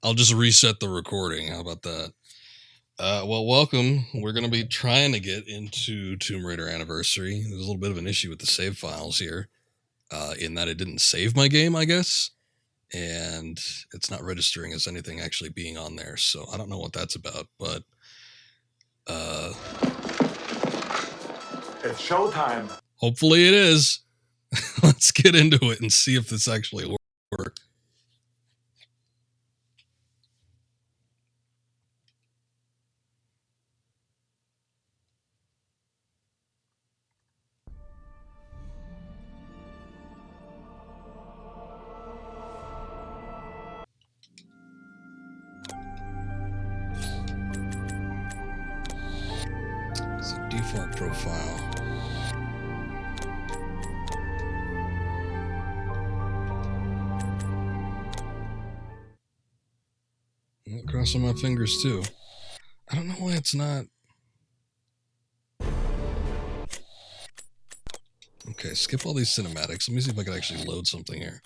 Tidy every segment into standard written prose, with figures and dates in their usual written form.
I'll just reset the recording. How about that? Well, welcome. We're going to be trying to get into Tomb Raider Anniversary. There's a little bit of an issue with the save files here, in that it didn't save my game, I guess, and it's not registering as anything actually being on there. So I don't know what that's about, but it's showtime. Hopefully it is. Let's get into it and see if this actually works. It's a default profile. Crossing my fingers too. I don't know why it's not. Okay, skip all these cinematics. Let me see if I can actually load something here.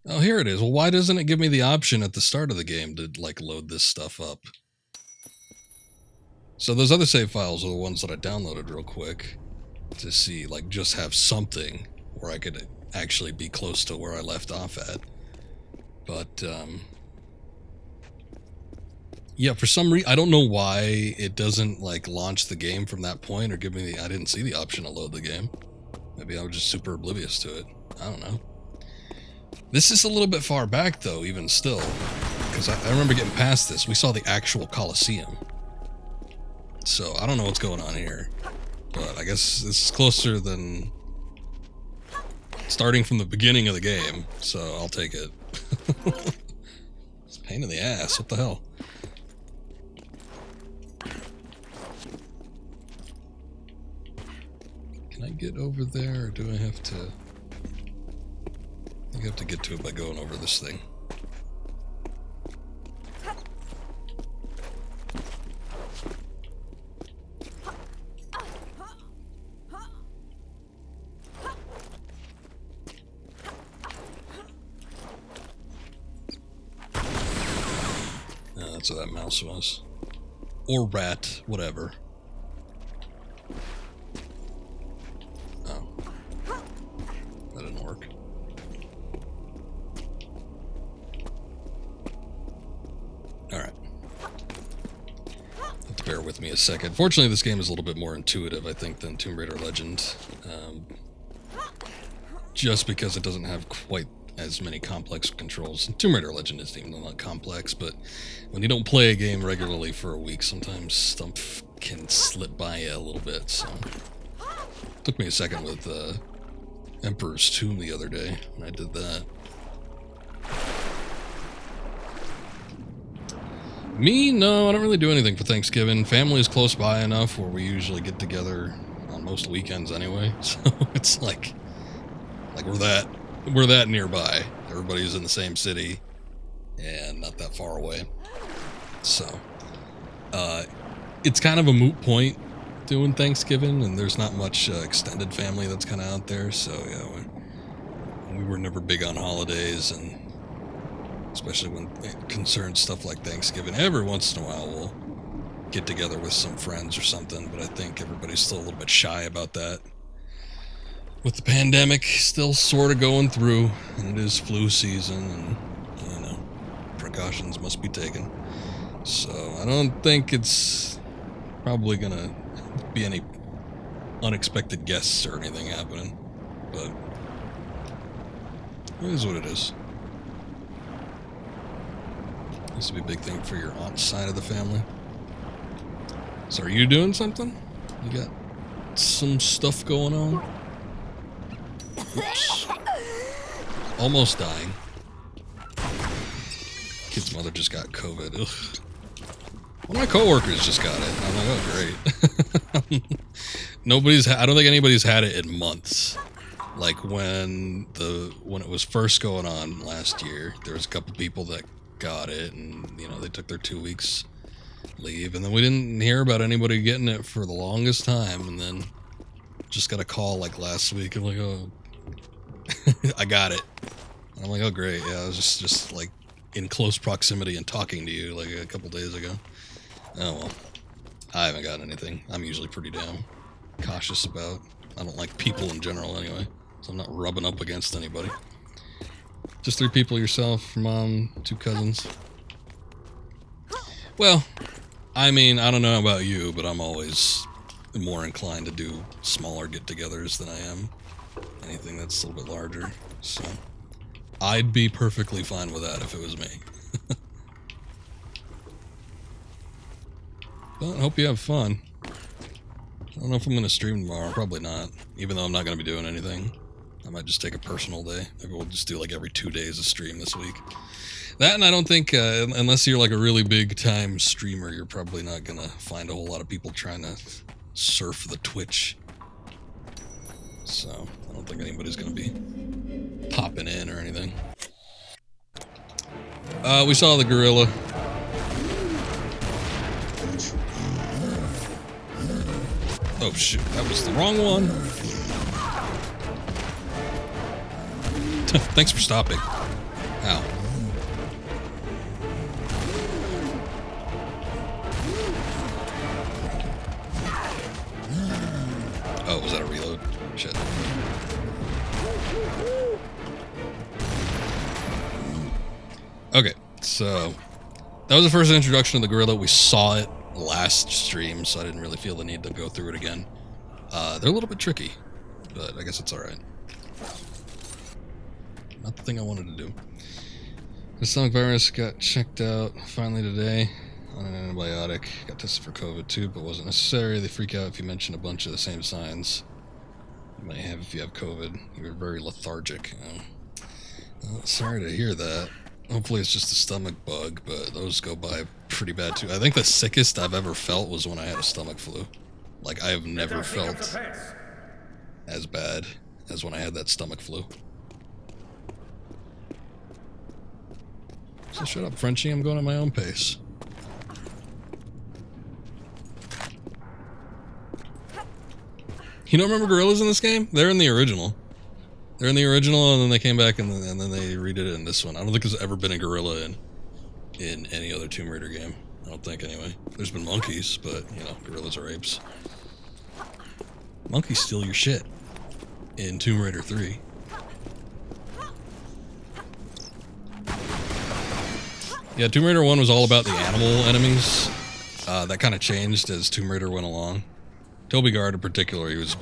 Oh, here it is. Well, why doesn't it give me the option at the start of the game to, like, load this stuff up? So those other save files are the ones that I downloaded real quick to see, like, just have something where I could actually be close to where I left off at. But, yeah, for some reason, I don't know why it doesn't, like, launch the game from that point or give me the... I didn't see the option to load the game. Maybe I was just super oblivious to it. I don't know. This is a little bit far back, though, even still. Because I remember getting past this. We saw the actual Coliseum. So, I don't know what's going on here. But I guess this is closer than... starting from the beginning of the game. So, I'll take it. It's a pain in the ass. What the hell? Can I get over there, or do I have to... I have to get to it by going over this thing. Oh, that's what that mouse was. Or rat, whatever. Oh. That didn't work. Alright. Have to bear with me a second. Fortunately, this game is a little bit more intuitive, I think, than Tomb Raider Legend. Just because it doesn't have quite as many complex controls. Tomb Raider Legend isn't even that complex, but when you don't play a game regularly for a week, sometimes stuff can slip by you a little bit, so... Took me a second with Emperor's Tomb the other day when I did that. Me? No, I don't really do anything for Thanksgiving. Family is close by enough where we usually get together on most weekends anyway. So it's like we're that nearby. Everybody's in the same city and not that far away. So it's kind of a moot point doing Thanksgiving, and there's not much extended family that's kind of out there. So yeah, we were never big on holidays, and especially when it concerns stuff like Thanksgiving. Every once in a while we'll get together with some friends or something, but I think everybody's still a little bit shy about that. With the pandemic still sort of going through, and it is flu season, and, you know, precautions must be taken. So I don't think it's probably gonna be any unexpected guests or anything happening, but it is what it is. This would be a big thing for your aunt's side of the family. So are you doing something? You got some stuff going on? Oops. Almost dying. Kid's mother just got COVID. Ugh. One of my coworkers just got it. I'm like, oh, great. I don't think anybody's had it in months. Like when it was first going on last year, there was a couple people that got it, and you know, they took their 2 weeks leave, and then we didn't hear about anybody getting it for the longest time, and then just got a call like last week. I'm like, oh, I got it. I'm like, oh great, yeah, I was just like in close proximity and talking to you like a couple days ago. Oh well, I haven't got anything. I'm usually pretty damn cautious about. I don't like people in general anyway, so I'm not rubbing up against anybody. Just 3 people, yourself, mom, 2 cousins. Well, I mean, I don't know about you, but I'm always more inclined to do smaller get-togethers than I am anything that's a little bit larger, so I'd be perfectly fine with that if it was me. But I hope you have fun. I don't know if I'm going to stream tomorrow, probably not, even though I'm not going to be doing anything. I might just take a personal day. Maybe we'll just do like every 2 days of stream this week. That, and I don't think, unless you're like a really big time streamer, you're probably not going to find a whole lot of people trying to surf the Twitch. So, I don't think anybody's going to be popping in or anything. We saw the gorilla. Oh shoot, that was the wrong one. Thanks for stopping. Ow. Oh, was that a reload? Shit. Okay, so that was the first introduction to the gorilla. We saw it last stream, so I didn't really feel the need to go through it again. They're a little bit tricky, but I guess it's alright. Not the thing I wanted to do. The stomach virus got checked out finally today on an antibiotic. Got tested for COVID too, but wasn't necessary. They freak out if you mention a bunch of the same signs you might have if you have COVID. You were very lethargic. Well, sorry to hear that. Hopefully it's just a stomach bug, but those go by pretty bad too. I think the sickest I've ever felt was when I had a stomach flu. Like, I have never felt as bad as when I had that stomach flu. So shut up, Frenchie. I'm going at my own pace. You don't remember gorillas in this game? They're in the original. They're in the original, and then they came back, and then they redid it in this one. I don't think there's ever been a gorilla in any other Tomb Raider game. I don't think, anyway. There's been monkeys, but, you know, gorillas are apes. Monkeys steal your shit in Tomb Raider 3. Yeah, Tomb Raider 1 was all about the animal enemies. That kind of changed as Tomb Raider went along. Toby Gard in particular, he was a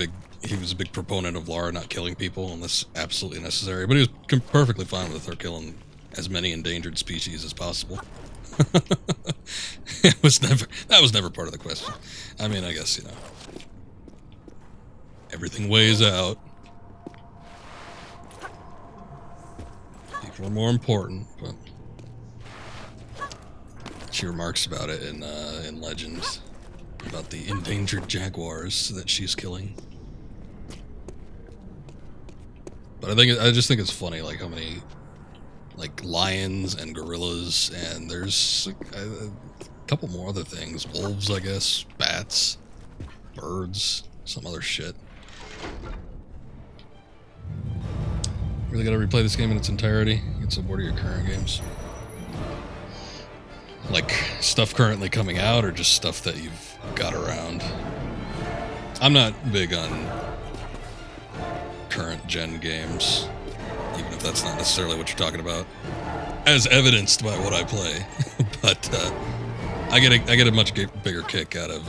big proponent of Lara not killing people unless absolutely necessary, but he was perfectly fine with her killing as many endangered species as possible. That was never part of the question. I mean, I guess, you know, everything weighs out. People are more important, but she remarks about it in Legends about the endangered jaguars that she's killing. But I just think it's funny, like, how many, like, lions and gorillas, and there's like, a couple more other things. Wolves, I guess, bats, birds, some other shit. Really gotta replay this game in its entirety. Get some more of your current games. Like, stuff currently coming out, or just stuff that you've got around? I'm not big on current gen games, even if that's not necessarily what you're talking about, as evidenced by what I play. But I get a much bigger kick out of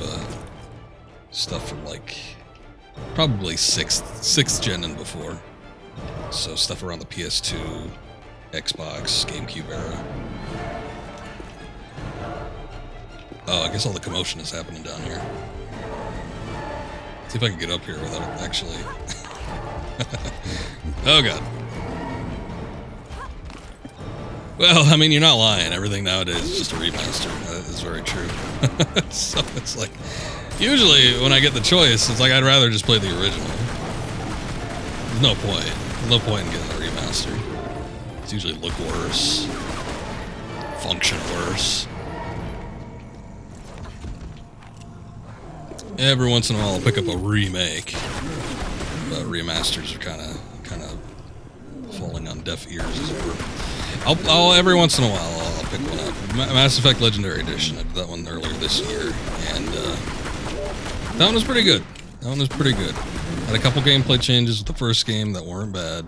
stuff from, like, probably sixth gen and before. So stuff around the PS2, Xbox, GameCube era. Oh, I guess all the commotion is happening down here. See if I can get up here without actually... Oh god. Well, I mean, you're not lying. Everything nowadays is just a remaster. That is very true. So it's like, usually when I get the choice, it's like I'd rather just play the original. There's no point. There's no point in getting the remaster. It's usually look worse, function worse. Every once in a while, I'll pick up a remake, but remasters are kind of falling on on deaf ears, as it were. I'll every once in a while I'll pick one up. Mass Effect Legendary Edition. I did that one earlier this year, and that one was pretty good. Had a couple gameplay changes with the first game that weren't bad.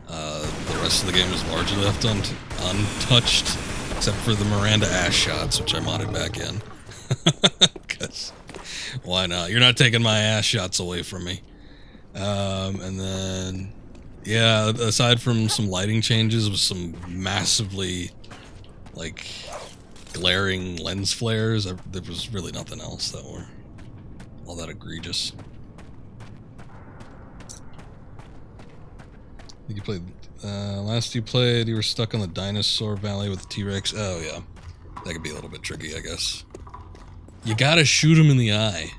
The rest of the game was largely left untouched, except for the Miranda ass shots, which I modded back in. Because why not? You're not taking my ass shots away from me. And then, yeah, aside from some lighting changes with some massively, like, glaring lens flares, there was really nothing else that were all that egregious. I think you played, last you played, you were stuck on the dinosaur valley with the T-Rex. Oh, yeah. That could be a little bit tricky, I guess. You gotta shoot him in the eye.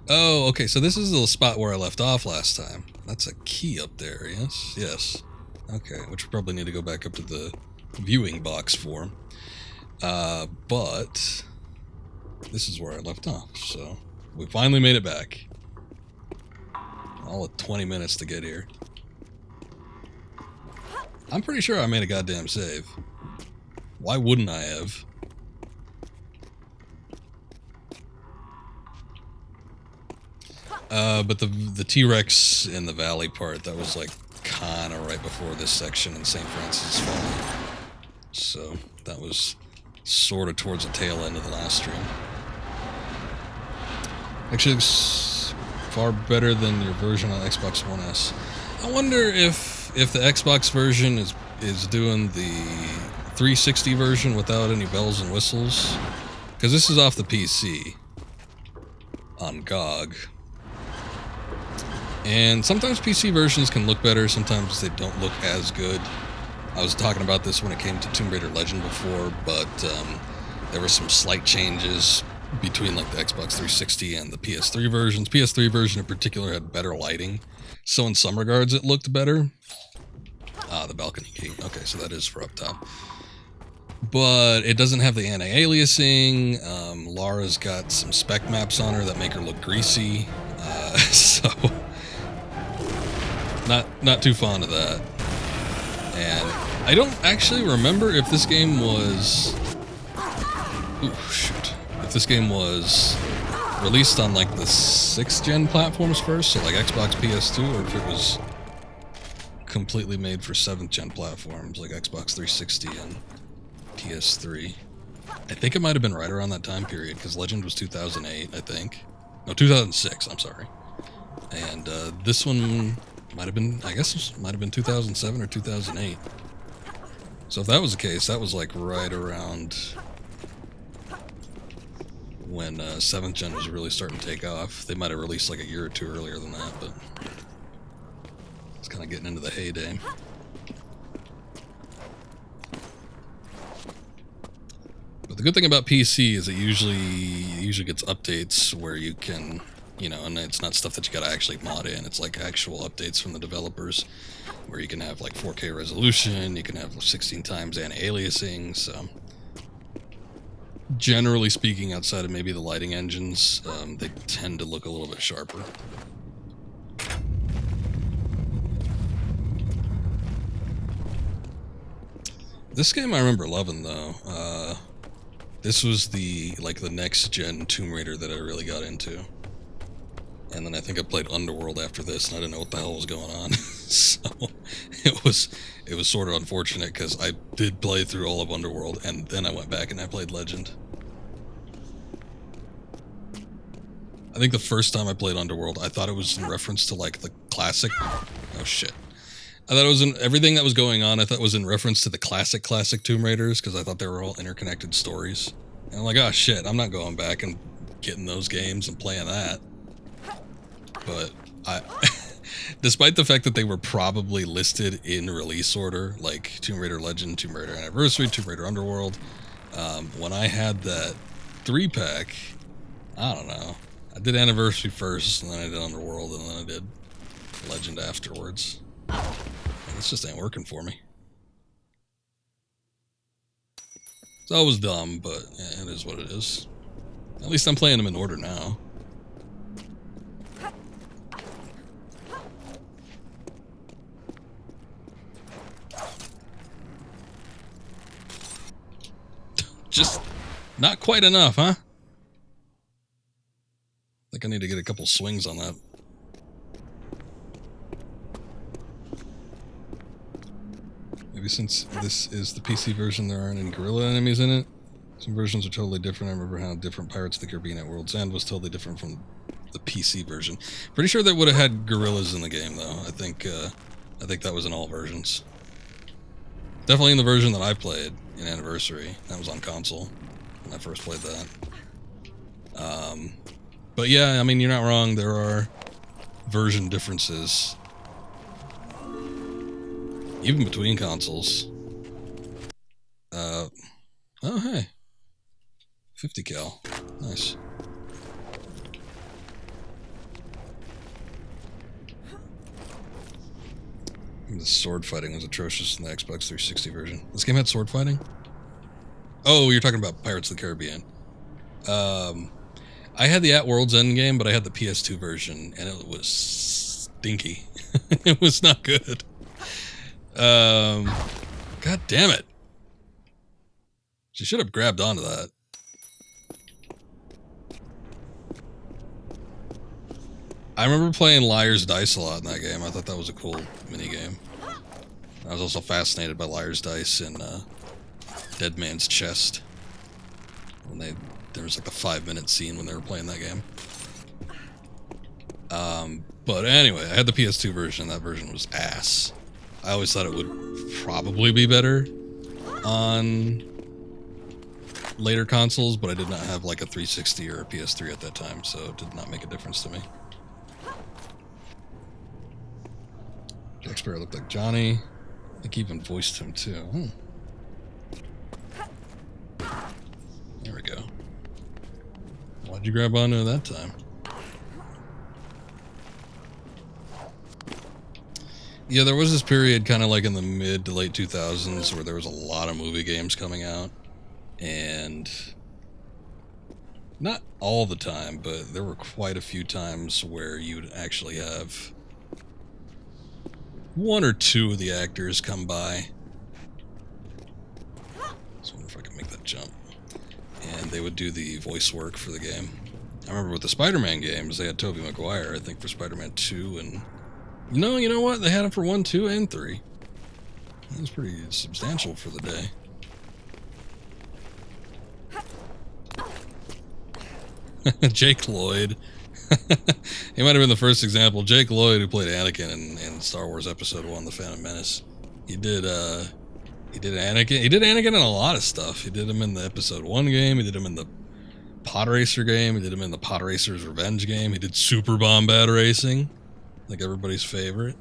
Oh, okay, so this is the spot where I left off last time. That's a key up there, yes? Yes. Okay, which we probably need to go back up to the viewing box for. But this is where I left off, so we finally made it back. All of 20 minutes to get here. I'm pretty sure I made a goddamn save. Why wouldn't I have? But the T-Rex in the valley part, that was like kind of right before this section in St. Francis Folly. So that was sort of towards the tail end of the last stream. Actually, it's far better than your version on Xbox One S. I wonder if the Xbox version is doing the 360 version without any bells and whistles, because this is off the PC on GOG. And sometimes PC versions can look better, sometimes they don't look as good. I was talking about this when it came to Tomb Raider Legend before, but there were some slight changes between like the Xbox 360 and the PS3 versions. PS3 version in particular had better lighting, so in some regards it looked better. The balcony key. Okay, so that is for up top. But it doesn't have the anti-aliasing. Lara's got some spec maps on her that make her look greasy. So not too fond of that. And I don't actually remember if this game was... Ooh, shoot. If this game was released on like the 6th gen platforms first, so like Xbox, PS2, or if it was completely made for 7th gen platforms like Xbox 360 and PS3. I think it might have been right around that time period, because Legend was 2008, I think. No, 2006, I'm sorry. And this one might have been, I guess it might have been 2007 or 2008. So if that was the case, that was like right around when 7th gen was really starting to take off. They might have released like a year or two earlier than that, but it's kind of getting into the heyday. But the good thing about PC is it usually gets updates where you can, you know, and it's not stuff that you gotta actually mod in. It's like actual updates from the developers where you can have like 4K resolution, you can have 16 times anti-aliasing, so generally speaking, outside of maybe the lighting engines, they tend to look a little bit sharper. This game I remember loving though. This was the next gen Tomb Raider that I really got into. And then I think I played Underworld after this, and I didn't know what the hell was going on. So it was sort of unfortunate, because I did play through all of Underworld, and then I went back and I played Legend. I think the first time I played Underworld, I thought it was in reference to like the classic. Oh shit! I thought it was in everything that was going on. I thought it was in reference to the classic Tomb Raiders, because I thought they were all interconnected stories. And I'm like, oh shit! I'm not going back and getting those games and playing that. But despite the fact that they were probably listed in release order, like Tomb Raider Legend, Tomb Raider Anniversary, Tomb Raider Underworld, when I had that 3-pack, I don't know. I did Anniversary first, and then I did Underworld, and then I did Legend afterwards. And this just ain't working for me. It's always dumb, but yeah, it is what it is. At least I'm playing them in order now. Just not quite enough, huh? I think I need to get a couple swings on that. Maybe since this is the PC version, there aren't any gorilla enemies in it. Some versions are totally different. I remember how different Pirates of the Caribbean at World's End was totally different from the PC version. Pretty sure they would have had gorillas in the game, though. I think that was in all versions. Definitely in the version that I played in Anniversary. That was on console when I first played that. But yeah, I mean, you're not wrong. There are version differences, even between consoles. Oh, hey. 50 cal. Nice. The sword fighting was atrocious in the Xbox 360 version. This game had sword fighting? Oh, you're talking about Pirates of the Caribbean. I had the At World's End game, but I had the PS2 version, and it was stinky. It was not good. God damn it. She should have grabbed onto that. I remember playing Liar's Dice a lot in that game. I thought that was a cool minigame. I was also fascinated by Liar's Dice in Dead Man's Chest. When there was like a 5-minute scene when they were playing that game. But anyway, I had the PS2 version. That version was ass. I always thought it would probably be better on later consoles, but I did not have like a 360 or a PS3 at that time, so it did not make a difference to me. Jack Sparrow looked like Johnny. I think he even voiced him too. There we go. Why'd you grab onto it that time? Yeah, there was this period kind of like in the mid to late 2000s where there was a lot of movie games coming out. And not all the time, but there were quite a few times where you'd actually have one or two of the actors come by. Just wonder if I can make that jump. And they would do the voice work for the game. I remember with the Spider-Man games, they had Tobey Maguire, I think, for Spider-Man 2, and no, you know what? They had him for 1, 2, and 3. That was pretty substantial for the day. Jake Lloyd. He might have been the first example. Jake Lloyd, who played Anakin in Star Wars Episode 1, The Phantom Menace. He did Anakin. He did Anakin in a lot of stuff. He did him in the Episode 1 game. He did him in the Pod Racer game. He did him in the Pod Racer's Revenge game. He did Super Bombad Racing. Like everybody's favorite.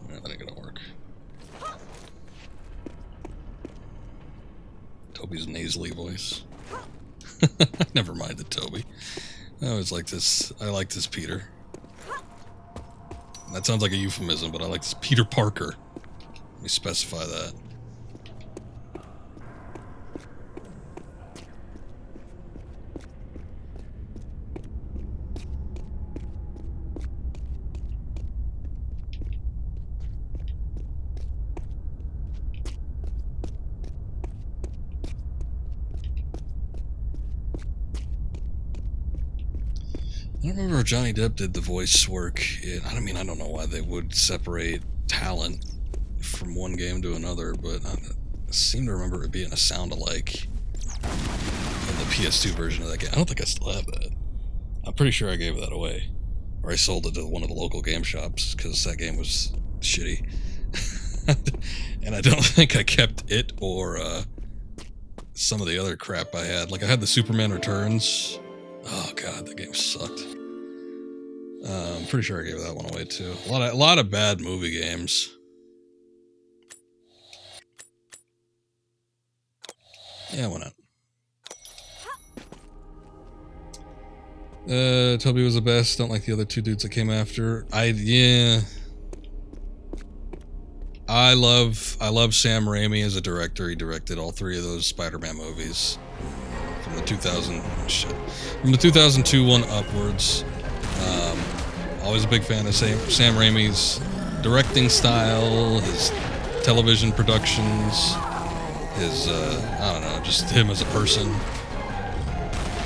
That ain't gonna work. Toby's nasally voice. Never mind the Toby. I always like this. I like this Peter. That sounds like a euphemism, but I like this Peter Parker. Let me specify that. I don't remember if Johnny Depp did the voice work. I don't know why they would separate talent from one game to another, but I seem to remember it being a sound-alike in the PS2 version of that game. I don't think I still have that. I'm pretty sure I gave that away. Or I sold it to one of the local game shops, because that game was shitty. And I don't think I kept it or some of the other crap I had. Like, I had the Superman Returns. Oh god, that game sucked. I'm pretty sure I gave that one away too. A lot of bad movie games. Yeah, why not? Toby was the best. Don't like the other two dudes that came after. I love Sam Raimi as a director. He directed all 3 of those Spider-Man movies from the 2002 one upwards. Always a big fan of Sam Raimi's directing style, his television productions, his, I don't know, just him as a person.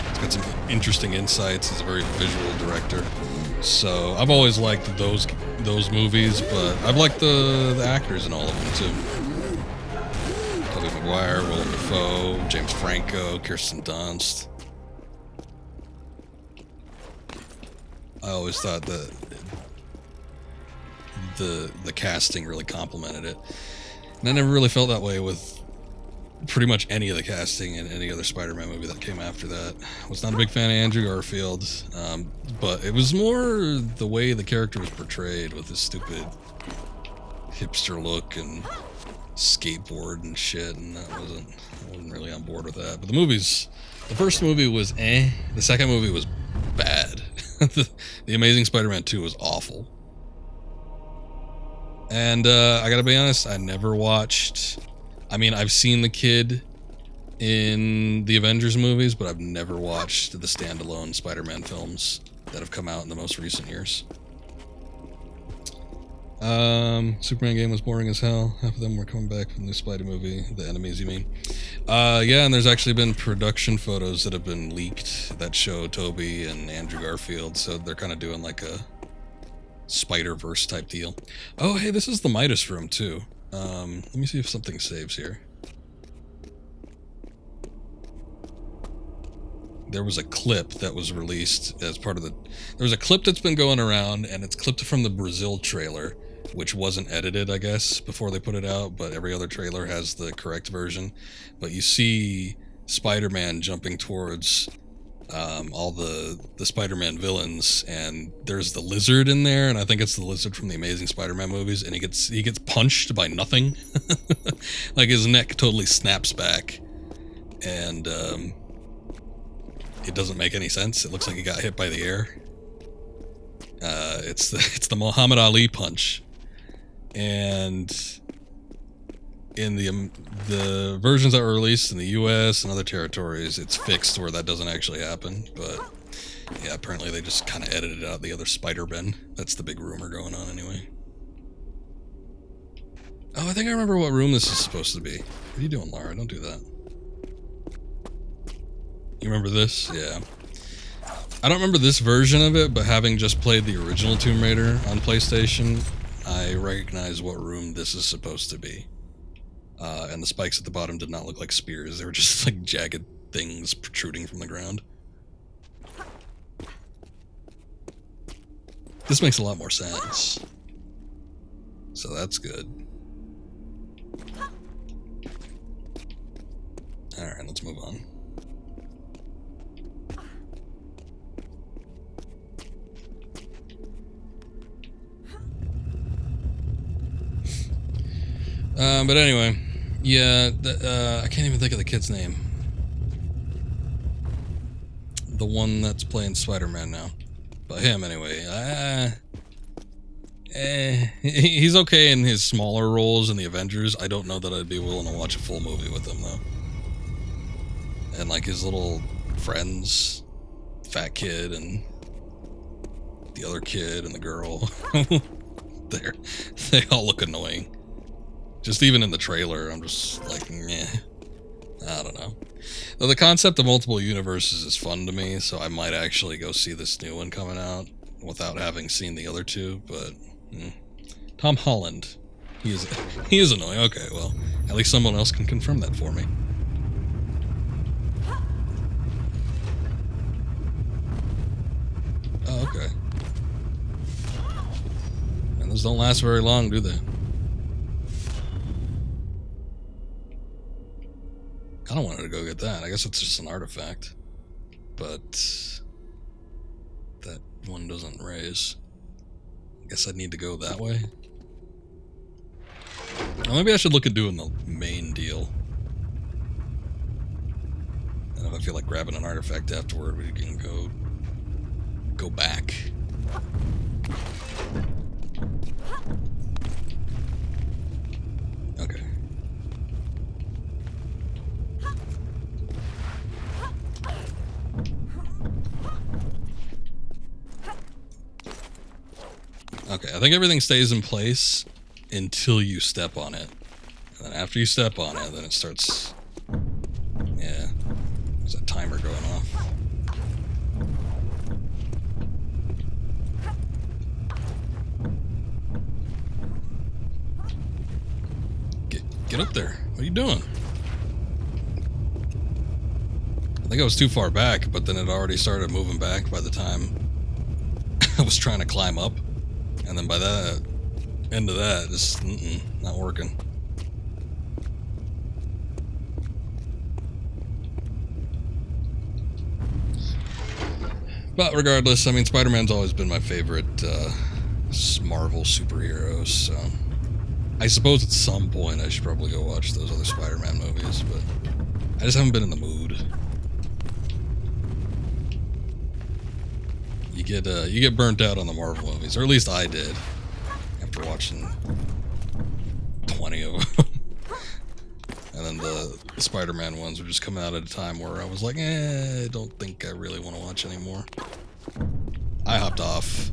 He's got some interesting insights. He's a very visual director. So I've always liked those movies, but I've liked the actors in all of them too. Tobey Maguire, Willem Dafoe, James Franco, Kirsten Dunst. I always thought that the casting really complimented it. And I never really felt that way with pretty much any of the casting in any other Spider-Man movie that came after that. I was not a big fan of Andrew Garfield, but it was more the way the character was portrayed with his stupid hipster look and skateboard and shit, and I wasn't really on board with that. But the first movie was the second movie was bad. The Amazing Spider-Man 2 was awful. And I gotta be honest, I never watched... I mean, I've seen the kid in the Avengers movies, but I've never watched the standalone Spider-Man films that have come out in the most recent years. Superman game was boring as hell. Half of them were coming back from the Spider movie. The enemies, you mean? Yeah, and there's actually been production photos that have been leaked that show Tobey and Andrew Garfield, so they're kind of doing like a Spider-Verse type deal. Oh, hey, this is the Midas room too. Let me see if something saves here. There was a clip that was released as part of the... There was a clip that's been going around, and it's clipped from the Brazil trailer, which wasn't edited, I guess, before they put it out, but every other trailer has the correct version. But you see Spider-Man jumping towards all the Spider-Man villains, and there's the lizard in there, and I think it's the lizard from the Amazing Spider-Man movies, and he gets punched by nothing. Like his neck totally snaps back, and it doesn't make any sense. It looks like he got hit by the air. It's the Muhammad Ali punch, and in the versions that were released in the US and other territories, it's fixed where that doesn't actually happen. But yeah, apparently they just kind of edited out the other Spider-Ben. That's the big rumor going on anyway. Oh, I think I remember what room this is supposed to be. What are you doing, Lara? Don't do that. You remember this? Yeah. I don't remember this version of it, but having just played the original Tomb Raider on PlayStation, I recognize what room this is supposed to be. And the spikes at the bottom did not look like spears. They were just like jagged things protruding from the ground. This makes a lot more sense. So that's good. Alright, let's move on. But anyway, yeah, I can't even think of the kid's name. The one that's playing Spider-Man now. But him, anyway. He's okay in his smaller roles in the Avengers. I don't know that I'd be willing to watch a full movie with him, though. And, like, his little friends, fat kid and the other kid and the girl, they all look annoying. Just even in the trailer, I'm just like, meh. I don't know. Though the concept of multiple universes is fun to me, so I might actually go see this new one coming out without having seen the other two, but... Tom Holland. He is annoying. Okay, well, at least someone else can confirm that for me. Oh, okay. And those don't last very long, do they? I don't want her to go get that. I guess it's just an artifact. But that one doesn't raise. I guess I'd need to go that way. Well, maybe I should look at doing the main deal. And if I feel like grabbing an artifact afterward, we can go back. Okay. Okay, I think everything stays in place until you step on it. And then after you step on it, then it starts... Yeah. There's a timer going off. Get up there. What are you doing? I think I was too far back, but then it already started moving back by the time I was trying to climb up. And then by that end of that, just not working. But regardless, I mean, Spider-Man's always been my favorite Marvel superhero, so I suppose at some point I should probably go watch those other Spider-Man movies, but I just haven't been in the mood. You get burnt out on the Marvel movies, or at least I did after watching 20 of them. And then the Spider-Man ones were just coming out at a time where I was like, I don't think I really want to watch anymore. I hopped off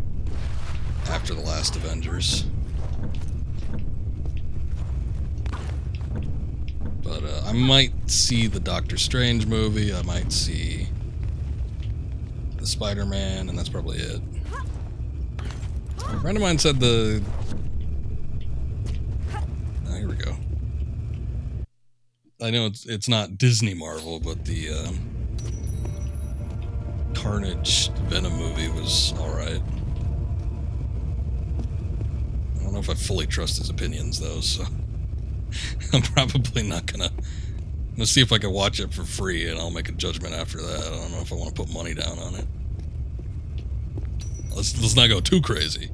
after the last Avengers. But I might see the Doctor Strange movie, I might see the Spider-Man, and that's probably it. A friend of mine said the... Oh, here we go. I know it's not Disney Marvel, but the Carnage Venom movie was alright. I don't know if I fully trust his opinions, though, so... I'm probably not gonna... I'm gonna see if I can watch it for free, and I'll make a judgment after that. I don't know if I want to put money down on it. Let's not go too crazy.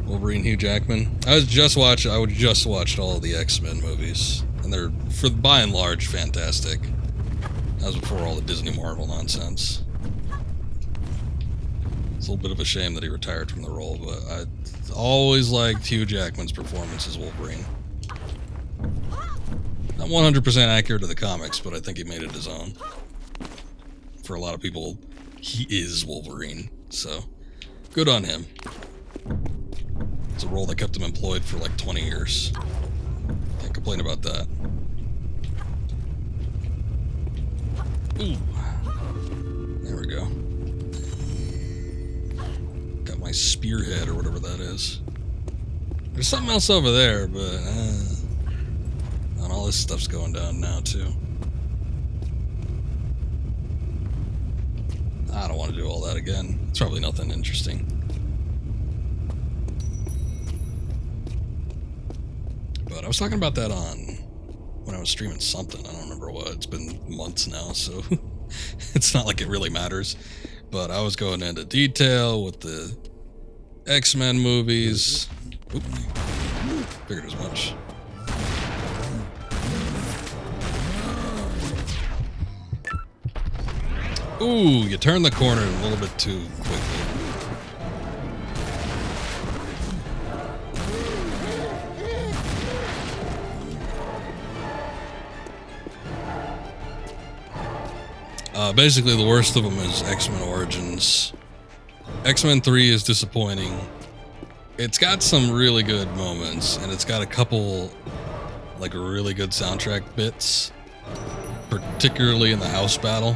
Wolverine, Hugh Jackman. I just watched all of the X-Men movies, and they're, by and large, fantastic. That was before all the Disney Marvel nonsense. It's a little bit of a shame that he retired from the role, but I always liked Hugh Jackman's performance as Wolverine. Not 100% accurate to the comics, but I think he made it his own. For a lot of people, he is Wolverine, so good on him. It's a role that kept him employed for like 20 years. Can't complain about that. Ooh. There we go. Got my spearhead or whatever that is. There's something else over there, but and all this stuff's going down now too. I don't want to do all that again. It's probably nothing interesting. But I was talking about that on when I was streaming something. I don't remember what. It's been months now, so it's not like it really matters. But I was going into detail with the X-Men movies. Oop. Figured as much. Ooh, you turned the corner a little bit too quickly. Basically, the worst of them is X-Men Origins. X-Men 3 is disappointing. It's got some really good moments, and it's got a couple, like, really good soundtrack bits, particularly in the house battle.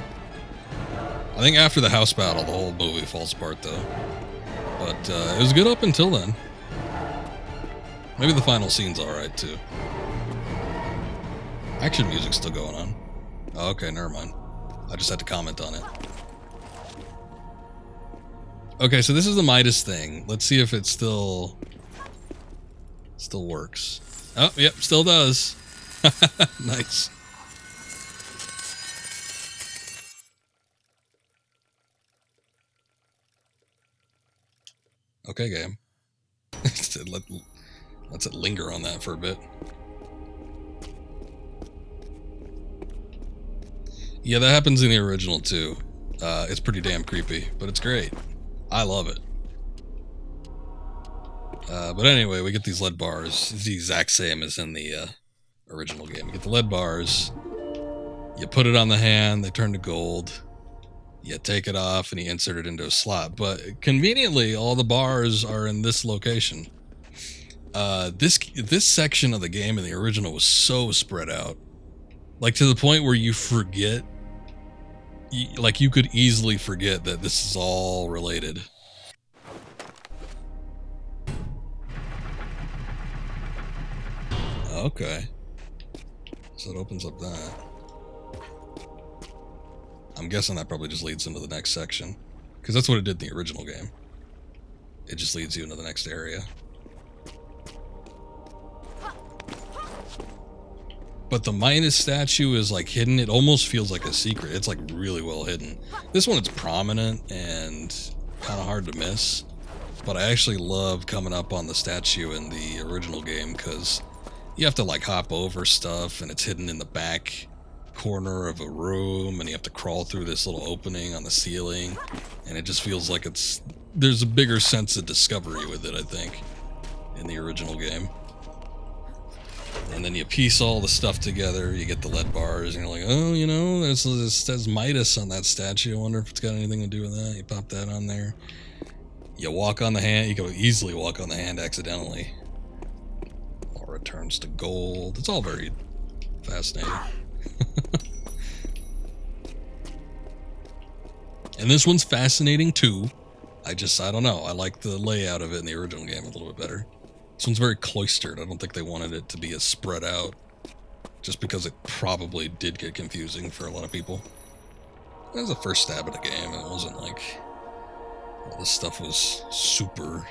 I think after the house battle, the whole movie falls apart, though. But it was good up until then. Maybe the final scene's alright, too. Action music's still going on. Oh, okay, never mind. I just had to comment on it. Okay, so this is the Midas thing. Let's see if it still works. Oh, yep, still does. Nice. Okay, game. Let's it linger on that for a bit. Yeah, that happens in the original too. It's pretty damn creepy, but it's great. I love it. But anyway, we get these lead bars. It's the exact same as in the original game. You get the lead bars, you put it on the hand, they turn to gold, You take it off and you insert it into a slot. But conveniently, all the bars are in this location. This section of the game in the original was so spread out, like to the point where you forget, like you could easily forget that this is all related. Okay, so it opens up that. I'm guessing that probably just leads into the next section, because that's what it did in the original game. It just leads you into the next area. But the Midas statue is like hidden. It almost feels like a secret. It's like really well hidden. This one, it's prominent and kind of hard to miss. But I actually love coming up on the statue in the original game because you have to like hop over stuff and it's hidden in the back corner of a room and you have to crawl through this little opening on the ceiling. And it just feels like there's a bigger sense of discovery with it, I think, in the original game. And then you piece all the stuff together, you get the lead bars, and you're like, oh, you know, there's Midas on that statue. I wonder if it's got anything to do with that. You pop that on there. You walk on the hand. You can easily walk on the hand accidentally. Lara turns to gold. It's all very fascinating. And this one's fascinating too. I don't know. I like the layout of it in the original game a little bit better. This one's very cloistered. I don't think they wanted it to be as spread out, just because it probably did get confusing for a lot of people. That was the first stab at the game. It wasn't like all this stuff was super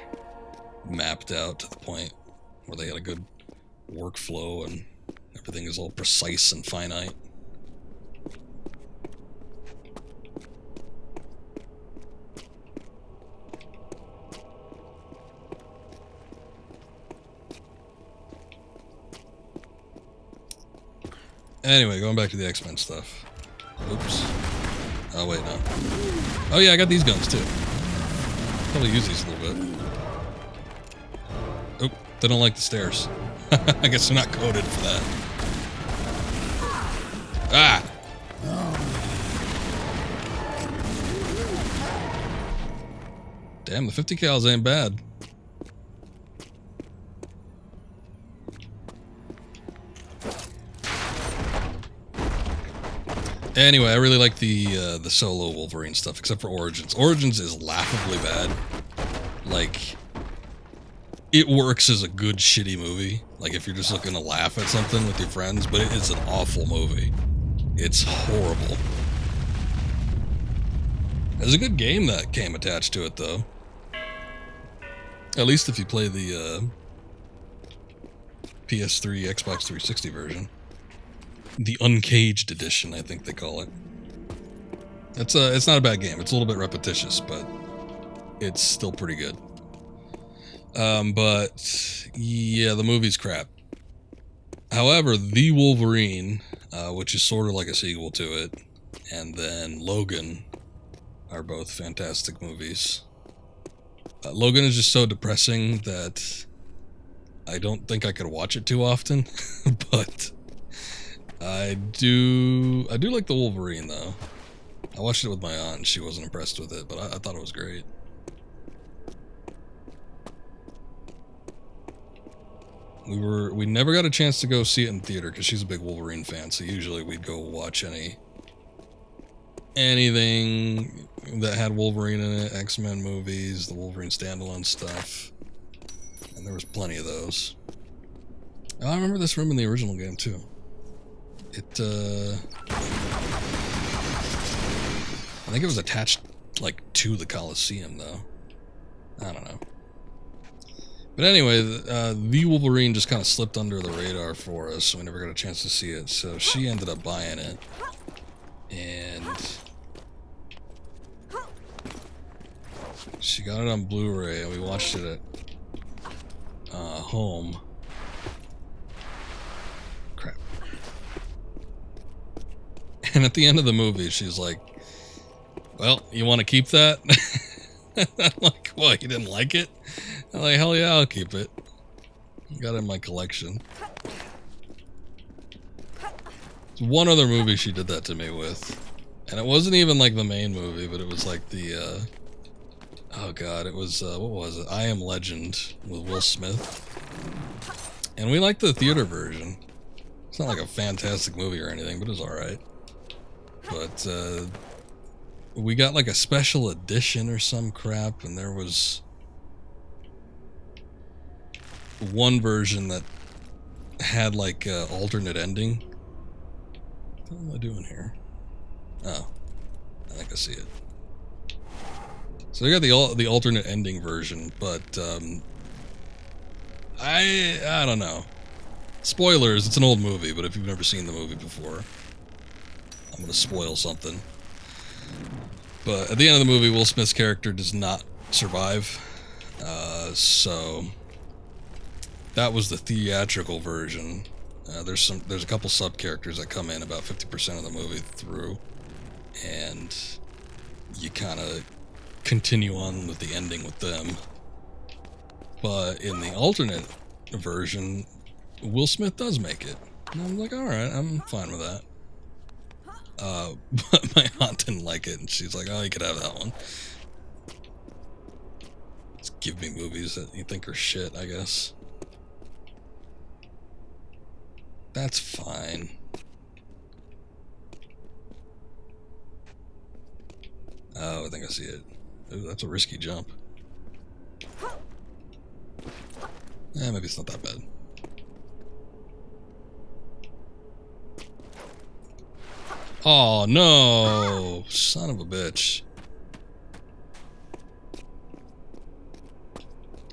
mapped out to the point where they had a good workflow and everything is all precise and finite. Anyway, going back to the X-Men stuff. Oops. Oh, wait, no. Oh, yeah, I got these guns, too. Probably use these a little bit. Oh, they don't like the stairs. I guess they're not coded for that. Ah! Damn, the 50 cals ain't bad. Anyway, I really like the solo Wolverine stuff, except for Origins. Origins is laughably bad. Like, it works as a good shitty movie. Like, if you're just looking to laugh at something with your friends, but it's an awful movie. It's horrible. There's a good game that came attached to it, though. At least if you play the PS3, Xbox 360 version. The Uncaged Edition, I think they call it. It's not a bad game. It's a little bit repetitious, but it's still pretty good. But yeah, the movie's crap. However, The Wolverine, which is sort of like a sequel to it, and then Logan are both fantastic movies. Logan is just so depressing that I don't think I could watch it too often, but I do like the Wolverine though. I watched it with my aunt and she wasn't impressed with it, but I thought it was great. We never got a chance to go see it in theater because she's a big Wolverine fan, so usually we'd go watch anything that had Wolverine in it, X-Men movies, the Wolverine standalone stuff. And there was plenty of those. Oh, I remember this room in the original game too. I think it was attached, like, to the Coliseum, though. I don't know. But anyway, the Wolverine just kind of slipped under the radar for us, so we never got a chance to see it. So she ended up buying it. And she got it on Blu-ray, and we watched it at home. Crap. And at the end of the movie, she's like, well, you want to keep that? I'm like, what, you didn't like it? I'm like, hell yeah, I'll keep it. Got it in my collection. There's one other movie she did that to me with. And it wasn't even like the main movie, but it was like the, oh god, it was, what was it? I Am Legend with Will Smith. And we liked the theater version. It's not like a fantastic movie or anything, but it was alright. But, we got like a special edition or some crap, and there was one version that had like a alternate ending. What am I doing here? Oh, I think I see it. So we got the alternate ending version, but I don't know. Spoilers, it's an old movie, but if you've never seen the movie before, I'm gonna spoil something. But at the end of the movie, Will Smith's character does not survive. So that was the theatrical version. There's a couple sub characters that come in about 50% of the movie through, and you kind of continue on with the ending with them. But in the alternate version, Will Smith does make it. And I'm like, alright, I'm fine with that. But my aunt didn't like it, and she's like, oh, you could have that one. Just give me movies that you think are shit, I guess. That's fine. Oh, I think I see it. Ooh, that's a risky jump. Maybe it's not that bad. Oh, no! Son of a bitch.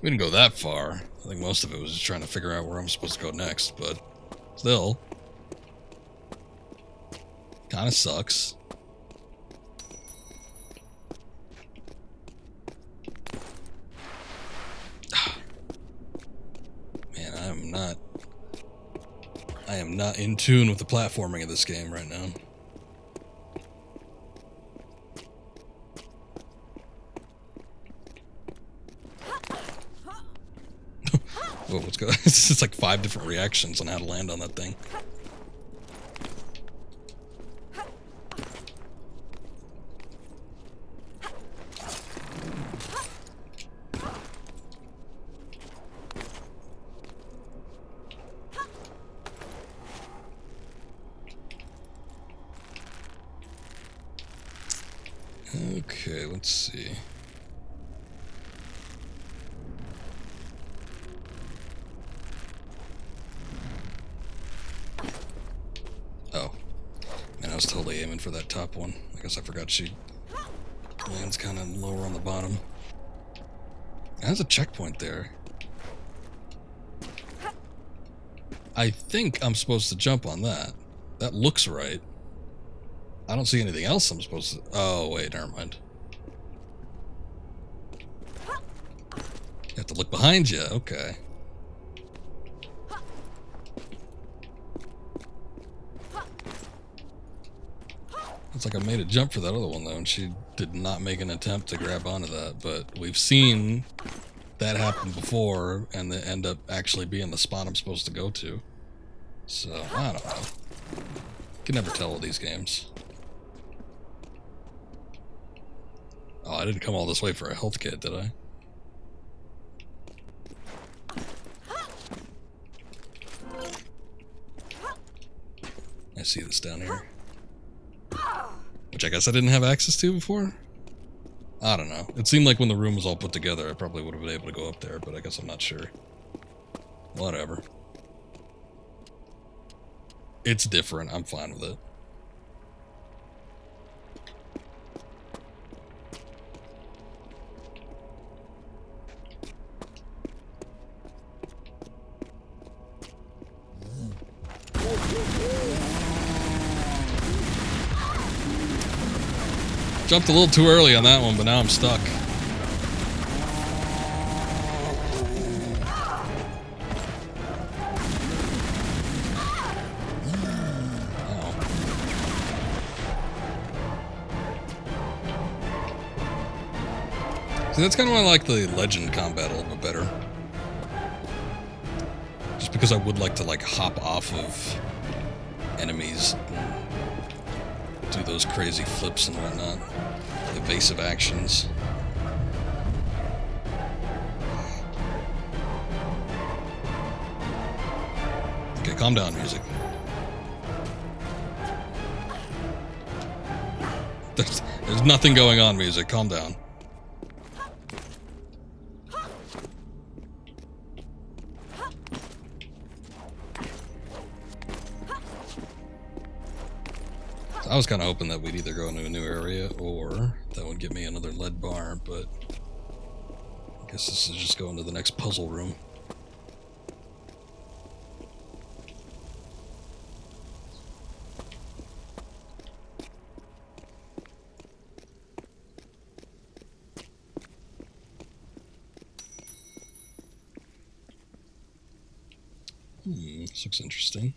We didn't go that far. I think most of it was just trying to figure out where I'm supposed to go next, but still. Kinda sucks. Man, I am not in tune with the platforming of this game right now. Whoa, what's going on? It's just like 5 different reactions on how to land on that thing. Okay, let's see. Oh. Man, I was totally aiming for that top one. I guess I forgot she lands kind of lower on the bottom. There's a checkpoint there. I think I'm supposed to jump on that. That looks right. I don't see anything else I'm supposed to... Oh, wait, never mind. You have to look behind you. Okay. It's like I made a jump for that other one, though, and she did not make an attempt to grab onto that. But we've seen that happen before, and they end up actually being the spot I'm supposed to go to. So, I don't know. You can never tell with these games. Oh, I didn't come all this way for a health kit, did I? I see this down here. Which I guess I didn't have access to before? I don't know. It seemed like when the room was all put together, I probably would have been able to go up there, but I guess I'm not sure. Whatever. It's different. I'm fine with it. Jumped a little too early on that one, but now I'm stuck. See, that's kind of why I like the legend combat a little bit better. Just because I would like to, like, hop off of enemies. do those crazy flips and whatnot. Evasive actions. Okay, calm down, music. There's nothing going on, music. Calm down. So I was kind of hoping that we'd either go into a new area or that would get me another lead bar, but I guess this is just going to the next puzzle room. This looks interesting.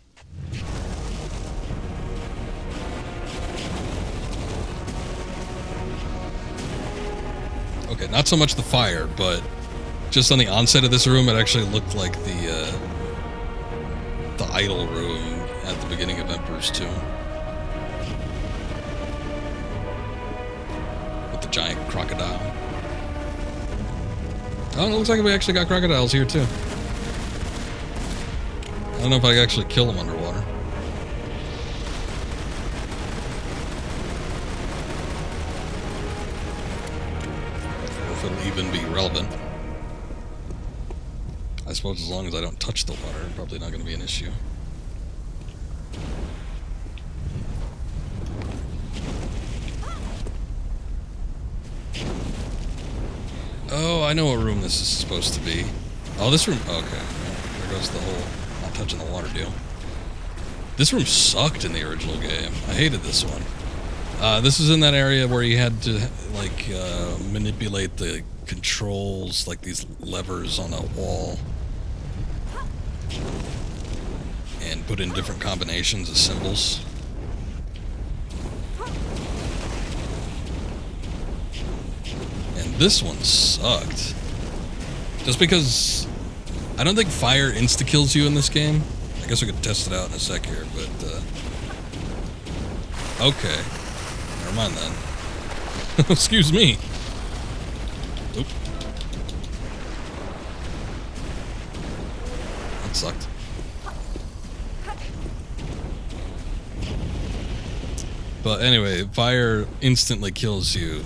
Okay, not so much the fire, but just on the onset of this room, it actually looked like the idol room at the beginning of Emperor's Tomb. With the giant crocodile. Oh, it looks like we actually got crocodiles here, too. I don't know if I can actually kill them underwater. Or if it'll even be relevant. I suppose as long as I don't touch the water, probably not going to be an issue. Oh, I know what room this is supposed to be. Oh, this room... Okay. There goes the whole... touching the water deal. This room sucked in the original game. I hated this one. This is in that area where you had to like manipulate the controls, like these levers on a wall, and put in different combinations of symbols. And this one sucked. Just because I don't think fire insta-kills you in this game. I guess we could test it out in a sec here, but, okay. Never mind then. Excuse me. Oop. That sucked. But anyway, fire instantly kills you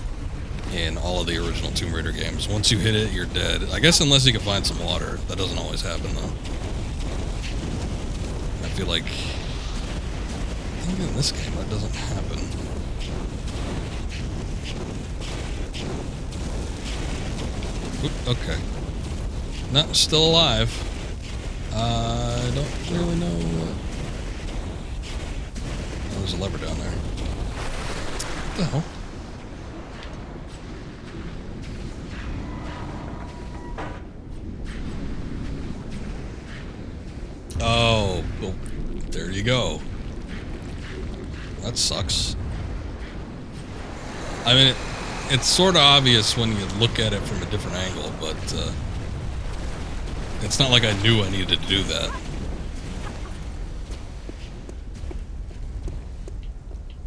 in all of the original Tomb Raider games. Once you hit it, you're dead. I guess unless you can find some water. That doesn't always happen, though. I feel like... I think in this game that doesn't happen. Oop, okay. No, still alive. I don't really know what... Oh, there's a lever down there. What the hell? Oh, well, there you go. That sucks. I mean, it's sort of obvious when you look at it from a different angle, but it's not like I knew I needed to do that.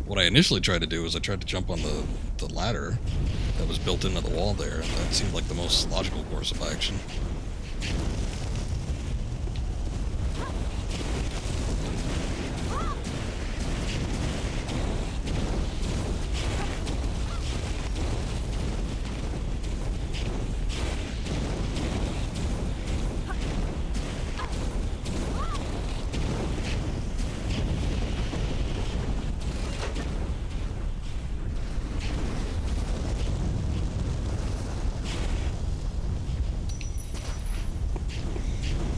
What I initially tried to do was I tried to jump on the ladder that was built into the wall there, and that seemed like the most logical course of action.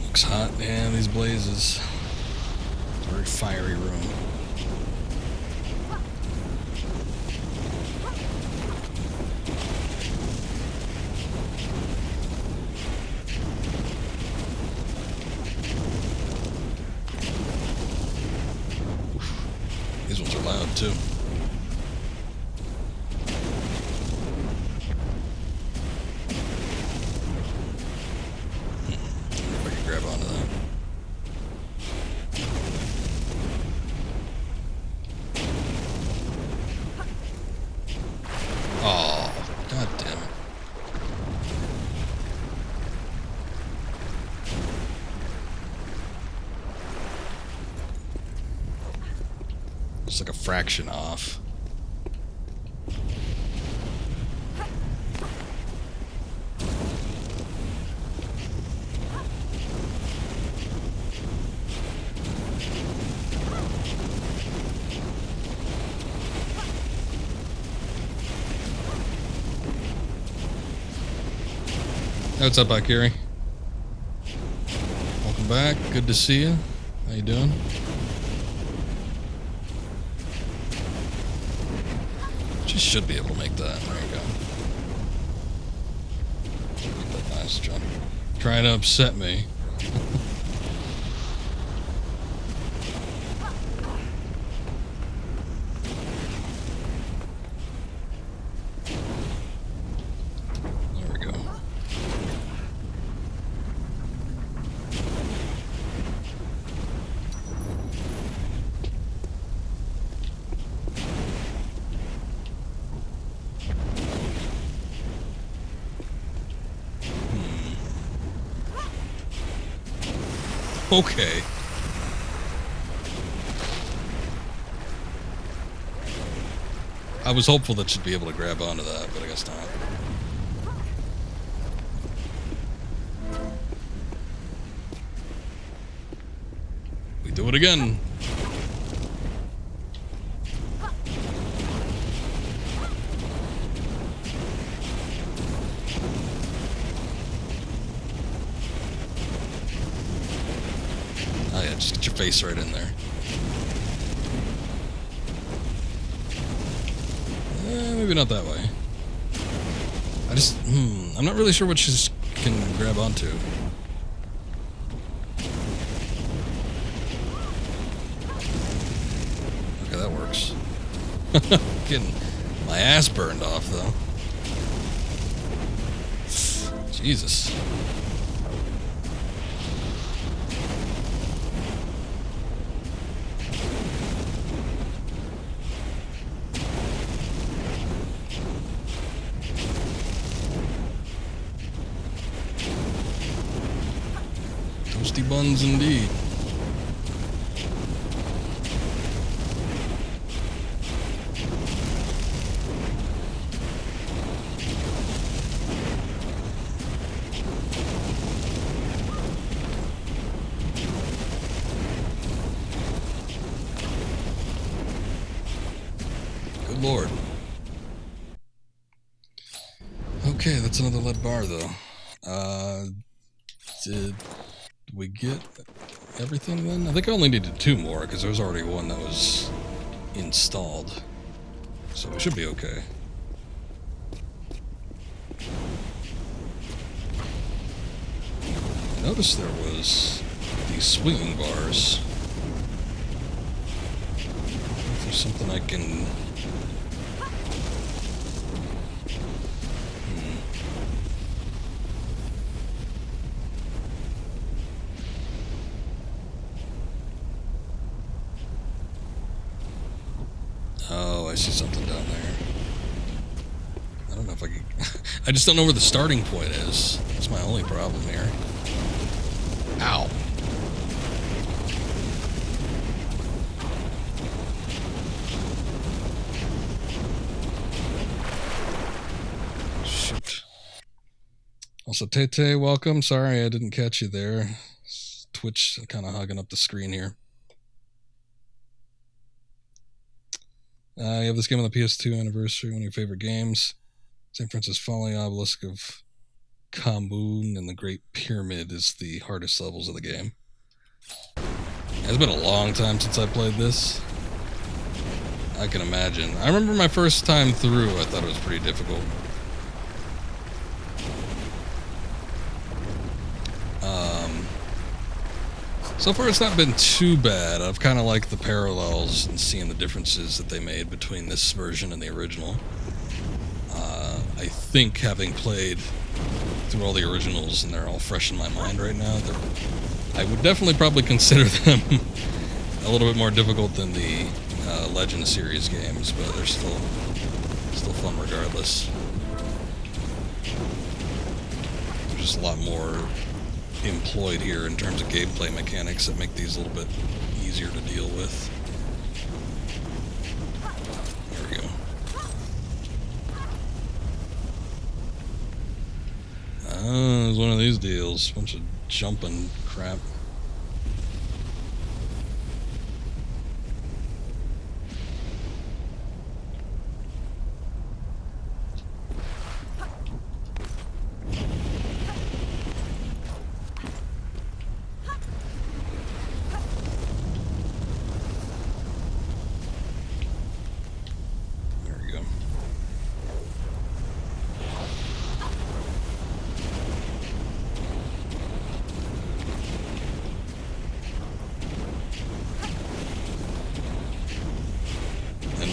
Looks hot, man, these blazes. It's a very fiery room. These ones are loud too. Just like a fraction off. What's up, Akiri? Welcome back. Good to see you. How you doing? She should be able to make that. There you go. Make that nice, John. Trying to upset me. Okay. I was hopeful that she'd be able to grab onto that, but I guess not. We do it again. Oh yeah, just get your face right in there. Maybe not that way. I just, I'm not really sure what she can grab onto. Okay, that works. Getting my ass burned off, though. Jesus. Toasty buns indeed. Good lord. Okay, that's another lead bar though. Did we get everything then? I think I only needed 2 more because there was already one that was installed. So we should be okay. I noticed there was these swinging bars. I wonder if there's something I can... Oh, I see something down there. I don't know if I can... I just don't know where the starting point is. That's my only problem here. Ow. Shoot. Also, Tete, welcome. Sorry I didn't catch you there. Twitch kind of hogging up the screen here. You have this game on the PS2 anniversary, one of your favorite games. St. Francis Folly, Obelisk of Kambun, and the Great Pyramid is the hardest levels of the game. It's been a long time since I played this. I can imagine. I remember my first time through, I thought it was pretty difficult. So far it's not been too bad. I've kind of liked the parallels and seeing the differences that they made between this version and the original. I think having played through all the originals and they're all fresh in my mind right now, I would definitely probably consider them a little bit more difficult than the Legend series games, but they're still fun regardless. There's just a lot more employed here in terms of gameplay mechanics that make these a little bit easier to deal with. one of these deals. Bunch of jumping crap.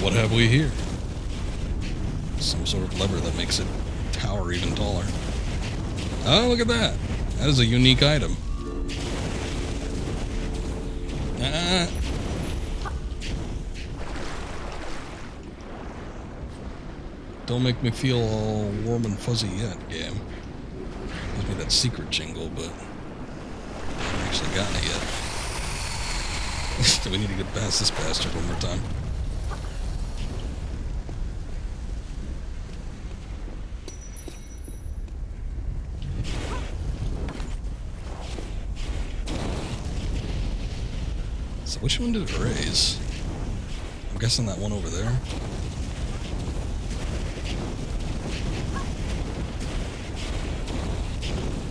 What have we here? Some sort of lever that makes it tower even taller. Oh, look at that. That is a unique item. Don't make me feel all warm and fuzzy yet, game. Gives me that secret jingle, but I haven't actually gotten it yet. We need to get past this bastard one more time. So which one did it raise? I'm guessing that one over there.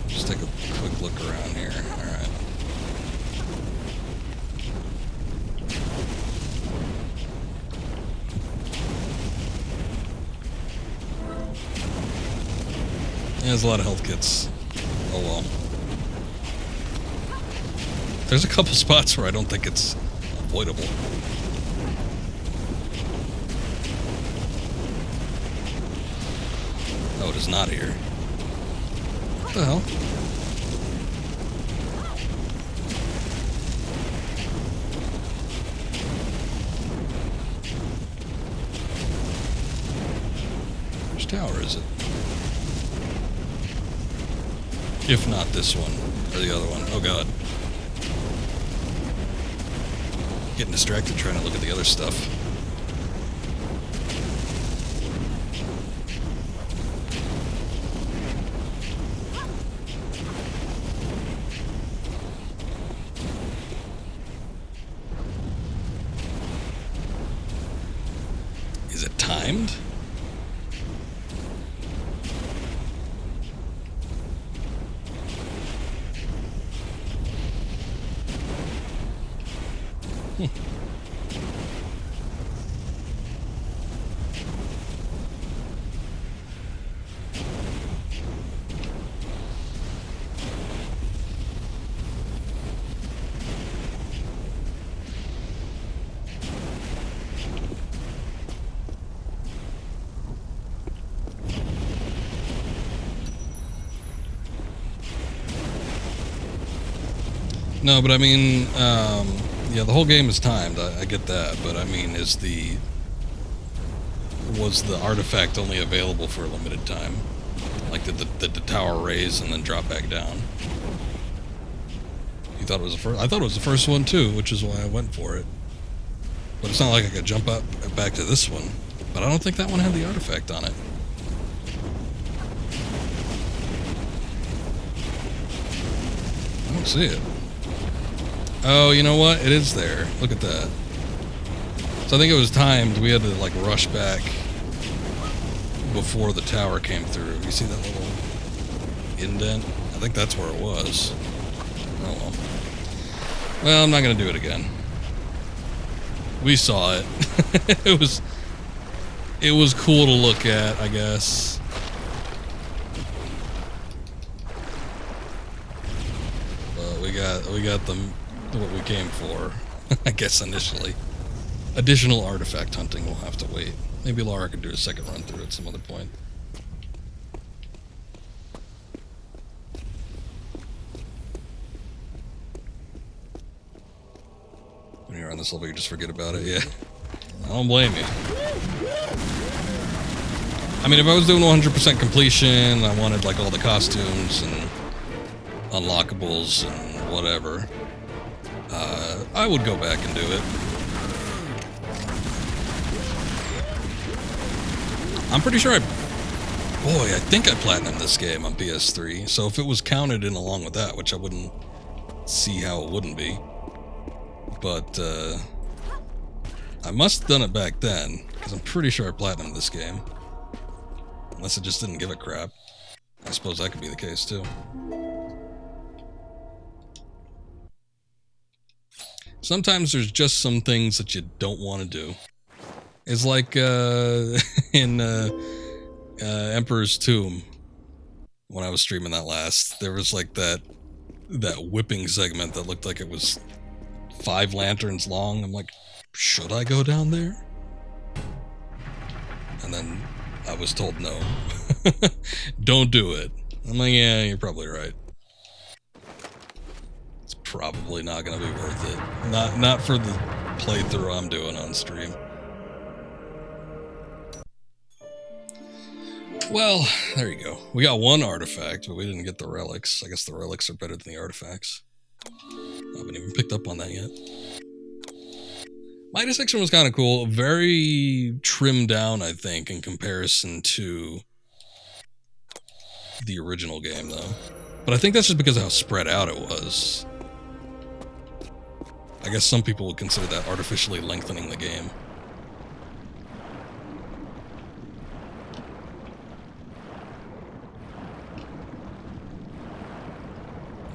Just take a quick look around here. Alright. Yeah, there's a lot of health kits. Oh well. There's a couple spots where I don't think it's avoidable. Oh, it is not here. What the hell? Which tower is it? If not this one, or the other one. Oh god. Getting distracted trying to look at the other stuff. Is it timed? No, but I mean, yeah, the whole game is timed. I get that, but I mean, was the artifact only available for a limited time? Like, did the tower raise and then drop back down? You thought it was the first? I thought it was the first one too, which is why I went for it. But it's not like I could jump up back to this one. But I don't think that one had the artifact on it. I don't see it. Oh, you know what? It is there. Look at that. So I think it was timed. We had to, like, rush back before the tower came through. You see that little indent? I think that's where it was. Oh, well. Well, I'm not going to do it again. We saw it. It was cool to look at, I guess. But we got them what we came for, I guess, initially. Additional artifact hunting will have to wait. Maybe Lara could do a second run through at some other point. When you're on this level, you just forget about it, yeah. I don't blame you. I mean, if I was doing 100% completion, I wanted, like, all the costumes and unlockables and whatever, I would go back and do it. I'm pretty sure Boy, I think I platinumed this game on PS3, so if it was counted in along with that, which I wouldn't see how it wouldn't be, but I must have done it back then, because I'm pretty sure I platinumed this game. Unless it just didn't give a crap. I suppose that could be the case too. Sometimes there's just some things that you don't want to do. It's like in Emperor's Tomb, when I was streaming that last, there was like that whipping segment that looked like it was 5 lanterns long. I'm like, should I go down there? And then I was told no. Don't do it. I'm like, yeah, you're probably right. It's probably not gonna be worth it. Not for the playthrough I'm doing on stream. Well, there you go. We got 1 artifact, but we didn't get the relics. I guess the relics are better than the artifacts. I haven't even picked up on that yet. My section was kind of cool. Very trimmed down, I think, in comparison to the original game, though. But I think that's just because of how spread out it was. I guess some people would consider that artificially lengthening the game.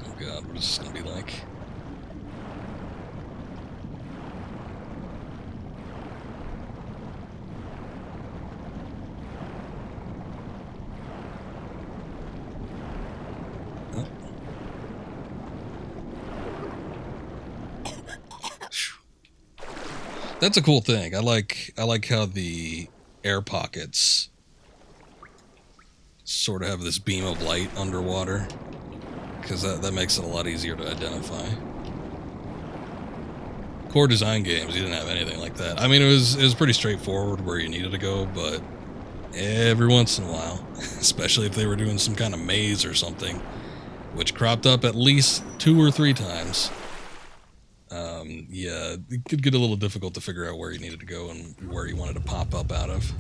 Oh god, what is this gonna be like? That's a cool thing. I like how the air pockets sort of have this beam of light underwater, because that makes it a lot easier to identify. Core design games, you didn't have anything like that. I mean, it was pretty straightforward where you needed to go, but every once in a while, especially if they were doing some kind of maze or something, which cropped up at least 2 or 3 times. Yeah, it could get a little difficult to figure out where you needed to go and where you wanted to pop up out of.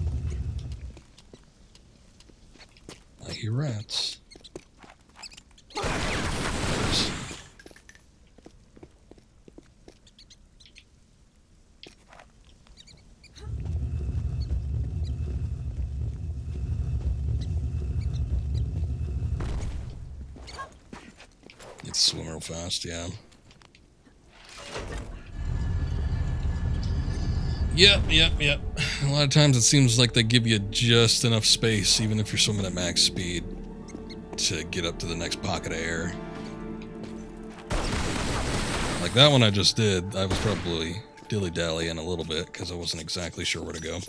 I hear rats. You have to swim real fast, yeah. Yep. A lot of times it seems like they give you just enough space, even if you're swimming at max speed, to get up to the next pocket of air. Like that one I just did, I was probably dilly-dallying a little bit, because I wasn't exactly sure where to go.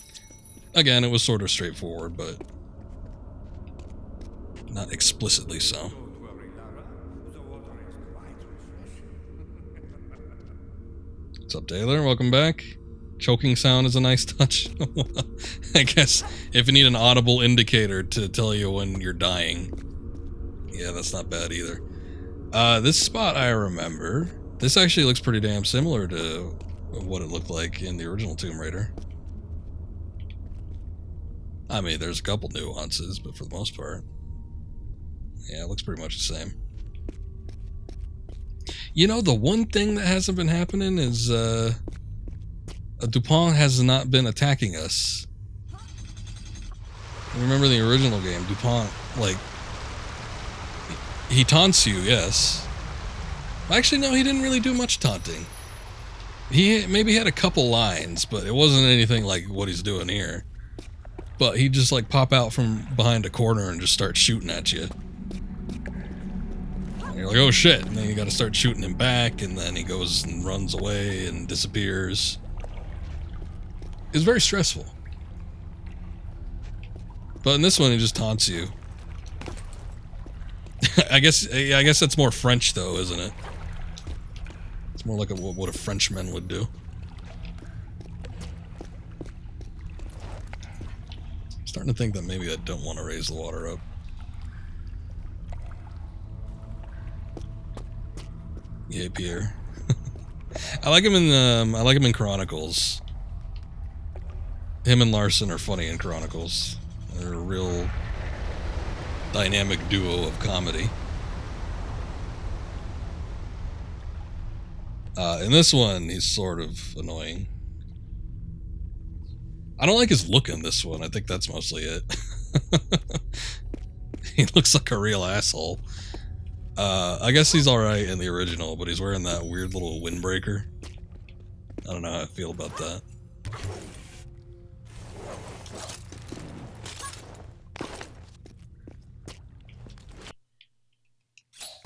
Again, it was sort of straightforward, but not explicitly so. What's up, Taylor? Welcome back. Choking sound is a nice touch. I guess if you need an audible indicator to tell you when you're dying. Yeah, that's not bad either. This spot I remember. This actually looks pretty damn similar to what it looked like in the original Tomb Raider. I mean, there's a couple nuances, but for the most part, yeah, it looks pretty much the same. You know, the one thing that hasn't been happening is, Dupont has not been attacking us. Remember the original game, Dupont, like, he taunts you, yes. Actually, no, he didn't really do much taunting. He maybe had a couple lines, but it wasn't anything like what he's doing here. But he'd just, like, pop out from behind a corner and just start shooting at you. And you're like, oh shit, and then you gotta start shooting him back, and then he goes and runs away and disappears. It's very stressful. But in this one, he just taunts you. I guess that's more French, though, isn't it? It's more like what a Frenchman would do. I'm starting to think that maybe I don't want to raise the water up. Yay, Pierre. I like him in Chronicles. Him and Larson are funny in Chronicles. They're real dynamic duo of comedy. In this one, he's sort of annoying. I don't like his look in this one. I think that's mostly it. He looks like a real asshole. I guess he's alright in the original, but he's wearing that weird little windbreaker. I don't know how I feel about that.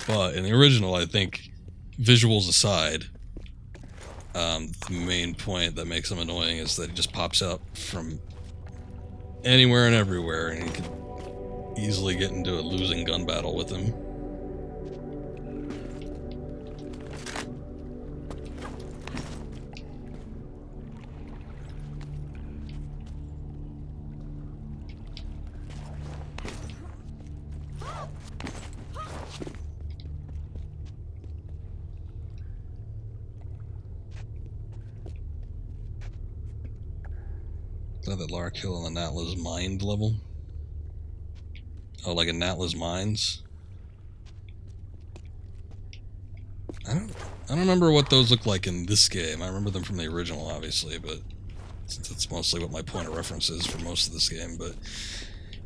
But in the original, I think, visuals aside, the main point that makes him annoying is that he just pops out from anywhere and everywhere, and you can easily get into a losing gun battle with him. Is that Lara kill on the Natla's mind level? Oh, like in Natla's mines? I don't remember what those look like in this game. I remember them from the original, obviously, but since that's mostly what my point of reference is for most of this game. But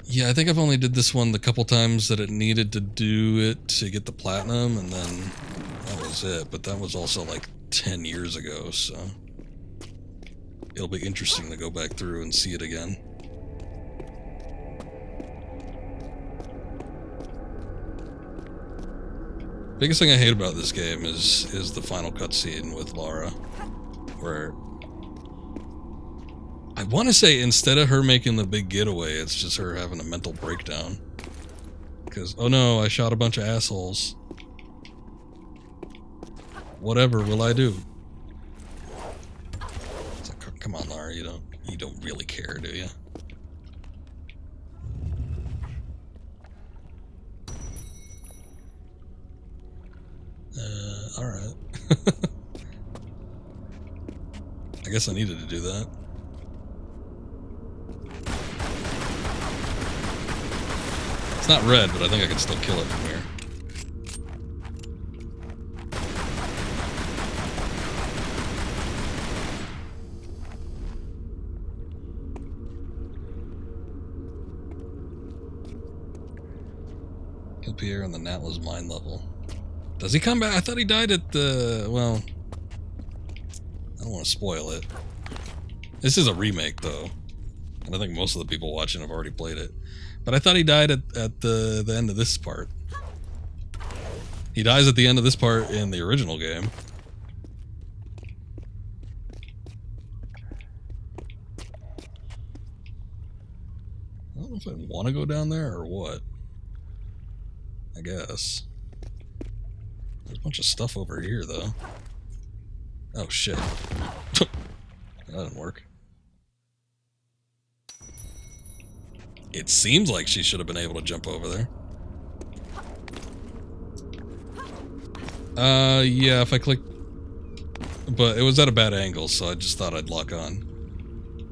yeah, I think I've only did this one the couple times that it needed to do it to get the platinum, and then that was it. But that was also like 10 years ago, so it'll be interesting to go back through and see it again. Biggest thing I hate about this game is the final cutscene with Lara, where I want to say instead of her making the big getaway, it's just her having a mental breakdown. Because, oh no, I shot a bunch of assholes. Whatever will I do? It's like, come on, Lara, you don't really care, do you? Alright. I guess I needed to do that. It's not red, but I think I can still kill it from here. Kill Pierre on the Natla's mine level. Does he come back? I thought he died at the... well... I don't want to spoil it. This is a remake, though. And I think most of the people watching have already played it. But I thought he died at the end of this part. He dies at the end of this part in the original game. I don't know if I want to go down there or what. I guess. There's a bunch of stuff over here, though. Oh, shit. That didn't work. It seems like she should have been able to jump over there. Yeah, if I click... But it was at a bad angle, so I just thought I'd lock on.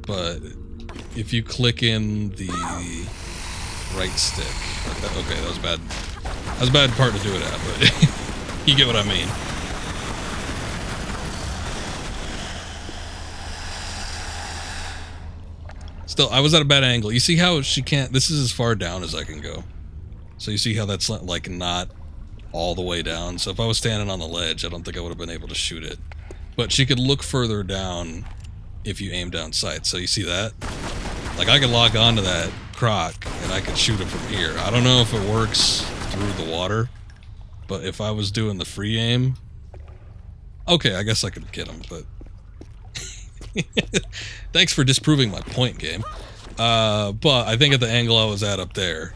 But if you click in the right stick... Okay, that was bad. That was a bad part to do it at, but... You get what I mean. Still, I was at a bad angle. You see how she can't... This is as far down as I can go. So you see how that's, like, not all the way down. So if I was standing on the ledge, I don't think I would have been able to shoot it. But she could look further down if you aim down sight. So you see that? Like, I could lock onto that croc, and I could shoot it from here. I don't know if it works through the water. But if I was doing the free aim... Okay, I guess I could get him, but... Thanks for disproving my point, game. But I think at the angle I was at up there,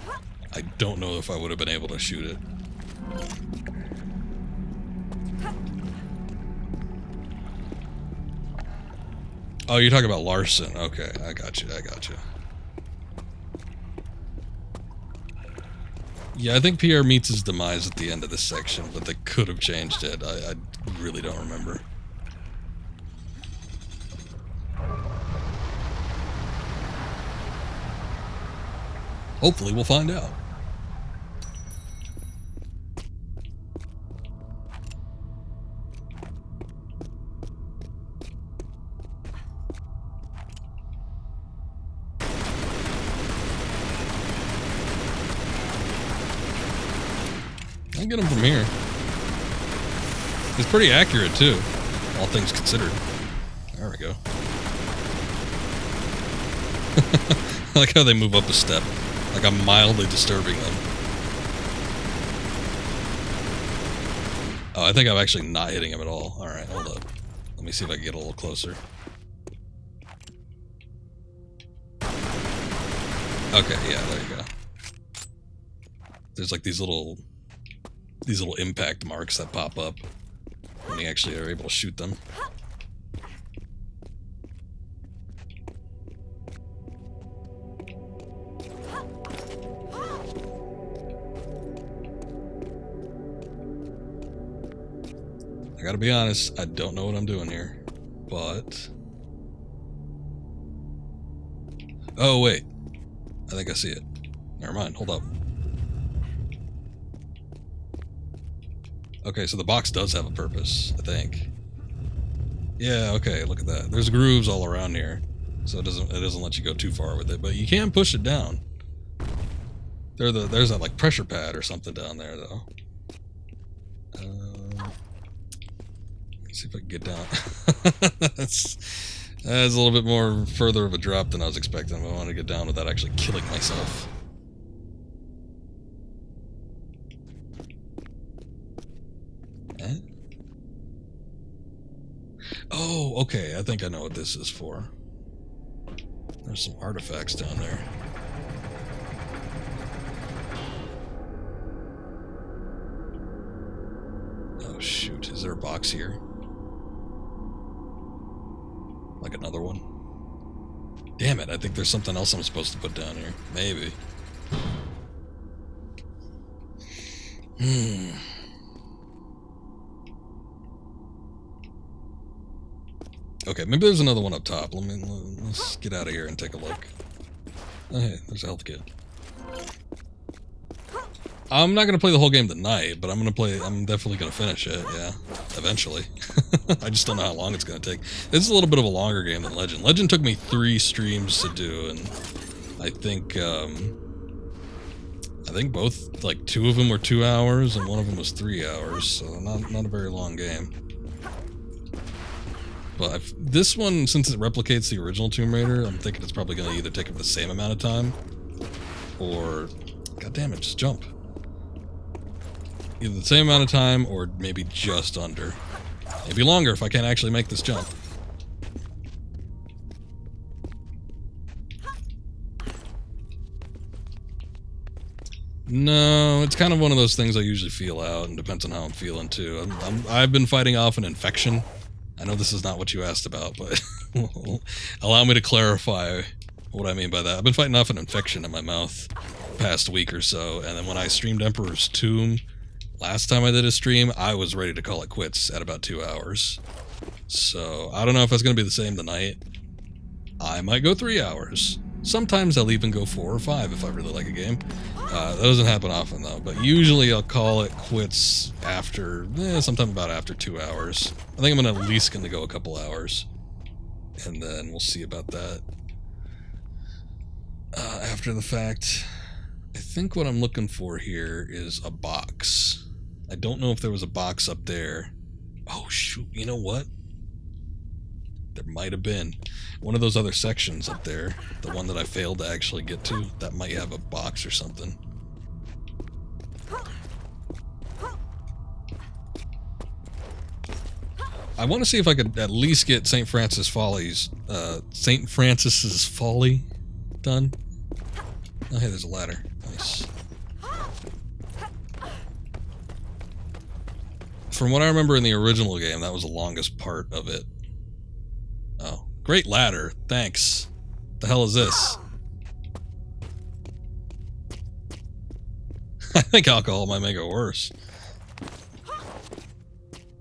I don't know if I would have been able to shoot it. Oh, you're talking about Larson. Okay, I got you, I got you. Yeah, I think Pierre meets his demise at the end of this section, but they could have changed it. I really don't remember. Hopefully we'll find out. I get him from here. It's pretty accurate, too, all things considered. There we go. I like how they move up a step. Like I'm mildly disturbing them. Oh, I think I'm actually not hitting him at all. Alright, hold up. Let me see if I can get a little closer. Okay, yeah, there you go. There's like these little impact marks that pop up when you actually are able to shoot them. I gotta be honest, I don't know what I'm doing here, but... Oh, wait. I think I see it. Never mind, hold up. Okay, so the box does have a purpose, I think. Yeah, okay, look at that. There's grooves all around here, so it doesn't let you go too far with it, but you can push it down. There's that like pressure pad or something down there, though. Let's see if I can get down. That's a little bit more further of a drop than I was expecting. I want to get down without actually killing myself. Eh? Oh, okay. I think I know what this is for. There's some artifacts down there. Oh, shoot. Is there a box here? Like another one? Damn it, I think there's something else I'm supposed to put down here. Maybe. Okay, maybe there's another one up top. Let's get out of here and take a look. Oh, hey, there's a health kit. I'm not gonna play the whole game tonight, but I'm definitely gonna finish it, yeah. Eventually. I just don't know how long it's gonna take. This is a little bit of a longer game than Legend. Legend took me 3 streams to do, and I think both, like 2 of them were 2 hours, and 1 of them was 3 hours, so not a very long game. But this one, since it replicates the original Tomb Raider, I'm thinking it's probably gonna either take up the same amount of time, or... God damn it, just jump. Either the same amount of time, or maybe just under. Maybe longer if I can't actually make this jump. No, it's kind of one of those things I usually feel out, and depends on how I'm feeling too. I've been fighting off an infection. I know this is not what you asked about, but allow me to clarify what I mean by that. I've been fighting off an infection in my mouth the past week or so, and then when I streamed Emperor's Tomb last time I did a stream, I was ready to call it quits at about 2 hours. So, I don't know if it's going to be the same tonight. I might go 3 hours. Sometimes I'll even go 4 or 5 if I really like a game. That doesn't happen often though, but usually I'll call it quits after, sometime about after 2 hours. I think I'm at least going to go a couple hours. And then we'll see about that. After the fact, I think what I'm looking for here is a box. I don't know if there was a box up there. Oh shoot, you know what? There might have been. One of those other sections up there, the one that I failed to actually get to, that might have a box or something. I want to see if I could at least get St. Francis's Folly done. Oh hey, there's a ladder. Nice. From what I remember in the original game, that was the longest part of it. Oh, great ladder. Thanks. The hell is this? I think alcohol might make it worse.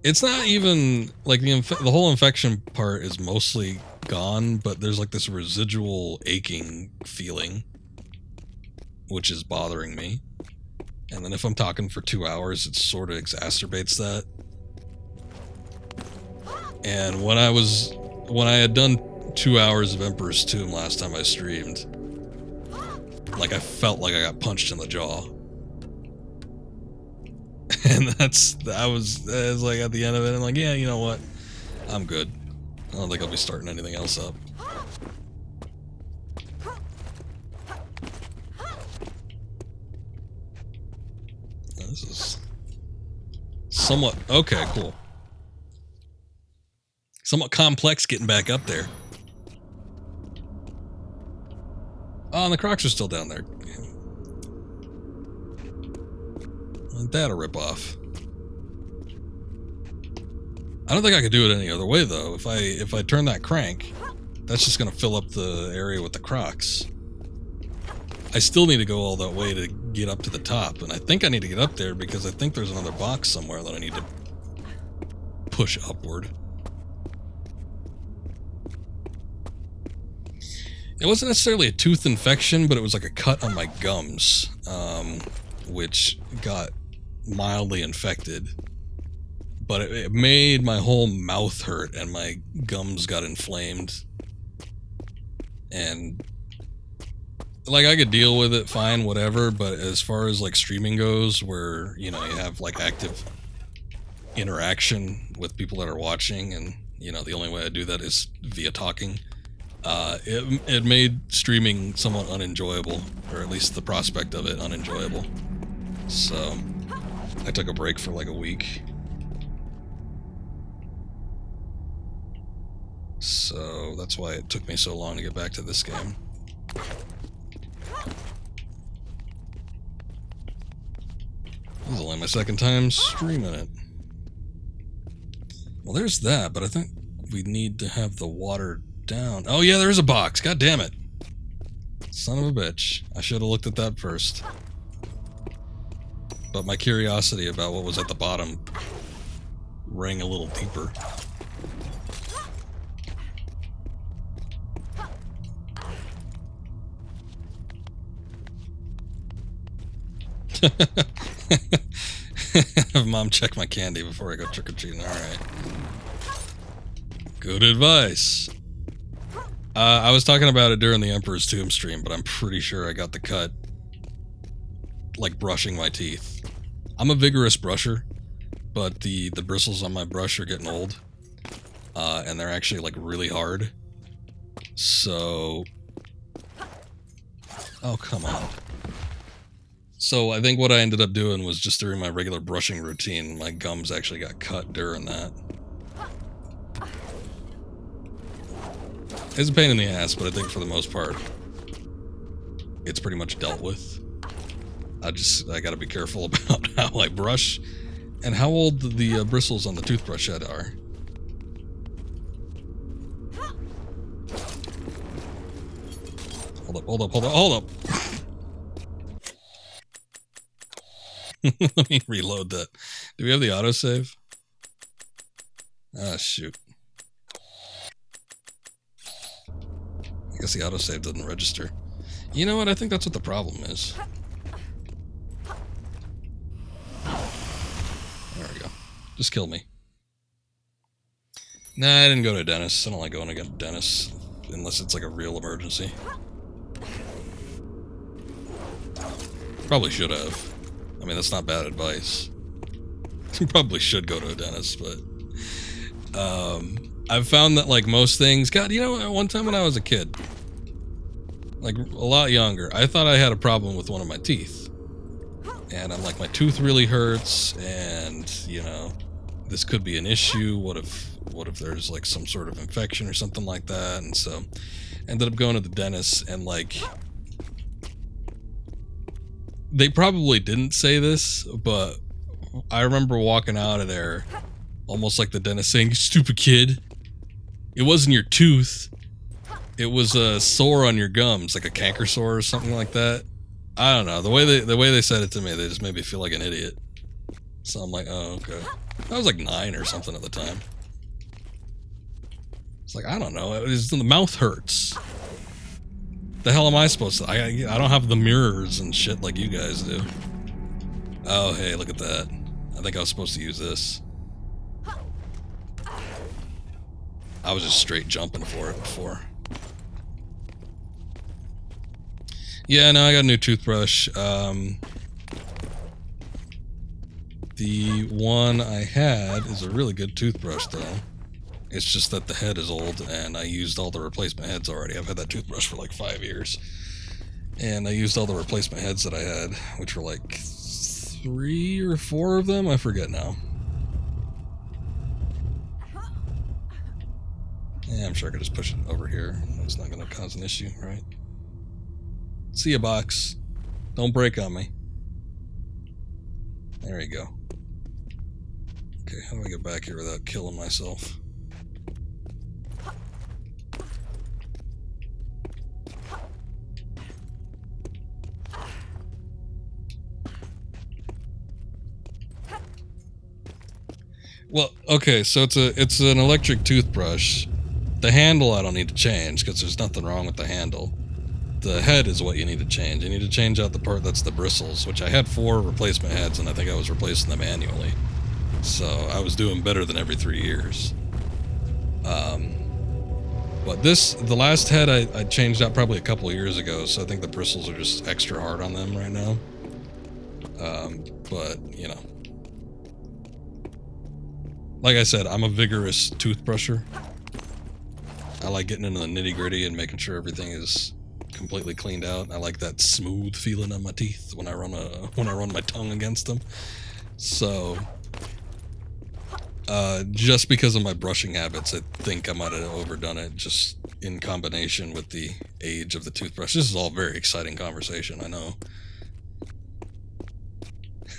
It's not even, like, the whole infection part is mostly gone, but there's like this residual aching feeling, which is bothering me. And then if I'm talking for 2 hours, it sort of exacerbates that. And when I had done 2 hours of Emperor's Tomb last time I streamed, like I felt like I got punched in the jaw. And I was like at the end of it, I'm like, yeah, you know what? I'm good. I don't think I'll be starting anything else up. This is somewhat... Okay, cool. Somewhat complex getting back up there. Oh, and the Crocs are still down there. That a ripoff. I don't think I could do it any other way though. If I turn that crank, that's just gonna fill up the area with the Crocs. I still need to go all that way to get up to the top, and I think I need to get up there because I think there's another box somewhere that I need to push upward. It wasn't necessarily a tooth infection, but it was like a cut on my gums, which got mildly infected. But it made my whole mouth hurt, and my gums got inflamed. And, like, I could deal with it fine, whatever, but as far as, like, streaming goes, where, you know, you have, like, active interaction with people that are watching, and, you know, the only way I do that is via talking, it made streaming somewhat unenjoyable, or at least the prospect of it unenjoyable. So, I took a break for, like, a week. So, that's why it took me so long to get back to this game. This is only my second time streaming it. Well, there's that, but I think we need to have the water down. Oh yeah, there is a box. God damn it. Son of a bitch. I should have looked at that first. But my curiosity about what was at the bottom rang a little deeper. Have Mom check my candy before I go trick-or-treating. Alright. Good advice. I was talking about it during the Emperor's Tomb stream, but I'm pretty sure I got the cut, like, brushing my teeth. I'm a vigorous brusher, but the bristles on my brush are getting old. And they're actually, like, really hard. So... Oh, come on. So I think what I ended up doing was just during my regular brushing routine, my gums actually got cut during that. It's a pain in the ass, but I think for the most part, it's pretty much dealt with. I gotta be careful about how I brush and how old the bristles on the toothbrush head are. Hold up. Let me reload that. Do we have the autosave? Ah, shoot. I guess the autosave doesn't register. You know what? I think that's what the problem is. There we go. Just kill me. Nah, I didn't go to a dentist. I don't like going to get a dentist unless it's like a real emergency. Probably should have. I mean, that's not bad advice. You probably should go to a dentist, but... I've found that, like, most things... God, you know, one time when I was a kid, like, a lot younger, I thought I had a problem with one of my teeth. And I'm like, my tooth really hurts, and, you know, this could be an issue. What if there's, like, some sort of infection or something like that? And so, ended up going to the dentist, and, like... They probably didn't say this, but I remember walking out of there almost like the dentist saying, "You stupid kid. It wasn't your tooth. It was a sore on your gums, like a canker sore or something like that." I don't know. The way they said it to me, they just made me feel like an idiot. So I'm like, oh, okay. I was like 9 or something at the time. It's like, I don't know. The mouth hurts. The hell am I supposed to... I don't have the mirrors and shit like you guys do. Oh, hey, look at that. I think I was supposed to use this. I was just straight jumping for it before. Yeah, no, I got a new toothbrush. The The one I had is a really good toothbrush, though. It's just that the head is old, and I used all the replacement heads already. I've had that toothbrush for like 5 years. And I used all the replacement heads that I had, which were like 3 or 4 of them. I forget now. Yeah, I'm sure I could just push it over here. It's not going to cause an issue, right? See ya, box. Don't break on me. There you go. Okay, how do I get back here without killing myself? Well, okay, so it's an electric toothbrush. The handle I don't need to change because there's nothing wrong with the handle. The head is what you need to change. You need to change out the part that's the bristles, which I had 4 replacement heads, and I think I was replacing them annually. So I was doing better than every 3 years. But the last head I changed out probably a couple of years ago, so I think the bristles are just extra hard on them right now. But, you know. Like I said, I'm a vigorous toothbrusher. I like getting into the nitty-gritty and making sure everything is completely cleaned out. I like that smooth feeling on my teeth when I run my tongue against them. So, just because of my brushing habits, I think I might have overdone it, just in combination with the age of the toothbrush. This is all very exciting conversation, I know.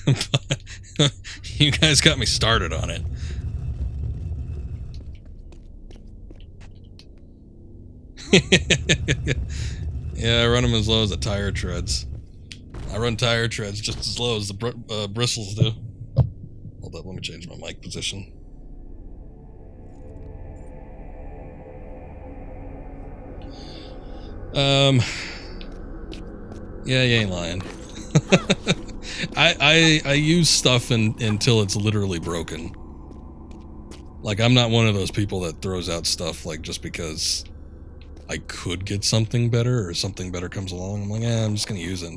But you guys got me started on it. Yeah, I run them as low as the tire treads. I run tire treads just as low as the bristles do. Hold up, let me change my mic position. Yeah, you ain't lying. I use stuff until it's literally broken. Like, I'm not one of those people that throws out stuff like just because I could get something better or something better comes along. I'm like, I'm just gonna use it.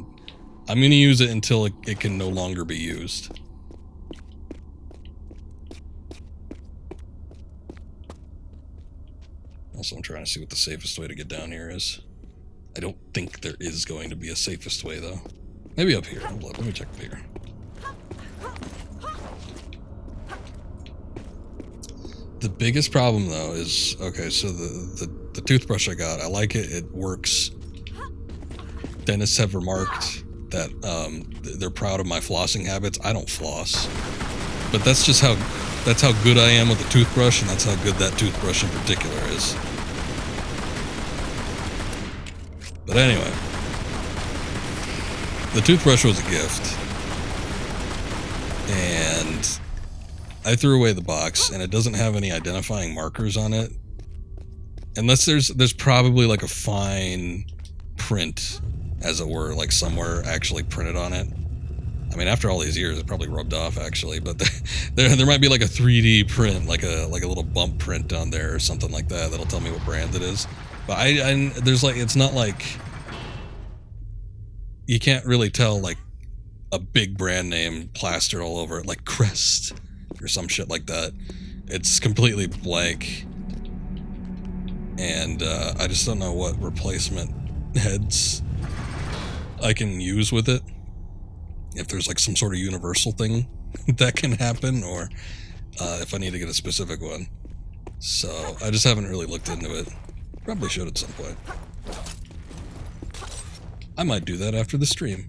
I'm gonna use it until it can no longer be used. Also, I'm trying to see what the safest way to get down here is. I don't think there is going to be a safest way, though. Maybe up here. Hold up, let me check up here. The biggest problem, though, is... Okay, so the toothbrush I got, I like it. It works. Dentists have remarked that they're proud of my flossing habits. I don't floss. But that's just how good I am with the toothbrush, and that's how good that toothbrush in particular is. But anyway, the toothbrush was a gift, and I threw away the box, and it doesn't have any identifying markers on it, unless there's probably like a fine print, as it were, like somewhere actually printed on it. I mean, after all these years, it probably rubbed off actually, but there might be like a 3D print, like a little bump print on there or something like that that'll tell me what brand it is. But there's like, it's not like, you can't really tell like a big brand name plastered all over it, like Crest or some shit like that. It's completely blank, and I just don't know what replacement heads I can use with it. If there's like some sort of universal thing that can happen, or if I need to get a specific one. So I just haven't really looked into it. Probably should at some point. I might do that after the stream.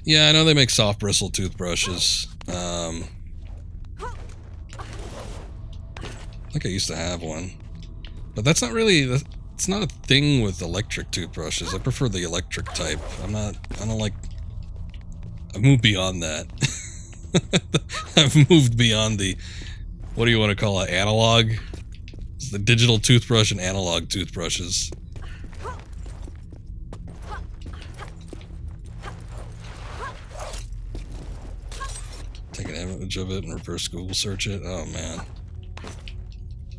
Yeah, I know they make soft bristle toothbrushes. I think I used to have one. But that's not really... It's not a thing with electric toothbrushes. I prefer the electric type. I don't like... I've moved beyond that. I've moved beyond the... What do you want to call it? Analog? It's the digital toothbrush and analog toothbrushes. Take an image of it and reverse Google search it. Oh, man.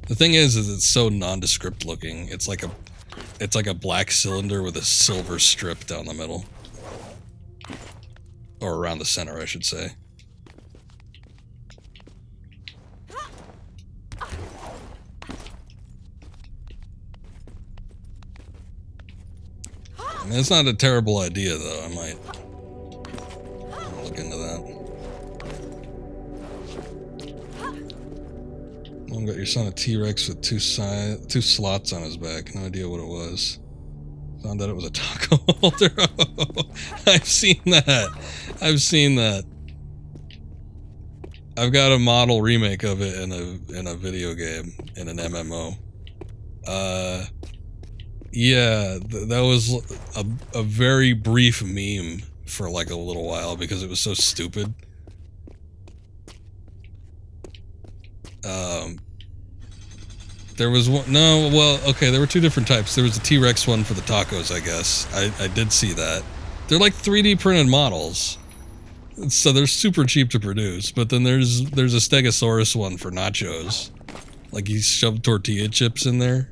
The thing is it's so nondescript looking. It's like a black cylinder with a silver strip down the middle. Or around the center, I should say. I mean, it's not a terrible idea, though. I might look into that. Mom got your son a T-Rex with two slots on his back. No idea what it was. Found out it was a taco holder. I've seen that. I've seen that. I've got a model remake of it in a video game, in an MMO. Yeah, that was a very brief meme for like a little while because it was so stupid. There was one, no, well, okay, there were two different types. There was the T-Rex one for the tacos, I guess. I did see that. They're like 3D printed models. So they're super cheap to produce, but then there's a Stegosaurus one for nachos. Like he shoved tortilla chips in there.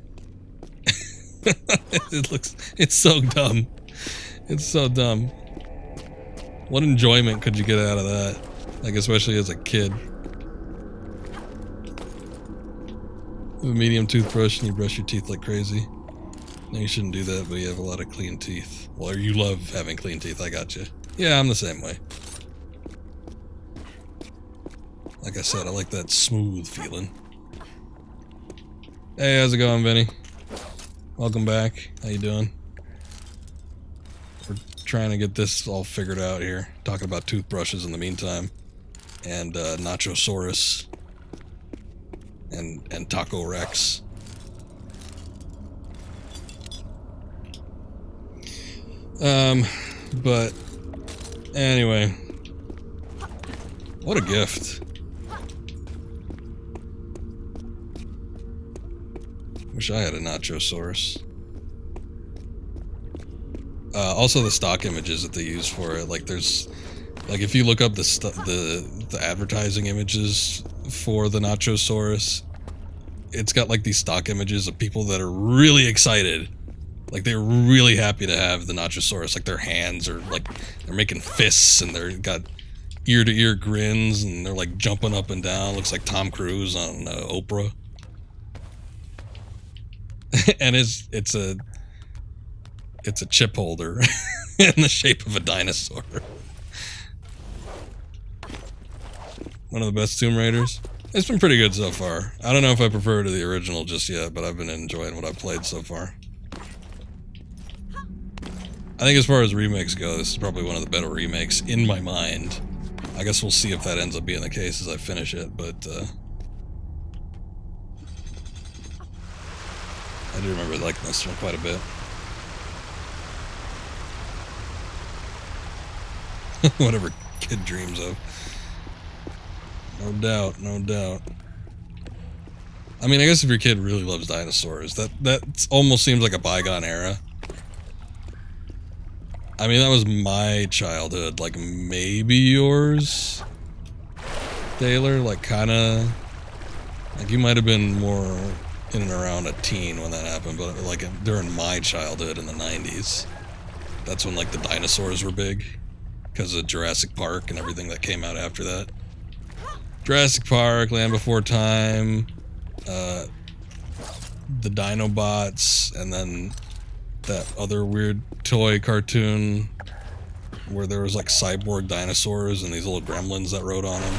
It's so dumb. It's so dumb. What enjoyment could you get out of that? Like especially as a kid. You have a medium toothbrush and you brush your teeth like crazy. No, you shouldn't do that, but you have a lot of clean teeth. Well, you love having clean teeth, I got you. Yeah, I'm the same way. Like I said, I like that smooth feeling. Hey, how's it going, Vinny? Welcome back. How you doing? We're trying to get this all figured out here. Talking about toothbrushes in the meantime. And Nachosaurus. And Taco Rex. But anyway, what a gift. Wish I had a Nachosaurus. Also the stock images that they use for it, like there's, like if you look up the advertising images for the Nachosaurus, it's got like these stock images of people that are really excited. Like they're really happy to have the Nachosaurus. Like their hands are like, they're making fists and they're got ear to ear grins and they're like jumping up and down. Looks like Tom Cruise on Oprah. And it's a chip holder in the shape of a dinosaur. One of the best Tomb Raiders. It's been pretty good so far. I don't know if I prefer it to the original just yet, but I've been enjoying what I've played so far. I think as far as remakes go, this is probably one of the better remakes in my mind. I guess we'll see if that ends up being the case as I finish it, but I do remember liking this one quite a bit. Whatever kid dreams of. No doubt, no doubt. I mean, I guess if your kid really loves dinosaurs, that almost seems like a bygone era. I mean, that was my childhood, like maybe yours, Taylor, like kinda, like you might have been more in and around a teen when that happened, but like during my childhood in the 90s, that's when like the dinosaurs were big, because of Jurassic Park and everything that came out after that. Jurassic Park, Land Before Time, the Dinobots, and then that other weird toy cartoon where there was like cyborg dinosaurs and these little gremlins that rode on them.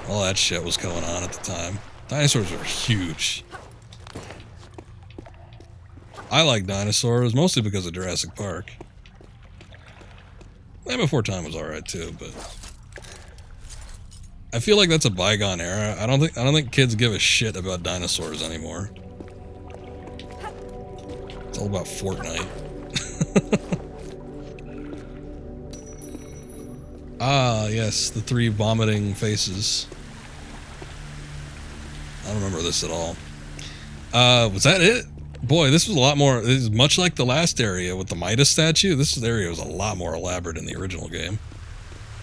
All that shit was going on at the time. Dinosaurs were huge. I like dinosaurs mostly because of Jurassic Park. Land Before Time was alright too, but I feel like that's a bygone era. I don't think kids give a shit about dinosaurs anymore. It's all about Fortnite. Ah, yes, the 3 vomiting faces. I don't remember this at all. Was that it? Boy, this was a lot more. This is much like the last area with the Midas statue. This area was a lot more elaborate in the original game.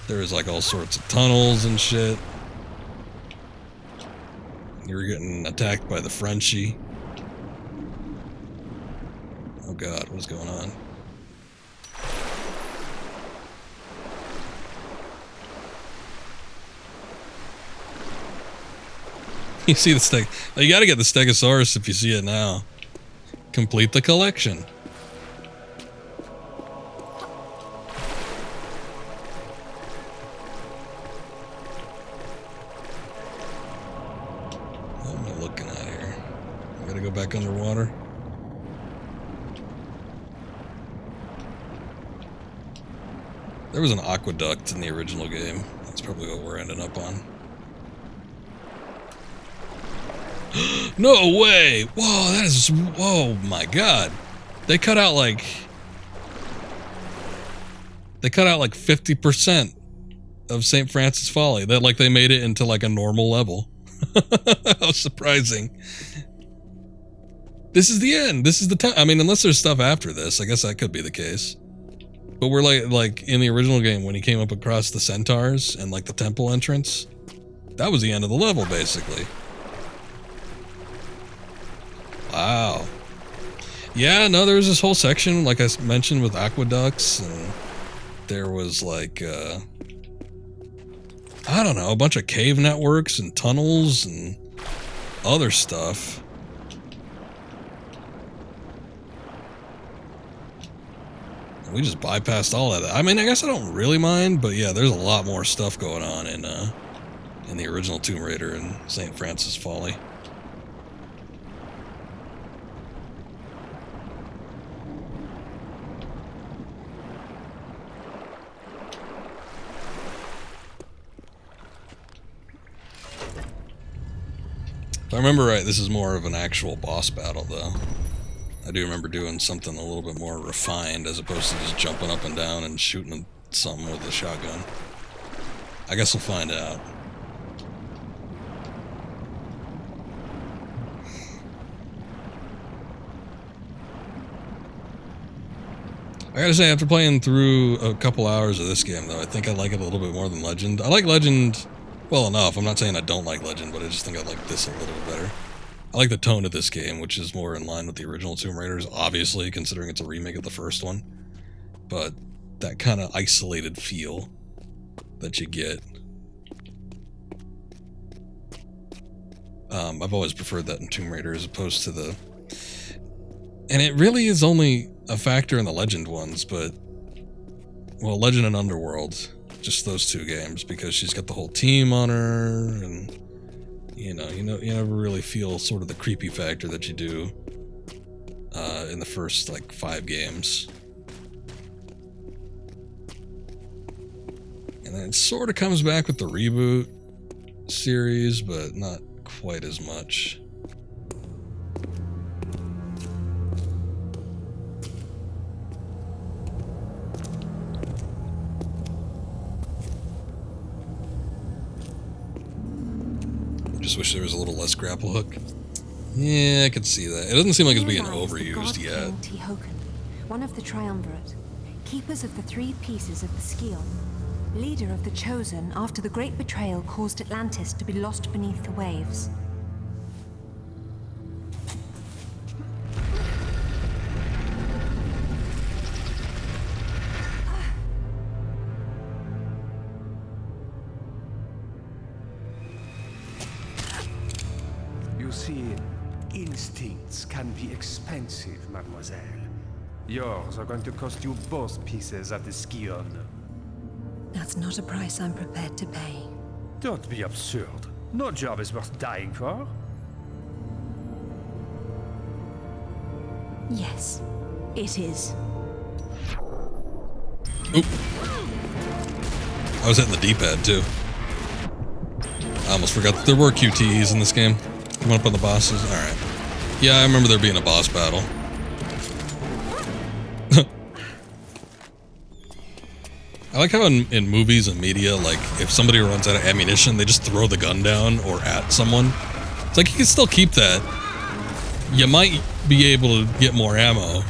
There was like all sorts of tunnels and shit. You were getting attacked by the Frenchie. Oh god, what's going on? You see the steg. You got to get the Stegosaurus if you see it now. Complete the collection. What am I looking at here? I gotta go back underwater. There was an aqueduct in the original game. That's probably what we're ending up on. No way! Whoa, that is... Whoa, my God. They cut out like 50% of St. Francis Folly. That like they made it into like a normal level. How surprising. This is the end. This is the time. I mean, unless there's stuff after this, I guess that could be the case. But we're like in the original game when he came up across the centaurs and like the temple entrance. That was the end of the level, basically. Wow. Yeah, no, there was this whole section, like I mentioned, with aqueducts, and there was like, I don't know, a bunch of cave networks and tunnels and other stuff. And we just bypassed all of that. I mean, I guess I don't really mind, but yeah, there's a lot more stuff going on in the original Tomb Raider and St. Francis Folly. If I remember right, this is more of an actual boss battle, though. I do remember doing something a little bit more refined, as opposed to just jumping up and down and shooting something with a shotgun. I guess we'll find out. I gotta say, after playing through a couple hours of this game, though, I think I like it a little bit more than Legend. I like Legend well enough. I'm not saying I don't like Legend, but I just think I like this a little bit better. I like the tone of this game, which is more in line with the original Tomb Raiders, obviously, considering it's a remake of the first one. But that kind of isolated feel that you get. I've always preferred that in Tomb Raider as opposed to the... And it really is only a factor in the Legend ones, but... Well, Legend and Underworld, just those two games, because she's got the whole team on her, and... You never really feel sort of the creepy factor that you do in the first, like, 5 games. And then it sort of comes back with the reboot series, but not quite as much. Just wish there was a little less grapple hook. Yeah, I could see that. It doesn't seem like it's being overused yet. One of the triumvirate, keepers of the 3 pieces of the Scion, leader of the Chosen after the great betrayal caused Atlantis to be lost beneath the waves. You see, instincts can be expensive, mademoiselle. Yours are going to cost you both pieces of the Scion. That's not a price I'm prepared to pay. Don't be absurd. No job is worth dying for. Yes, it is. Oop. I was hitting the D-pad, too. I almost forgot that there were QTEs in this game. Coming up on the bosses. Alright. Yeah, I remember there being a boss battle. I like how in movies and media, like, if somebody runs out of ammunition, they just throw the gun down or at someone. It's like, you can still keep that. You might be able to get more ammo.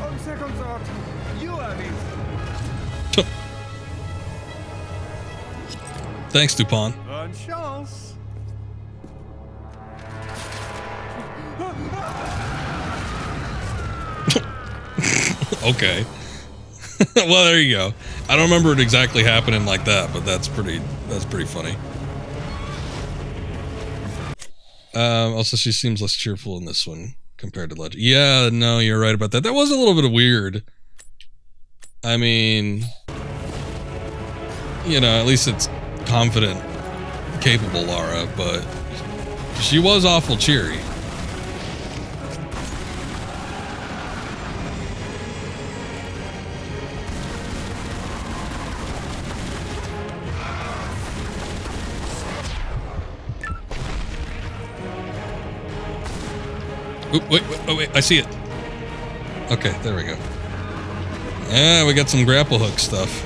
On second thought, you have it. Thanks, Dupont. Bonne chance. Okay. Well, there you go. I don't remember it exactly happening like that, but that's pretty funny. Also, she seems less cheerful in this one compared to Legend. Yeah, no, you're right about that. That was a little bit weird. I mean, you know, at least it's confident, capable Lara, but she was awful cheery. Oop, wait, oh wait, I see it. Okay, there we go. Yeah, we got some grapple hook stuff.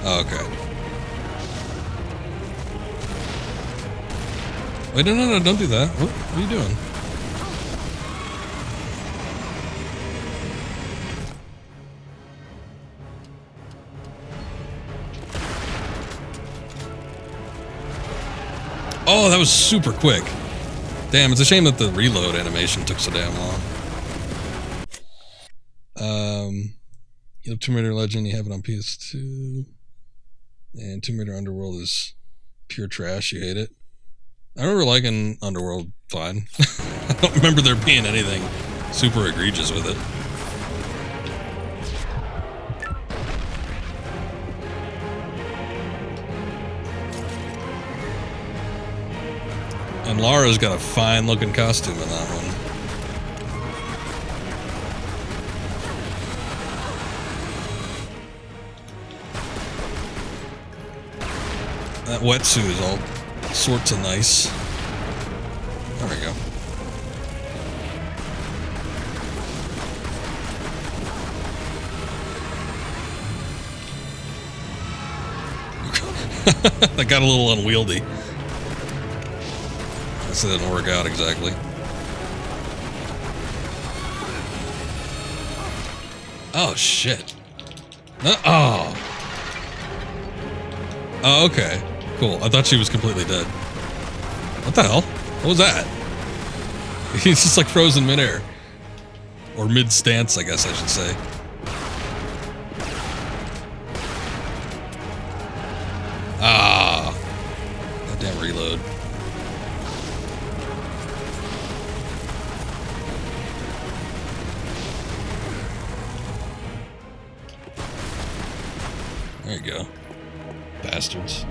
Oh, okay. Wait, no, don't do that. What are you doing? Oh, that was super quick. Damn, it's a shame that the reload animation took so damn long. You have Tomb Raider Legend, you have it on PS2. And Tomb Raider Underworld is pure trash, you hate it. I remember liking Underworld fine. I don't remember there being anything super egregious with it. And Lara's got a fine looking costume in that one. That wetsuit is all sorts of nice. There we go. That got a little unwieldy. This didn't work out exactly. Oh, shit. Oh. Oh, okay. Cool. I thought she was completely dead. What the hell? What was that? He's just like frozen midair. Or mid-stance, I guess I should say. Ah. Goddamn reload. There you go. Bastards.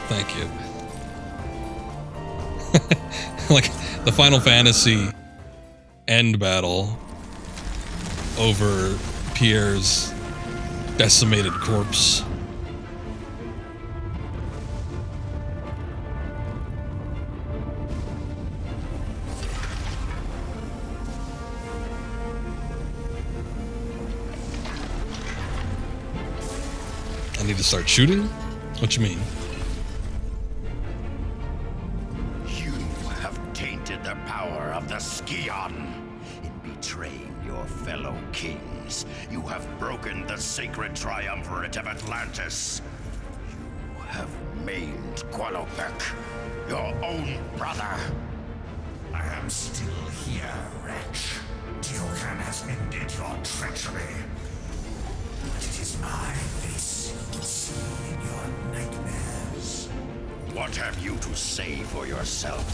Thank you. Like the Final Fantasy end battle over Pierre's decimated corpse. I need to start shooting? What you mean? You have tainted the power of the Scion. In betraying your fellow kings, you have broken the sacred triumvirate of Atlantis. You have maimed Qualopec, your own brother. I am still here, wretch. Diokan has ended your treachery. But it is my face you will see in your nightmares. What have you to say for yourself?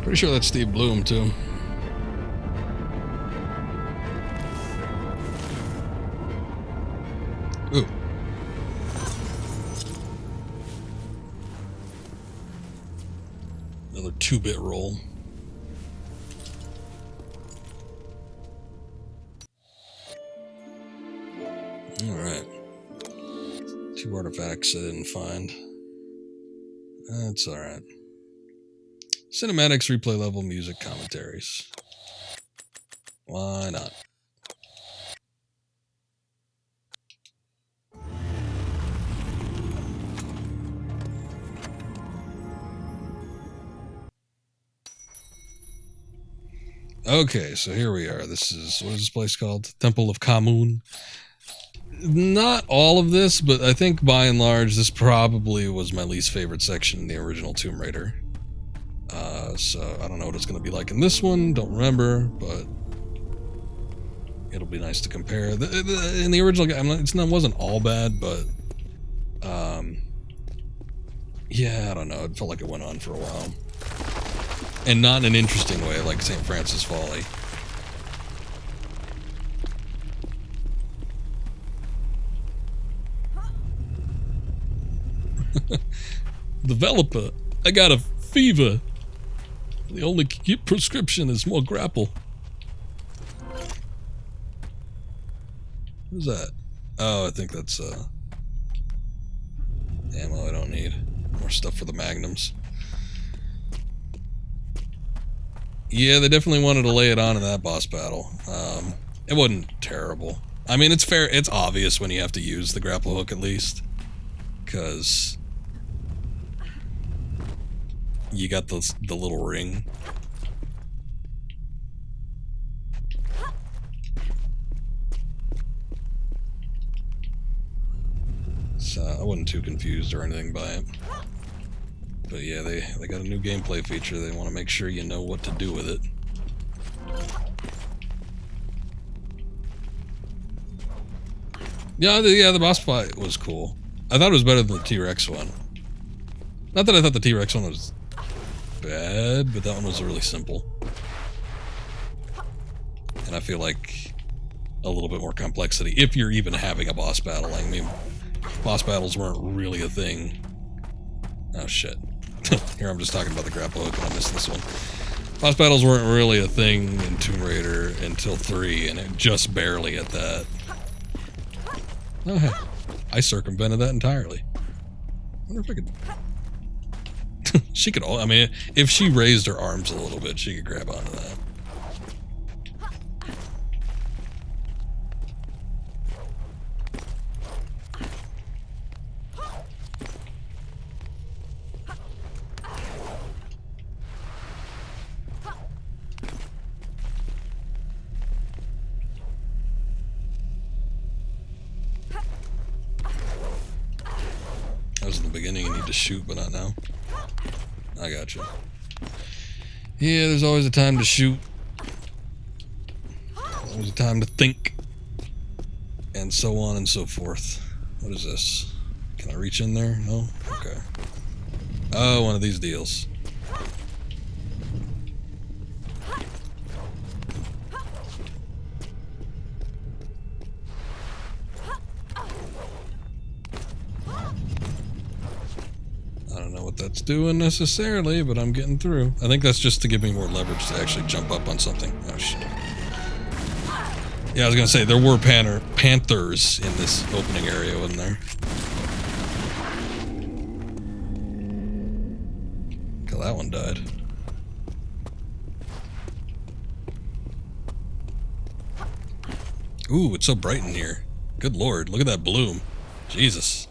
Pretty sure that's Steve Bloom, too. Ooh. Another 2-bit roll. Alright. 2 artifacts I didn't find. That's alright. Cinematics, replay level, music, commentaries. Why not? Okay, so here we are. This is, what is this place called? Temple of Khamun. Not all of this, but I think by and large, this probably was my least favorite section in the original Tomb Raider. So I don't know what it's going to be like in this one. Don't remember, but it'll be nice to compare. In the original, it wasn't all bad, but yeah, I don't know. It felt like it went on for a while, and not in an interesting way, like St. Francis Folly. Developer, I got a fever. The only prescription is more grapple. What is that? Oh, I think that's ammo I don't need. More stuff for the magnums. Yeah, they definitely wanted to lay it on in that boss battle. It wasn't terrible. I mean, it's fair. It's obvious when you have to use the grapple hook at least, because you got the little ring. So I wasn't too confused or anything by it. But yeah, they got a new gameplay feature. They want to make sure you know what to do with it. Yeah, the boss fight was cool. I thought it was better than the T-Rex one. Not that I thought the T-Rex one was bad, but that one was really simple. And I feel like a little bit more complexity, if you're even having a boss battle. I mean, boss battles weren't really a thing. Oh shit. Here I'm just talking about the grapple hook and I missed this one. Boss battles weren't really a thing in Tomb Raider until 3, and it just barely at that. Oh hey, I circumvented that entirely. I wonder if I could... She could... I mean, if she raised her arms a little bit, she could grab onto that. To shoot, but not now. I got you. Yeah, there's always a time to shoot. Always a time to think. And so on and so forth. What is this? Can I reach in there? No? Okay. Oh, one of these deals. That's doing necessarily, but I'm getting through. I think that's just to give me more leverage to actually jump up on something. Oh shit. Yeah, I was gonna say there were panthers in this opening area, wasn't there? Okay, that one died. Ooh, it's so bright in here. Good lord, look at that bloom. Jesus.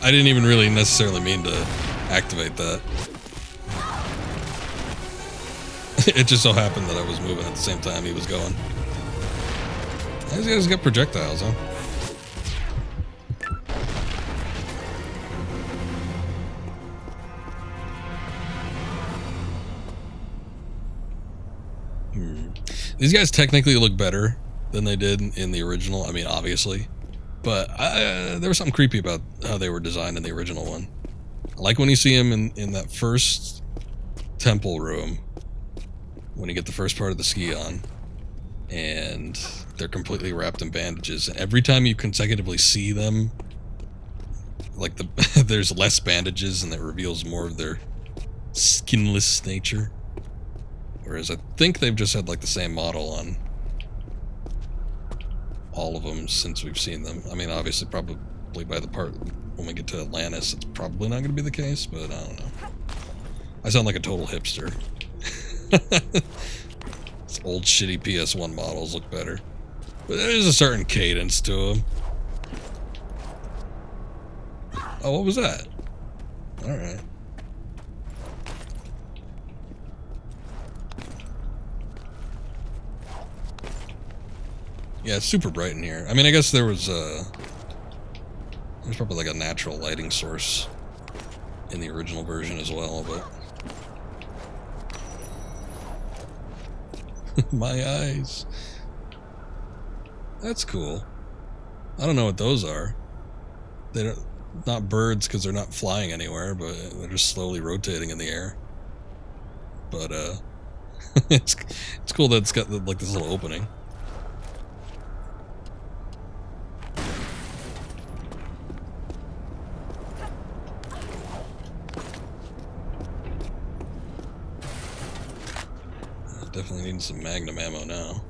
I didn't even really necessarily mean to activate that. It just so happened that I was moving at the same time he was going. These guys got projectiles, huh? These guys technically look better than they did in the original. I mean, obviously. But there was something creepy about how they were designed in the original one. I like when you see him in that first temple room, when you get the first part of the Scion, and they're completely wrapped in bandages. And every time you consecutively see them, like there's less bandages, and that reveals more of their skinless nature. Whereas I think they've just had like the same model on all of them since we've seen them. I mean, obviously, probably by the part when we get to Atlantis, it's probably not going to be the case, but I don't know. I sound like a total hipster. These old shitty PS1 models look better. But there's a certain cadence to them. Oh, what was that? Alright. Yeah, it's super bright in here. I mean, I guess there's probably like a natural lighting source in the original version as well, but... My eyes. That's cool. I don't know what those are. They're not birds because they're not flying anywhere, but they're just slowly rotating in the air. But it's cool that it's got like this little opening. Definitely need some magnum ammo now.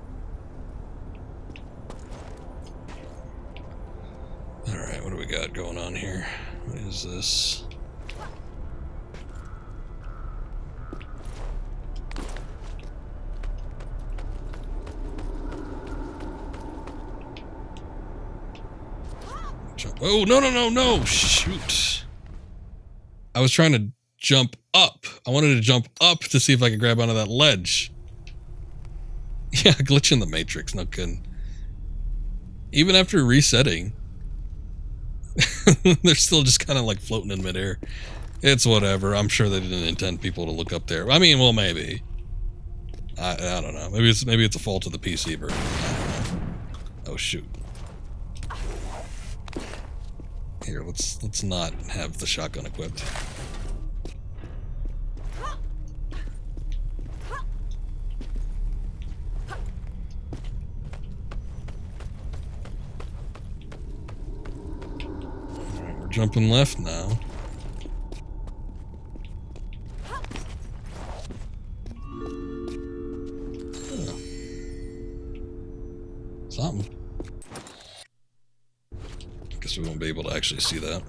Alright, what do we got going on here? What is this? Oh, no! Shoot! I was trying to jump up. I wanted to jump up to see if I could grab onto that ledge. Yeah, glitch in the Matrix, no kidding. Even after resetting, they're still just kind of like floating in midair. It's whatever. I'm sure they didn't intend people to look up there. I mean, well, maybe. I don't know. Maybe it's a fault of the PC version. I don't know. Oh shoot. Here, let's not have the shotgun equipped. Jumping left now. Oh. Something. Guess we won't be able to actually see that.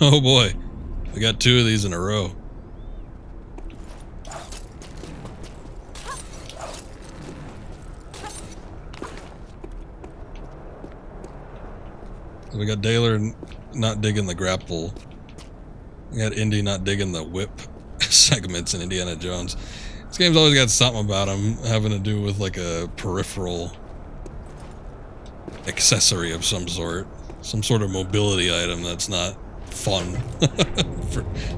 Oh boy, we got 2 of these in a row. We got Daler not digging the grapple. We got Indy not digging the whip segments in Indiana Jones. This game's always got something about him having to do with like a peripheral accessory of some sort. Some sort of mobility item that's not fun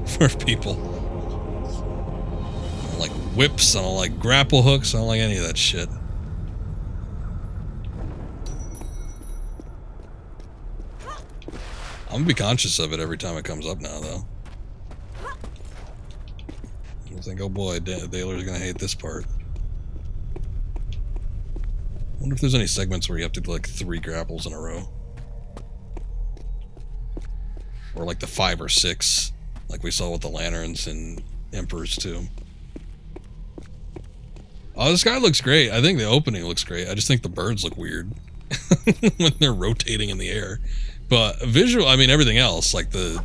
for people. I don't like whips, I don't like grapple hooks, I don't like any of that shit. I'm gonna be conscious of it every time it comes up now, though. I think, oh boy, Daler's gonna hate this part. I wonder if there's any segments where you have to do like 3 grapples in a row. Or like the 5 or 6, like we saw with the lanterns and Emperors too. Oh, this guy looks great. I think the opening looks great. I just think the birds look weird when they're rotating in the air. But visual, I mean, everything else, like the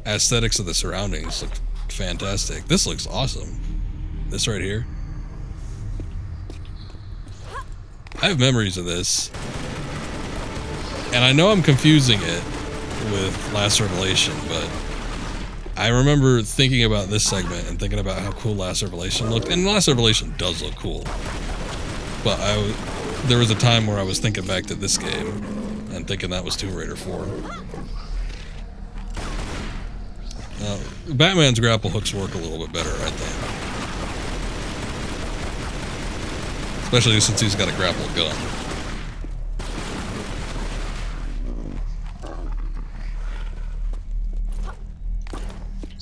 aesthetics of the surroundings look fantastic. This looks awesome. This right here. I have memories of this. And I know I'm confusing it with Last Revelation, but I remember thinking about this segment and thinking about how cool Last Revelation looked. And Last Revelation does look cool. But there was a time where I was thinking back to this game and thinking that was Tomb Raider 4. Now, Batman's grapple hooks work a little bit better, I think. Especially since he's got a grapple gun.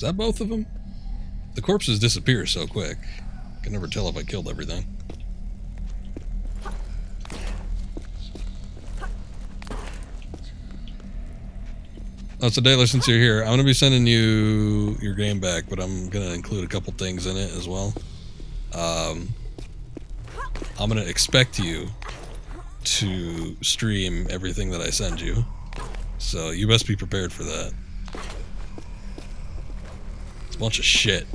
Is that both of them? The corpses disappear so quick. I can never tell if I killed everything. Oh, so Daylor, since you're here, I'm going to be sending you your game back, but I'm going to include a couple things in it as well. I'm going to expect you to stream everything that I send you. So you must be prepared for that. It's a bunch of shit.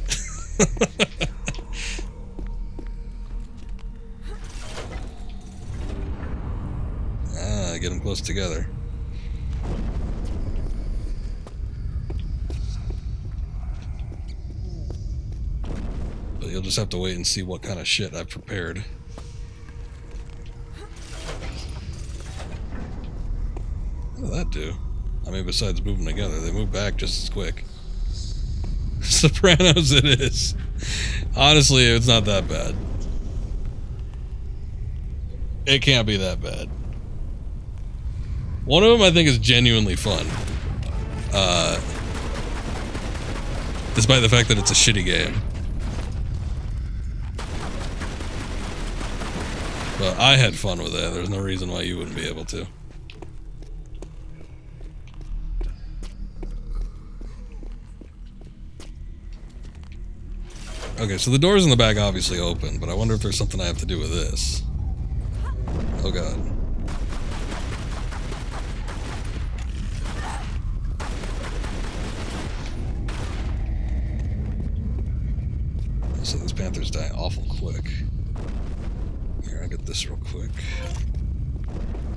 Get them close together. But you'll just have to wait and see what kind of shit I've prepared. What did that do? I mean, besides moving together, they move back just as quick. Sopranos it is. Honestly, it's not that bad. It can't be that bad. One of them I think is genuinely fun. Despite the fact that it's a shitty game. But I had fun with it. There's no reason why you wouldn't be able to. Okay, so the doors in the back obviously open, but I wonder if there's something I have to do with this. Oh god. So these panthers die awful quick. Here, I get this real quick.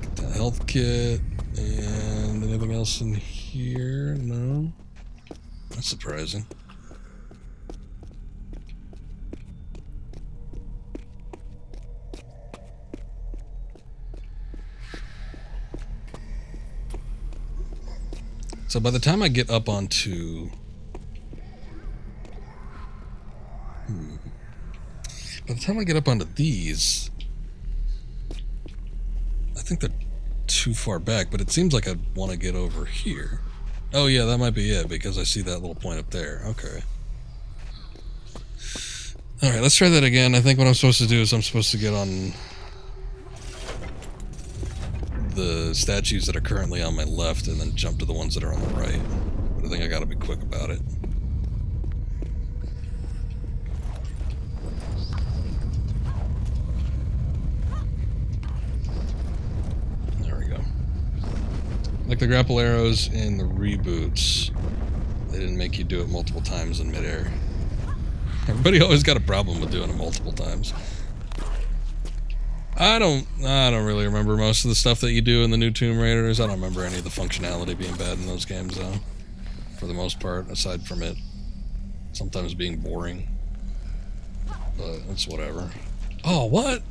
Get that health kit. And anything else in here? No? That's surprising. So by the time I get up onto... By the time I get up onto these... I think they're too far back, but it seems like I want to get over here. Oh yeah, that might be it, because I see that little point up there. Okay. Alright, let's try that again. I think what I'm supposed to do is I'm supposed to get on... the statues that are currently on my left and then jump to the ones that are on the right. But I think I gotta be quick about it. There we go. Like the grapple arrows in the reboots, they didn't make you do it multiple times in midair. Everybody always got a problem with doing it multiple times. I don't really remember most of the stuff that you do in the new Tomb Raiders. I don't remember any of the functionality being bad in those games, though. For the most part, aside from it sometimes being boring. But it's whatever. Oh, what?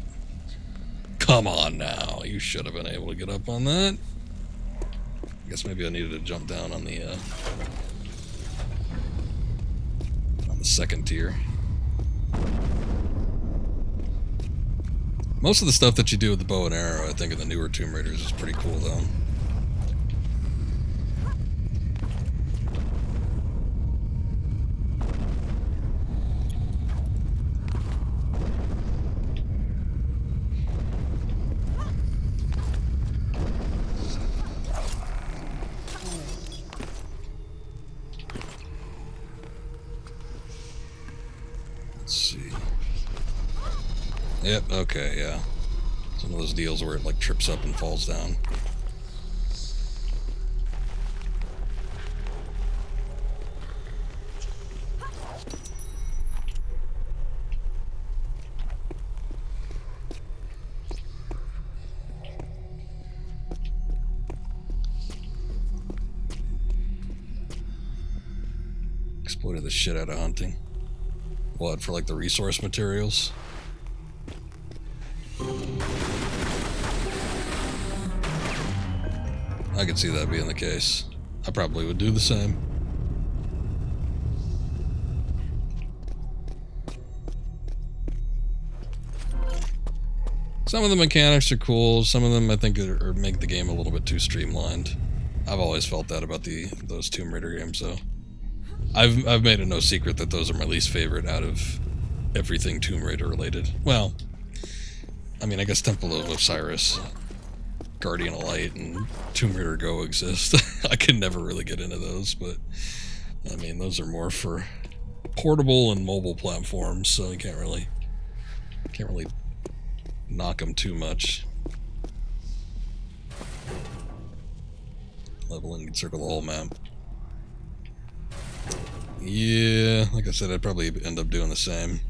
Come on now. You should have been able to get up on that. I guess maybe I needed to jump down on the second tier. Most of the stuff that you do with the bow and arrow, I think, in the newer Tomb Raiders is pretty cool, though. Let's see. Yep, okay, yeah. Some of those deals where it like trips up and falls down. Exploited the shit out of hunting. What, for like the resource materials? I could see that being the case. I probably would do the same. Some of the mechanics are cool. Some of them I think are make the game a little bit too streamlined. I've always felt that about those Tomb Raider games, though. I've made it no secret that those are my least favorite out of everything Tomb Raider related. Well, I mean, I guess Temple of Osiris, Guardian of Light, and Tomb Raider Go exist. I can never really get into those, but I mean, those are more for portable and mobile platforms, so you can't really knock them too much. Leveling, you can circle the whole map. Yeah, like I said, I'd probably end up doing the same.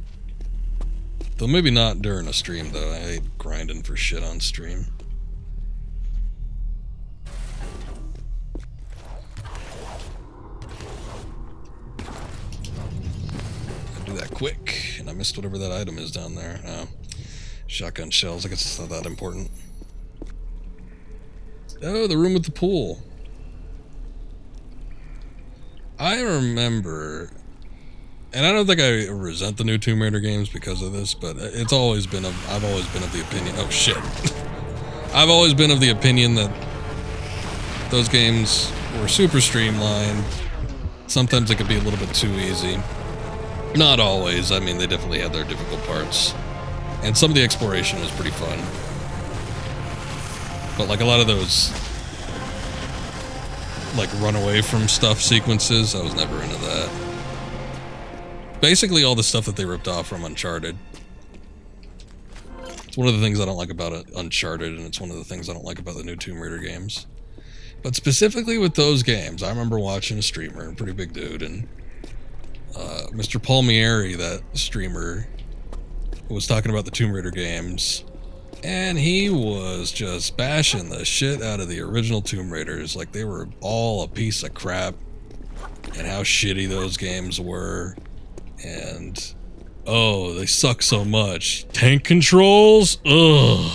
Though maybe not during a stream, though. I hate grinding for shit on stream. I do that quick, and I missed whatever that item is down there. Shotgun shells, I guess it's not that important. Oh, the room with the pool. I remember, and I don't think I resent the new Tomb Raider games because of this, but I've always been of the opinion, oh shit. I've always been of the opinion that those games were super streamlined. Sometimes it could be a little bit too easy. Not always, I mean, they definitely had their difficult parts. And some of the exploration was pretty fun. But like a lot of those like run away from stuff sequences, I was never into that. Basically all the stuff that they ripped off from Uncharted. It's one of the things I don't like about Uncharted, and it's one of the things I don't like about the new Tomb Raider games. But specifically with those games, I remember watching a streamer, a pretty big dude, and Mr. Palmieri, that streamer, was talking about the Tomb Raider games, and he was just bashing the shit out of the original Tomb Raiders, like they were all a piece of crap, and how shitty those games were, and oh, they suck so much. Tank controls? Ugh.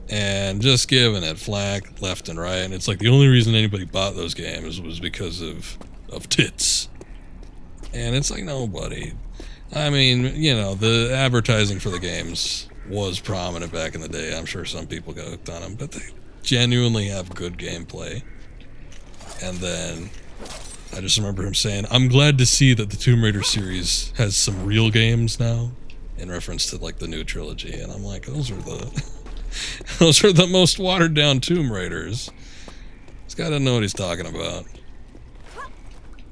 And just giving it flack left and right, and it's like the only reason anybody bought those games was because of tits. And it's like, nobody. I mean, you know, the advertising for the games was prominent back in the day. I'm sure some people got hooked on them, but they genuinely have good gameplay. And then I just remember him saying, I'm glad to see that the Tomb Raider series has some real games now, in reference to like the new trilogy. And I'm like, those are the most watered down Tomb Raiders. This guy doesn't know what he's talking about.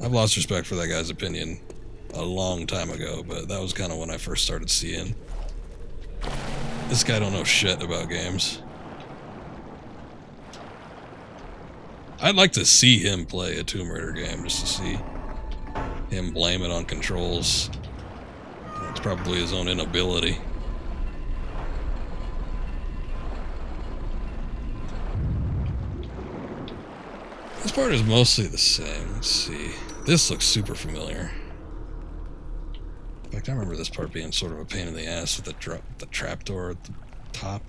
I've lost respect for that guy's opinion a long time ago, but that was kind of when I first started seeing this guy don't know shit about games. I'd like to see him play a Tomb Raider game, just to see him blame it on controls. It's probably his own inability. This part is mostly the same. Let's see. This looks super familiar. In fact, I remember this part being sort of a pain in the ass with the trapdoor at the top.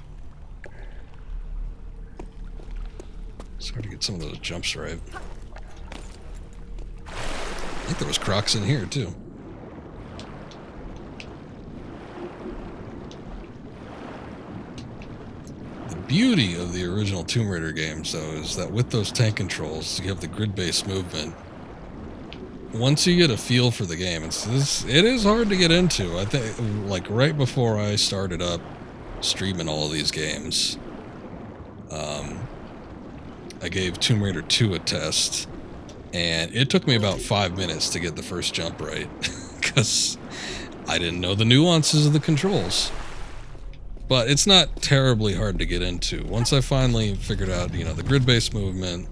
It's hard to get some of those jumps right. I think there was crocs in here, too. The beauty of the original Tomb Raider games, though, is that with those tank controls, you have the grid-based movement. Once you get a feel for the game, it is hard to get into. I think, like, right before I started up streaming all of these games, I gave Tomb Raider 2 a test, and it took me about 5 minutes to get the first jump right, because I didn't know the nuances of the controls. But it's not terribly hard to get into. Once I finally figured out, you know, the grid-based movement,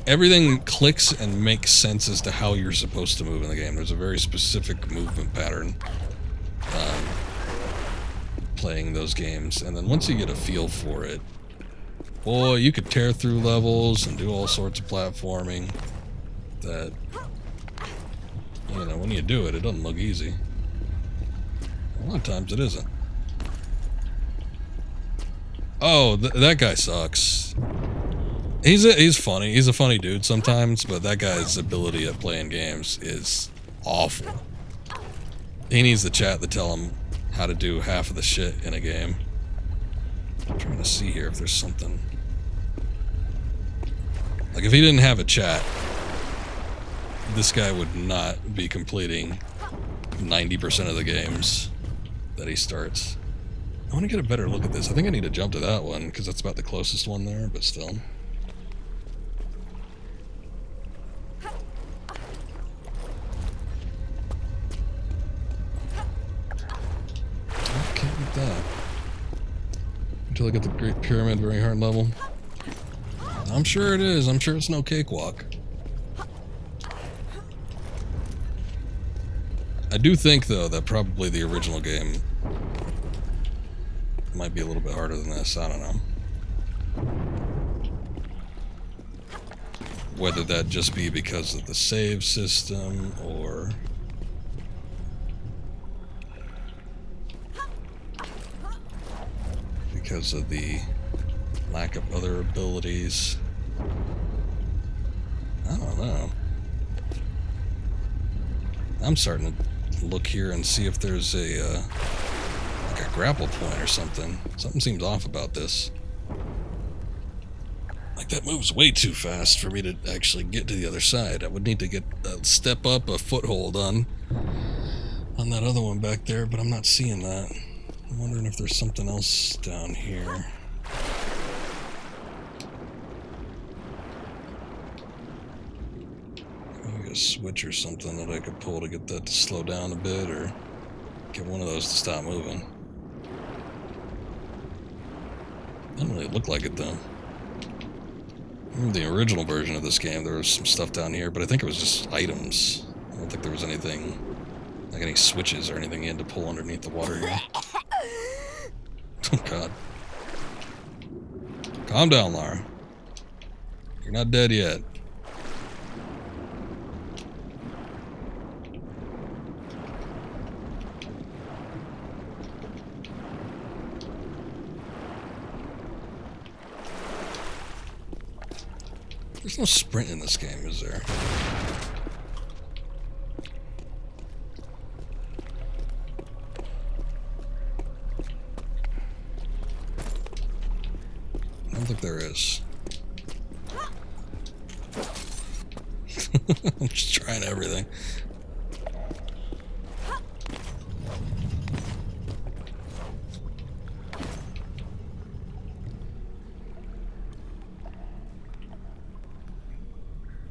everything clicks and makes sense as to how you're supposed to move in the game. There's a very specific movement pattern playing those games. And then once you get a feel for it, boy, you could tear through levels and do all sorts of platforming that, you know, when you do it, it doesn't look easy. A lot of times it isn't. Oh, that guy sucks. He's funny. He's a funny dude sometimes, but that guy's ability at playing games is awful. He needs the chat to tell him how to do half of the shit in a game. I'm trying to see here if there's something. Like, if he didn't have a chat, this guy would not be completing 90% of the games that he starts. I want to get a better look at this. I think I need to jump to that one because that's about the closest one there, but still. Can't get that. Until I get the Great Pyramid very hard level. I'm sure it is. I'm sure it's no cakewalk. I do think, though, that probably the original game might be a little bit harder than this. I don't know. Whether that just be because of the save system or... because of the lack of other abilities. I don't know. I'm starting to look here and see if there's a like a grapple point or something. Something seems off about this. Like that moves way too fast for me to actually get to the other side. I would need to get step up a foothold on that other one back there, but I'm not seeing that. I'm wondering if there's something else down here. Maybe a switch or something that I could pull to get that to slow down a bit, or get one of those to stop moving. Doesn't really look like it though. In the original version of this game, there was some stuff down here, but I think it was just items. I don't think there was anything, like any switches or anything you had to pull underneath the water here. Oh god. Calm down, Lara. You're not dead yet. There's no sprint in this game, is there? I don't think there is. I'm just trying everything.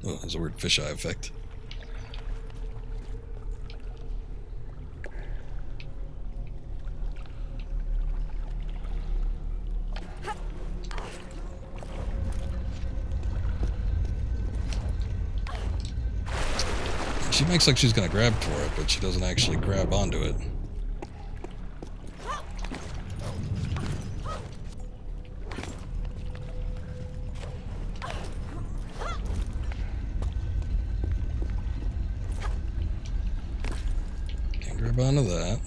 Oh, there's a weird fisheye effect. She makes like she's gonna grab for it, but she doesn't actually grab onto it. Can't grab onto that.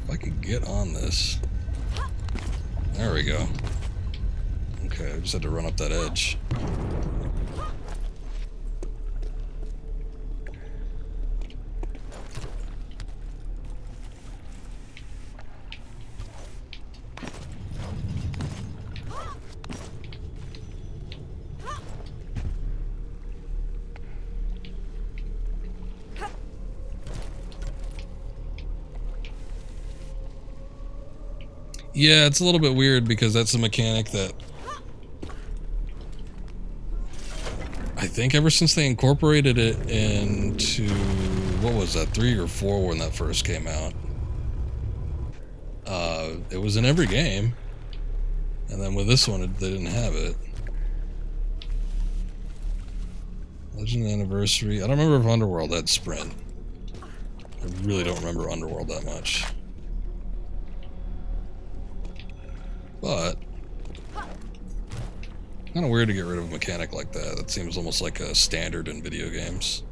If I could get on this. There we go. Okay, I just had to run up that edge. Yeah, it's a little bit weird because that's a mechanic that I think ever since they incorporated it into, what was that, 3 or 4 when that first came out. It was in every game. And then with this one, they didn't have it. Legend Anniversary. I don't remember if Underworld had Sprint. I really don't remember Underworld that much. But kind of weird to get rid of a mechanic like that. That seems almost like a standard in video games.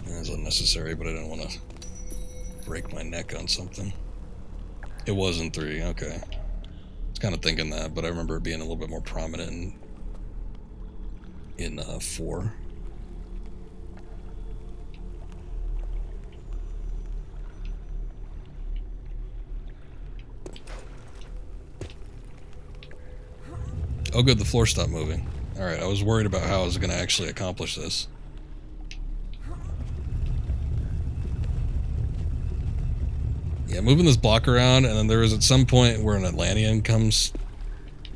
It was unnecessary, but I didn't want to break my neck on something. It was in 3, okay. I was kind of thinking that, but I remember it being a little bit more prominent in 4. Oh good, the floor stopped moving. Alright, I was worried about how I was going to actually accomplish this. Yeah, moving this block around, and then there is at some point where an Atlantean comes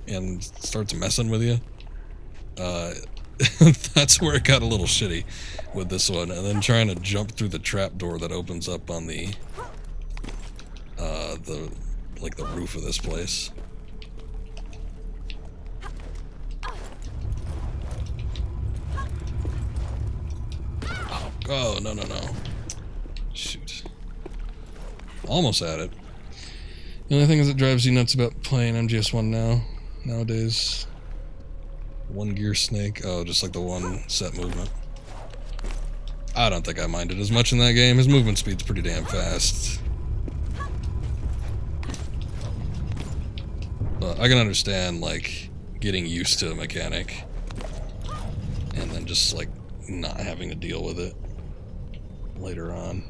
and starts messing with you. That's where it got a little shitty with this one. And then trying to jump through the trapdoor that opens up on the roof of this place. Oh, no, no, no. Shoot. Almost at it. The only thing is it drives you nuts about playing MGS1 nowadays. One gear snake. Oh, just like the one set movement. I don't think I minded as much in that game. His movement speed's pretty damn fast. But I can understand, like, getting used to a mechanic. And then just, like, not having to deal with it later on.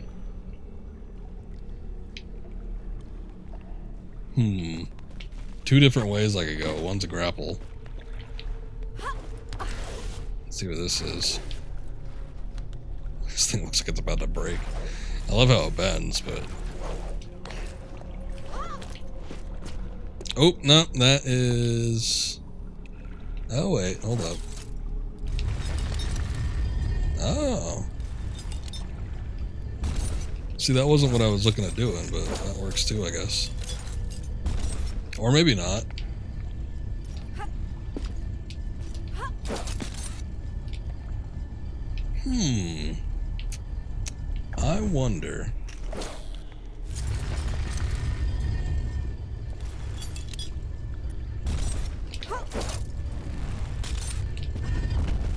Two different ways I could go. One's a grapple. Let's see what this is. This thing looks like it's about to break. I love how it bends, but... Oh, no, that is... Oh, wait, hold up. Oh. See, that wasn't what I was looking at doing, but that works too, I guess. Or maybe not. I wonder.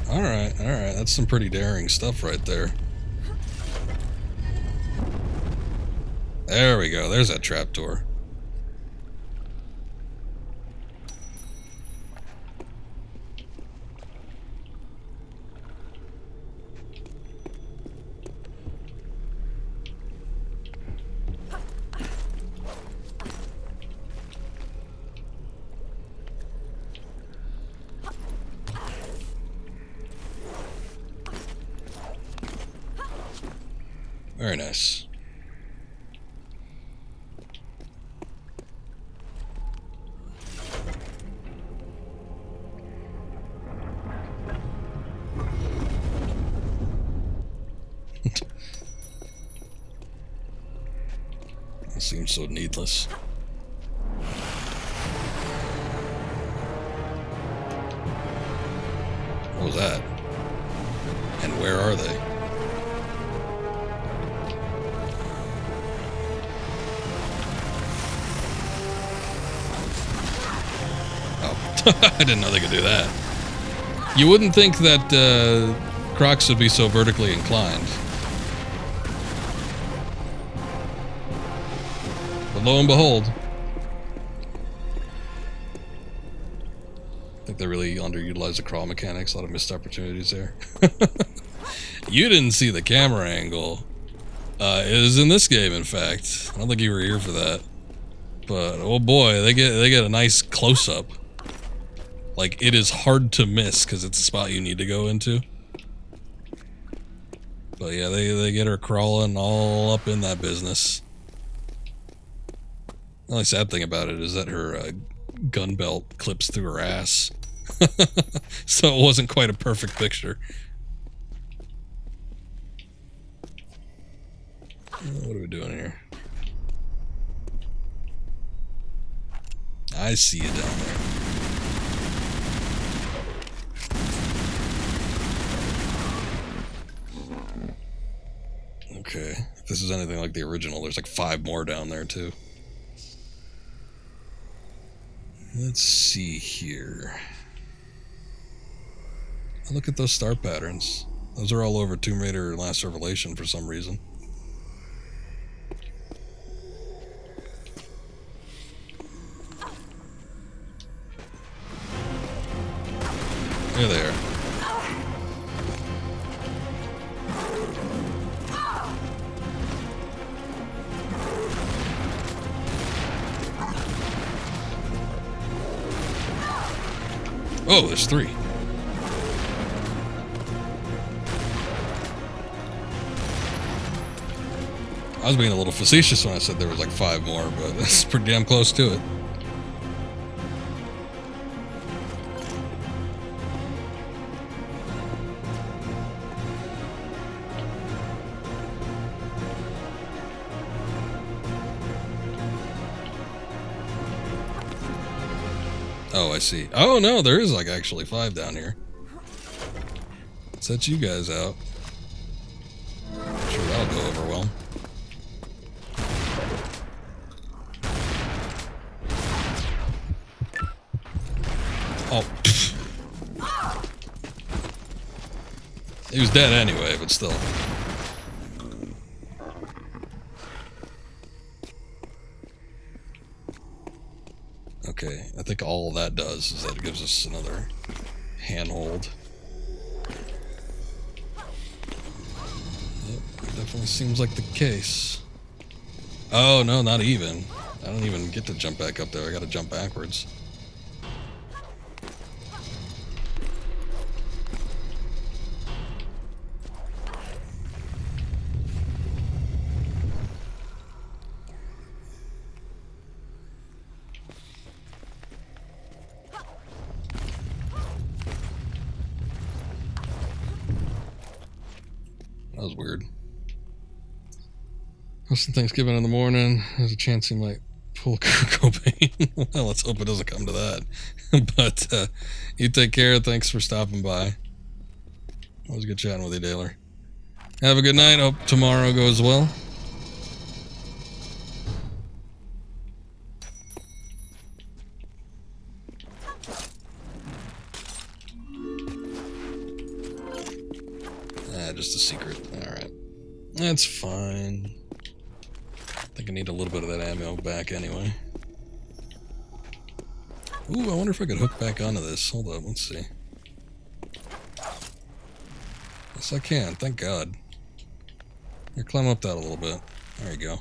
Alright, that's some pretty daring stuff right there. There we go, there's that trapdoor. Very nice. That seems so needless. What was that? And where are they? I didn't know they could do that. You wouldn't think that Crocs would be so vertically inclined. But lo and behold. I think they really underutilized the crawl mechanics. A lot of missed opportunities there. You didn't see the camera angle. It is in this game, in fact. I don't think you were here for that. But, oh boy, they get a nice close-up. Like, it is hard to miss because it's a spot you need to go into. But yeah, they get her crawling all up in that business. The only sad thing about it is that her gun belt clips through her ass. So it wasn't quite a perfect picture. What are we doing here? I see you down there. Okay, if this is anything like the original, there's like 5 more down there too. Let's see here. Oh, look at those star patterns. Those are all over Tomb Raider Last Revelation for some reason. There they are. Oh, there's 3. I was being a little facetious when I said there was like 5 more, but it's pretty damn close to it. Oh, I see. Oh, no, there is like actually 5 down here. Set you guys out. I'm sure that'll go over well. Oh. He was dead anyway, but still. Okay, I think all that does is that it gives us another handhold. Yep, it definitely seems like the case. Oh, no, not even. I don't even get to jump back up there. I gotta jump backwards. That was weird. Hosting Thanksgiving in the morning. There's a chance he might pull Cobain. Well, let's hope it doesn't come to that. But you take care. Thanks for stopping by. Always good chatting with you, Daler. Have a good night. Hope tomorrow goes well. Just a secret. Alright. That's fine. I think I need a little bit of that ammo back anyway. Ooh, I wonder if I could hook back onto this. Hold up, let's see. Yes, I can. Thank God. Here, climb up that a little bit. There you go.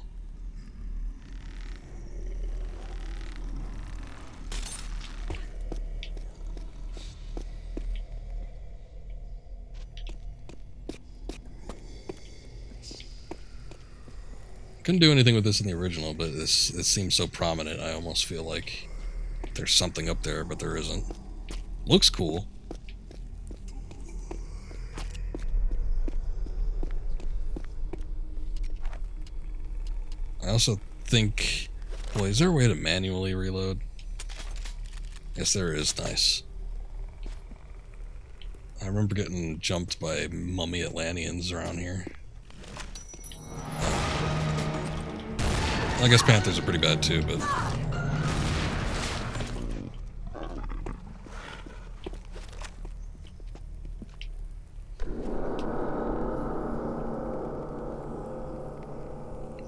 Couldn't do anything with this in the original, but it seems so prominent. I almost feel like there's something up there, but there isn't. Looks cool. I also think... Boy, is there a way to manually reload? Yes, there is. Nice. I remember getting jumped by mummy Atlanteans around here. I guess Panthers are pretty bad too, but...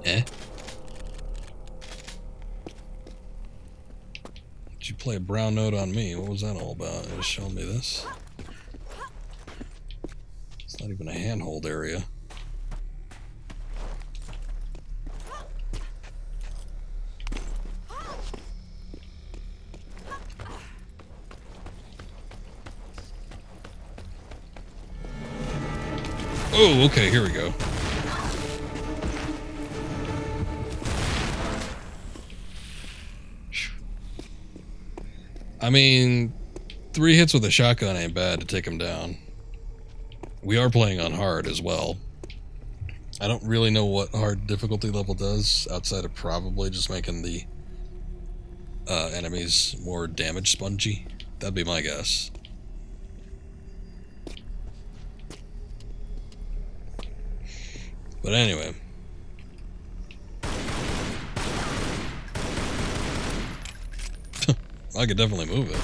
Eh? Did you play a brown note on me? What was that all about? It was showing me this. It's not even a handhold area. Oh, okay, here we go. I mean, 3 hits with a shotgun ain't bad to take him down. We are playing on hard as well. I don't really know what hard difficulty level does, outside of probably just making the enemies more damage spongy. That'd be my guess. But anyway. I could definitely move it.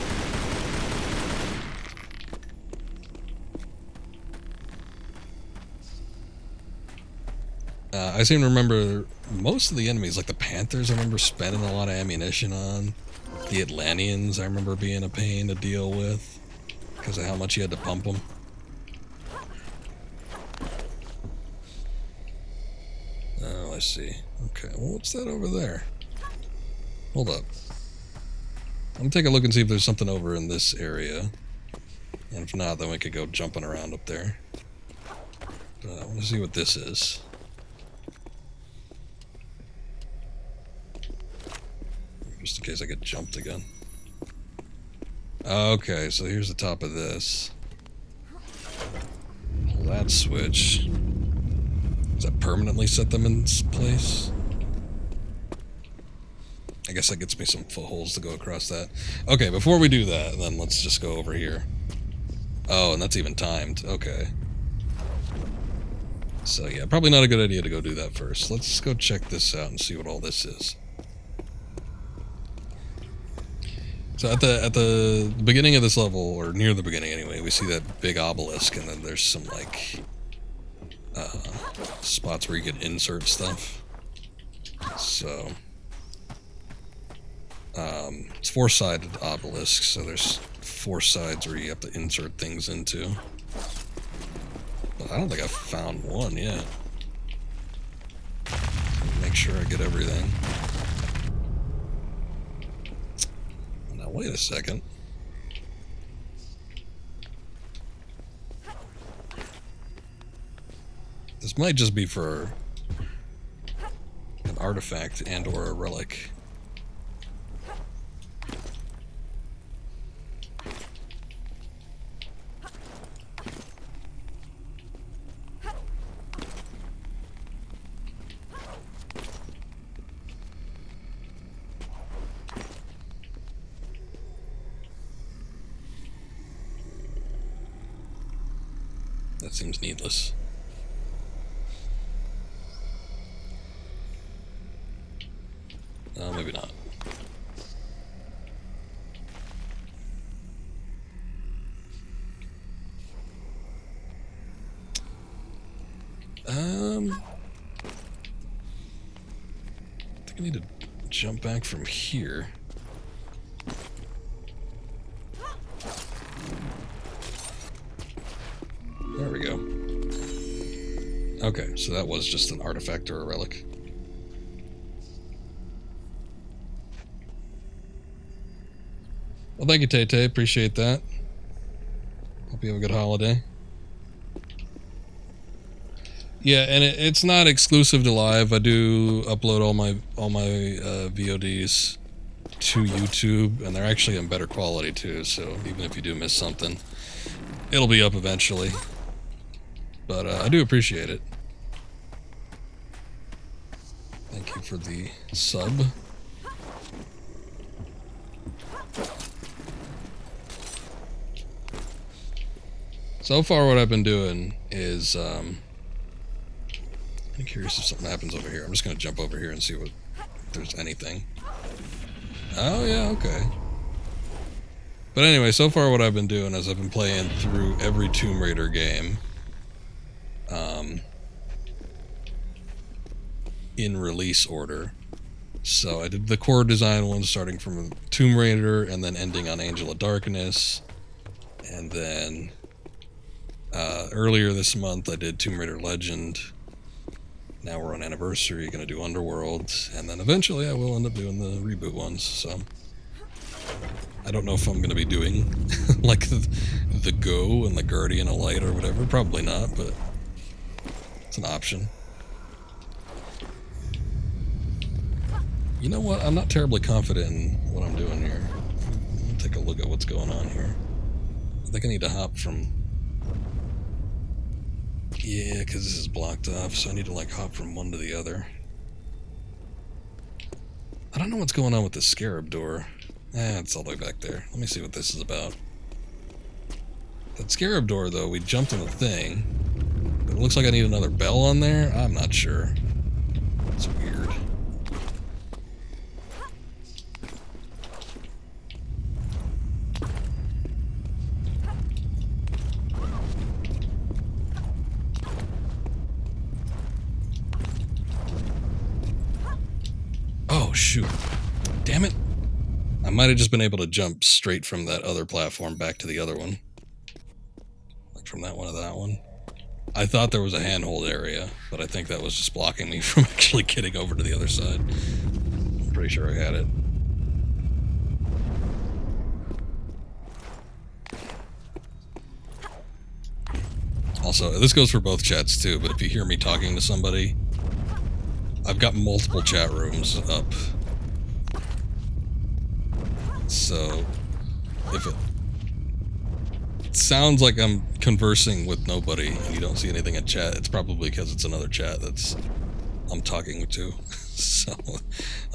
I seem to remember most of the enemies, like the Panthers, I remember spending a lot of ammunition on. The Atlanteans, I remember being a pain to deal with because of how much you had to pump them. Oh, I see. Okay, well, what's that over there? Hold up. I'm gonna take a look and see if there's something over in this area. And if not, then we could go jumping around up there. But I want to see what this is. Just in case I get jumped again. Okay, so here's the top of this. That switch. Does that permanently set them in place? I guess that gets me some footholds to go across that. Okay, before we do that, then let's just go over here. Oh, and that's even timed. Okay. So yeah, probably not a good idea to go do that first. Let's go check this out and see what all this is. So at the beginning of this level, or near the beginning anyway, we see that big obelisk, and then there's some like spots where you can insert stuff. So it's 4-sided obelisk, so there's 4 sides where you have to insert things into. But I don't think I've found one yet. Make sure I get everything. Now wait a second. This might just be for an artifact and or a relic. That seems needless. Maybe not. I think I need to jump back from here. There we go. Okay, so that was just an artifact or a relic. Well, thank you, Tay-Tay. Appreciate that. Hope you have a good holiday. Yeah, and it's not exclusive to live. I do upload all my VODs to YouTube, and they're actually in better quality too. So even if you do miss something, it'll be up eventually. But I do appreciate it. Thank you for the sub. So far what I've been doing is, I'm curious if something happens over here. I'm just going to jump over here and see if there's anything. Oh yeah, okay. But anyway, so far what I've been doing is I've been playing through every Tomb Raider game. In release order. So I did the core design one starting from Tomb Raider and then ending on Angel of Darkness. And then earlier this month I did Tomb Raider Legend. Now we're on Anniversary, gonna do Underworld, and then eventually I will end up doing the reboot ones, so I don't know if I'm gonna be doing like the Go and the Guardian of Light or whatever, probably not, but it's an option. You know what, I'm not terribly confident in what I'm doing here. Let me take a look at what's going on here. I think I need to hop from... Yeah, because this is blocked off, so I need to like hop from one to the other. I don't know what's going on with the scarab door. It's all the way back there. Let me see what this is about. That scarab door, though, we jumped in the thing. But it looks like I need another bell on there. I'm not sure. It's weird. Oh, shoot. Damn it. I might have just been able to jump straight from that other platform back to the other one. Like from that one to that one. I thought there was a handhold area, but I think that was just blocking me from actually getting over to the other side. I'm pretty sure I had it. Also, this goes for both chats too, but if you hear me talking to somebody, I've got multiple chat rooms up. So, if it sounds like I'm conversing with nobody and you don't see anything in chat, it's probably because it's another chat I'm talking to. So,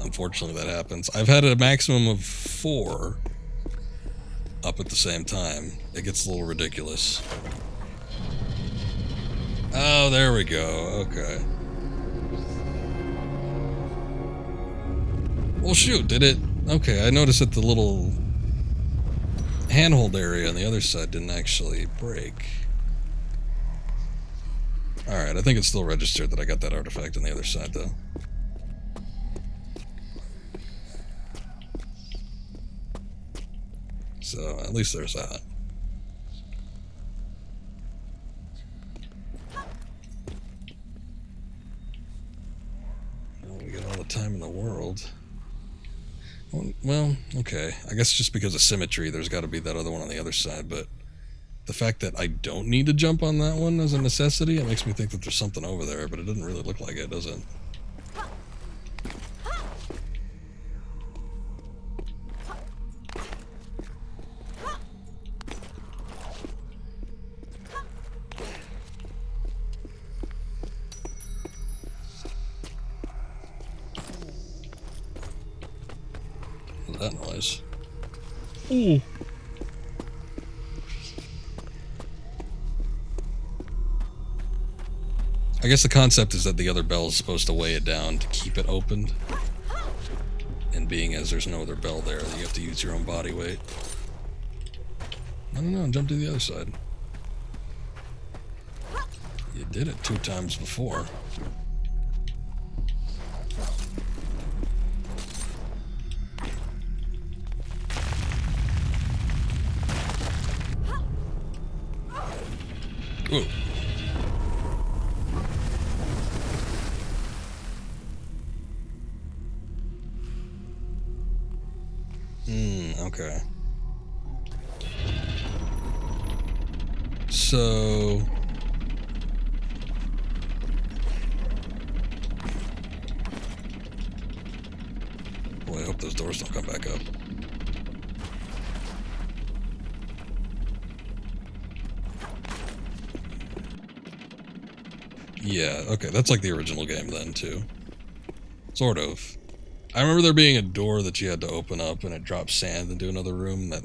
unfortunately that happens. I've had a maximum of 4 up at the same time. It gets a little ridiculous. Oh, there we go. Okay. Well, shoot, did it? Okay, I noticed that the little handhold area on the other side didn't actually break. Alright, I think it's still registered that I got that artifact on the other side, though. So, at least there's that. Well, we got all the time in the world. Well, okay. I guess just because of symmetry, there's got to be that other one on the other side, but the fact that I don't need to jump on that one as a necessity, it makes me think that there's something over there, but it doesn't really look like it, does it? That noise. Ooh. I guess the concept is that the other bell is supposed to weigh it down to keep it opened. And being as there's no other bell there, you have to use your own body weight. I don't know, jump to the other side. You did it 2 times before. Ooh. Okay. So... boy, I hope those doors don't come back up. Yeah, okay, that's like the original game then, too. Sort of. I remember there being a door that you had to open up and it dropped sand into another room that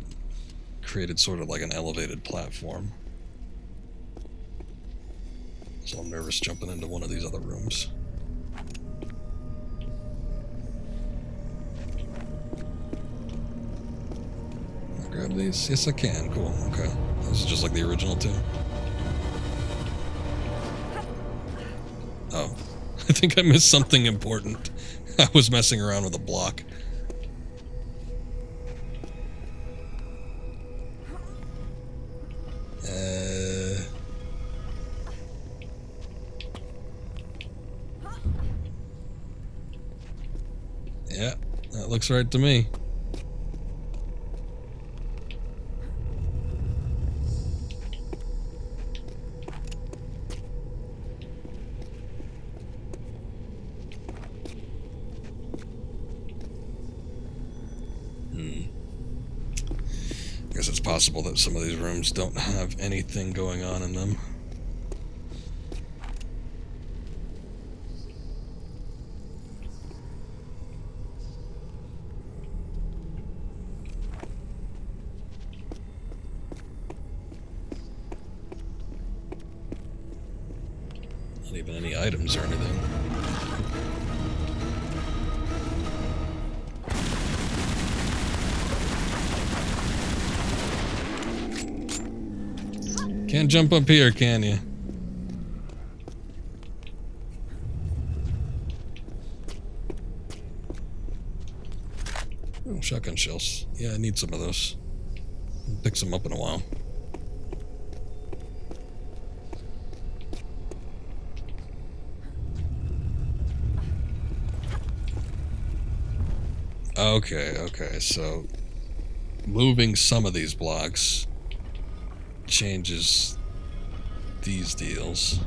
created sort of like an elevated platform. So I'm nervous jumping into one of these other rooms. Can I grab these? Yes, I can. Cool, okay. This is just like the original, too. Oh. I think I missed something important. I was messing around with a block. Yeah, that looks right to me. I guess it's possible that some of these rooms don't have anything going on in them. Not even any items or anything. Can't jump up here, can you? Oh, shotgun shells. Yeah, I need some of those. I'll pick some up in a while. Okay, so moving some of these blocks changes these deals.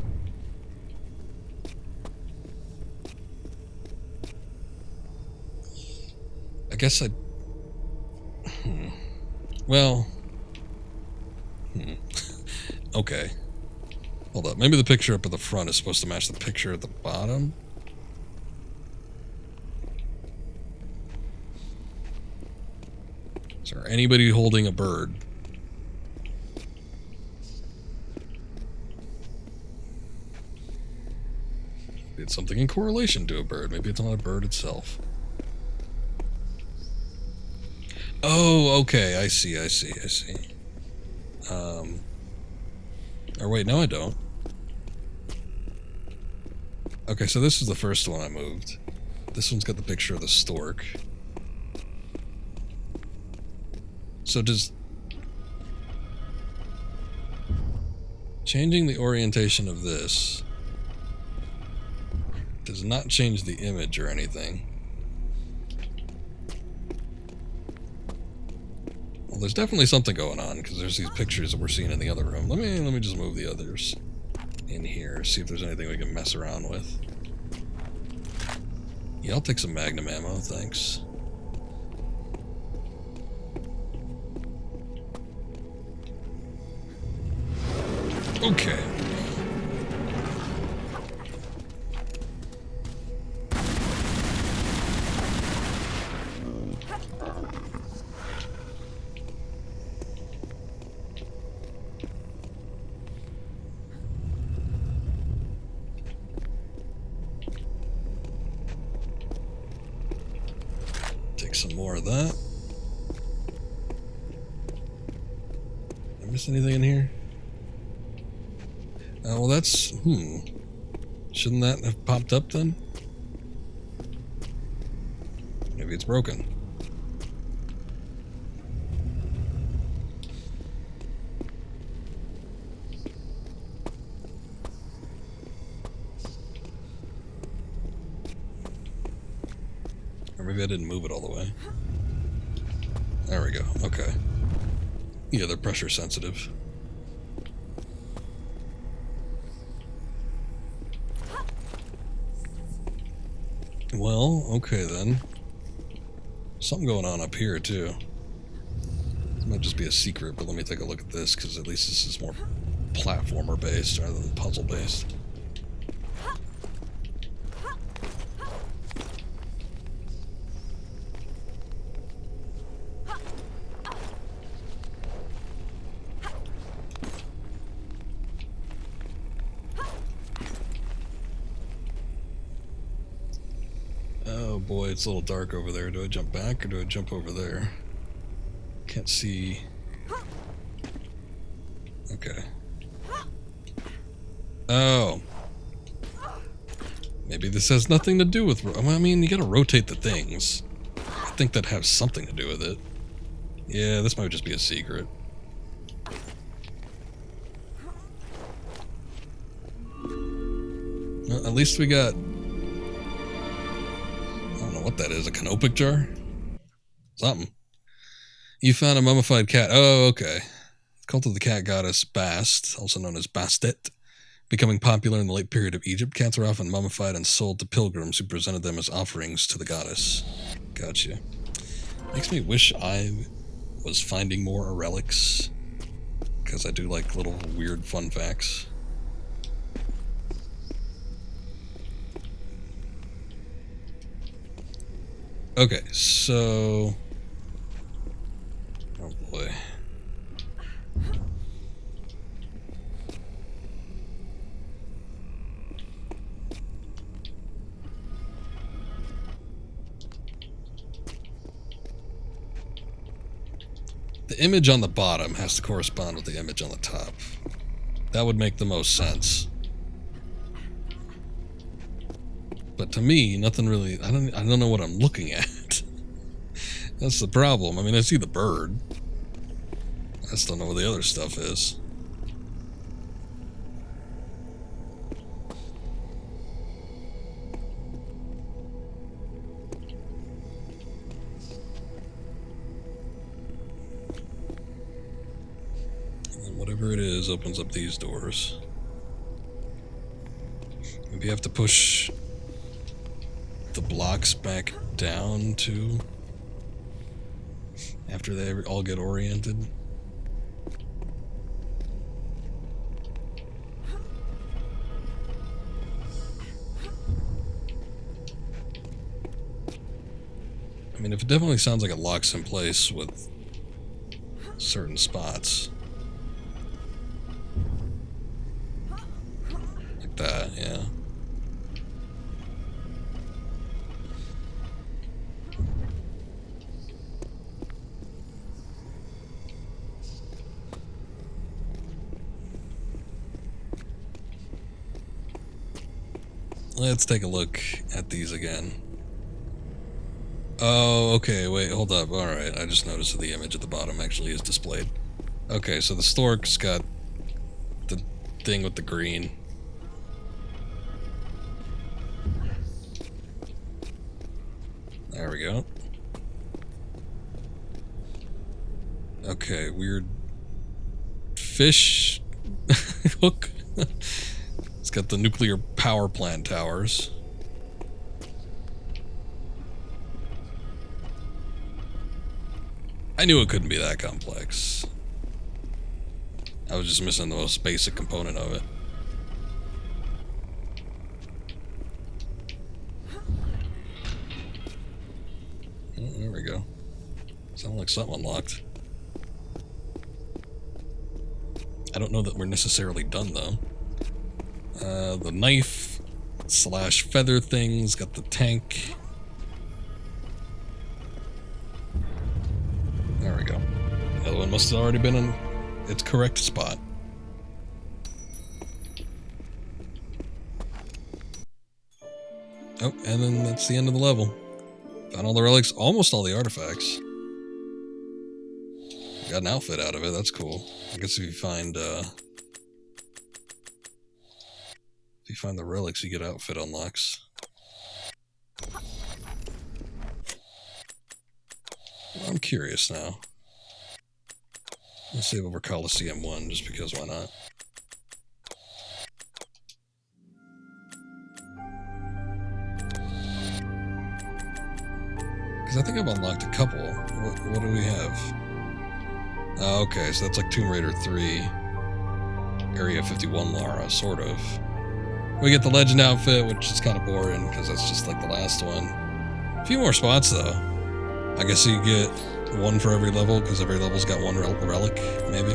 I guess I'd... Well... Okay. Hold up. Maybe the picture up at the front is supposed to match the picture at the bottom? Is there anybody holding a bird? Maybe it's something in correlation to a bird. Maybe it's not a bird itself. Oh, okay. I see. Or wait, no I don't. Okay, so this is the first one I moved. This one's got the picture of the stork. So does... Changing the orientation of this does not change the image or anything. Well, there's definitely something going on, because there's these pictures that we're seeing in the other room. Let me just move the others in here, see if there's anything we can mess around with. Yeah, I'll take some magnum ammo, thanks. Okay. Take some more of that. Did I miss anything in here? Well, that's... Shouldn't that have popped up then? Maybe it's broken. Or maybe I didn't move it all the way. There we go. Okay. Yeah, they're pressure sensitive. Well, okay then. Something going on up here too. This might just be a secret, but let me take a look at this, because at least this is more platformer based rather than puzzle based. Oh boy, it's a little dark over there. Do I jump back or do I jump over there? Can't see. Okay. Oh. Maybe this has nothing to do with... I mean, you gotta rotate the things. I think that has something to do with it. Yeah, this might just be a secret. Well, at least we got... what that is, a canopic jar? Something. You found a mummified cat. Oh, okay. Cult of the cat goddess Bast, also known as Bastet. Becoming popular in the late period of Egypt, cats were often mummified and sold to pilgrims who presented them as offerings to the goddess. Gotcha. Makes me wish I was finding more relics, because I do like little weird fun facts. Okay, so... Oh boy. The image on the bottom has to correspond with the image on the top. That would make the most sense. But to me, nothing really... I don't know what I'm looking at. That's the problem. I mean, I see the bird. I just don't know what the other stuff is. And whatever it is opens up these doors. Maybe you have to push the blocks back down too after they all get oriented. I mean, if it definitely sounds like it locks in place with certain spots. Like that, yeah. Let's take a look at these again. Oh, okay, wait, hold up. Alright, I just noticed that the image at the bottom actually is displayed. Okay, so the stork's got the thing with the green. There we go. Okay, weird fish hook. It's got the nuclear power plant towers. I knew it couldn't be that complex. I was just missing the most basic component of it. Oh, there we go. Sounded like something unlocked. I don't know that we're necessarily done, though. The knife / feather things, got the tank. There we go. The other one must have already been in its correct spot. Oh, and then that's the end of the level. Found all the relics, almost all the artifacts. Got an outfit out of it, that's cool. I guess if you find the relics, you get outfit unlocks. I'm curious now. Let's save over Coliseum 1, just because why not? Because I think I've unlocked a couple. What do we have? Oh, okay, so that's like Tomb Raider 3. Area 51 Lara, sort of. We get the Legend outfit, which is kind of boring, because that's just like the last one. A few more spots, though. I guess you get one for every level, because every level's got one relic, maybe?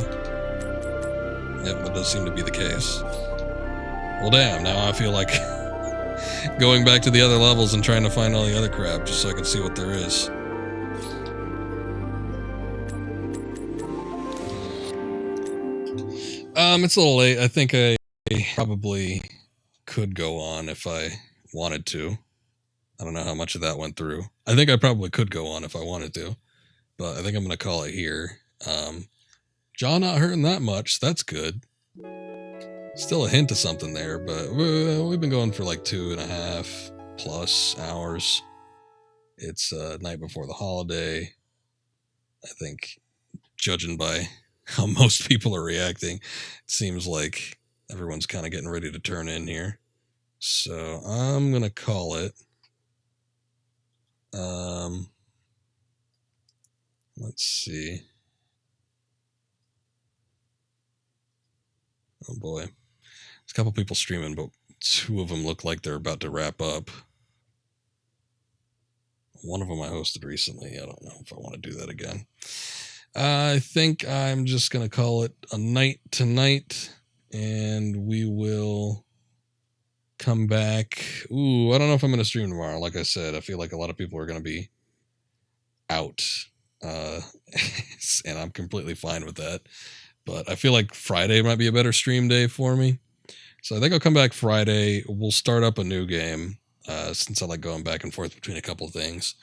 Yep, that does seem to be the case. Well, damn, now I feel like going back to the other levels and trying to find all the other crap, just so I can see what there is. It's a little late. I think I probably could go on if I wanted to. I don't know how much of that went through. I think I probably could go on if I wanted to, but I think I'm going to call it here. Jaw not hurting that much. That's good. Still a hint of something there, but we've been going for like 2.5+ hours. It's night before the holiday. I think, judging by how most people are reacting, it seems like everyone's kind of getting ready to turn in here. So I'm going to call it. Let's see. Oh boy. There's a couple people streaming, but 2 of them look like they're about to wrap up. One of them I hosted recently. I don't know if I want to do that again. I think I'm just going to call it a night tonight, and we will come back. Ooh, I don't know if I'm going to stream tomorrow. Like I said, I feel like a lot of people are going to be out, and I'm completely fine with that. But I feel like Friday might be a better stream day for me. So I think I'll come back Friday. We'll start up a new game, since I like going back and forth between a couple things.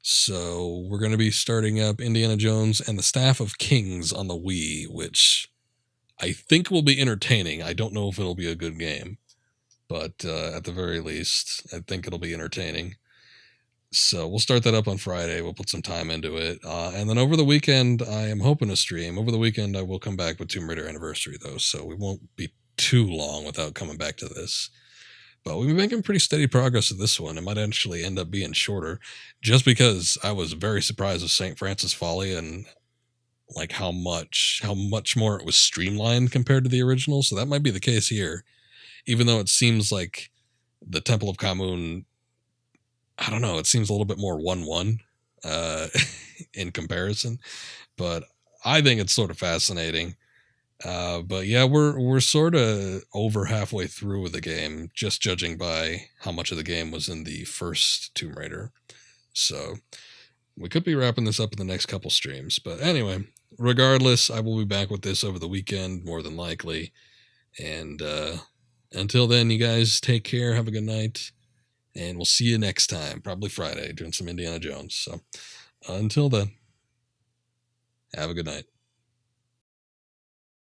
So we're going to be starting up Indiana Jones and the Staff of Kings on the Wii, which I think will be entertaining. I don't know if it'll be a good game, but at the very least, I think it'll be entertaining. So we'll start that up on Friday. We'll put some time into it. And then over the weekend, I am hoping to stream. Over the weekend, I will come back with Tomb Raider Anniversary, though, so we won't be too long without coming back to this. But we've been making pretty steady progress with this one. It might actually end up being shorter, just because I was very surprised with St. Francis Folly and like how much more it was streamlined compared to the original. So that might be the case here, even though it seems like the Temple of Khamun, I don't know, it seems a little bit more 1-1 in comparison. But I think it's sort of fascinating. But yeah, we're sort of over halfway through with the game, just judging by how much of the game was in the first Tomb Raider. So we could be wrapping this up in the next couple streams. But anyway, regardless, I will be back with this over the weekend, more than likely. And until then, you guys take care, have a good night, and we'll see you next time, probably Friday, doing some Indiana Jones. So until then, have a good night.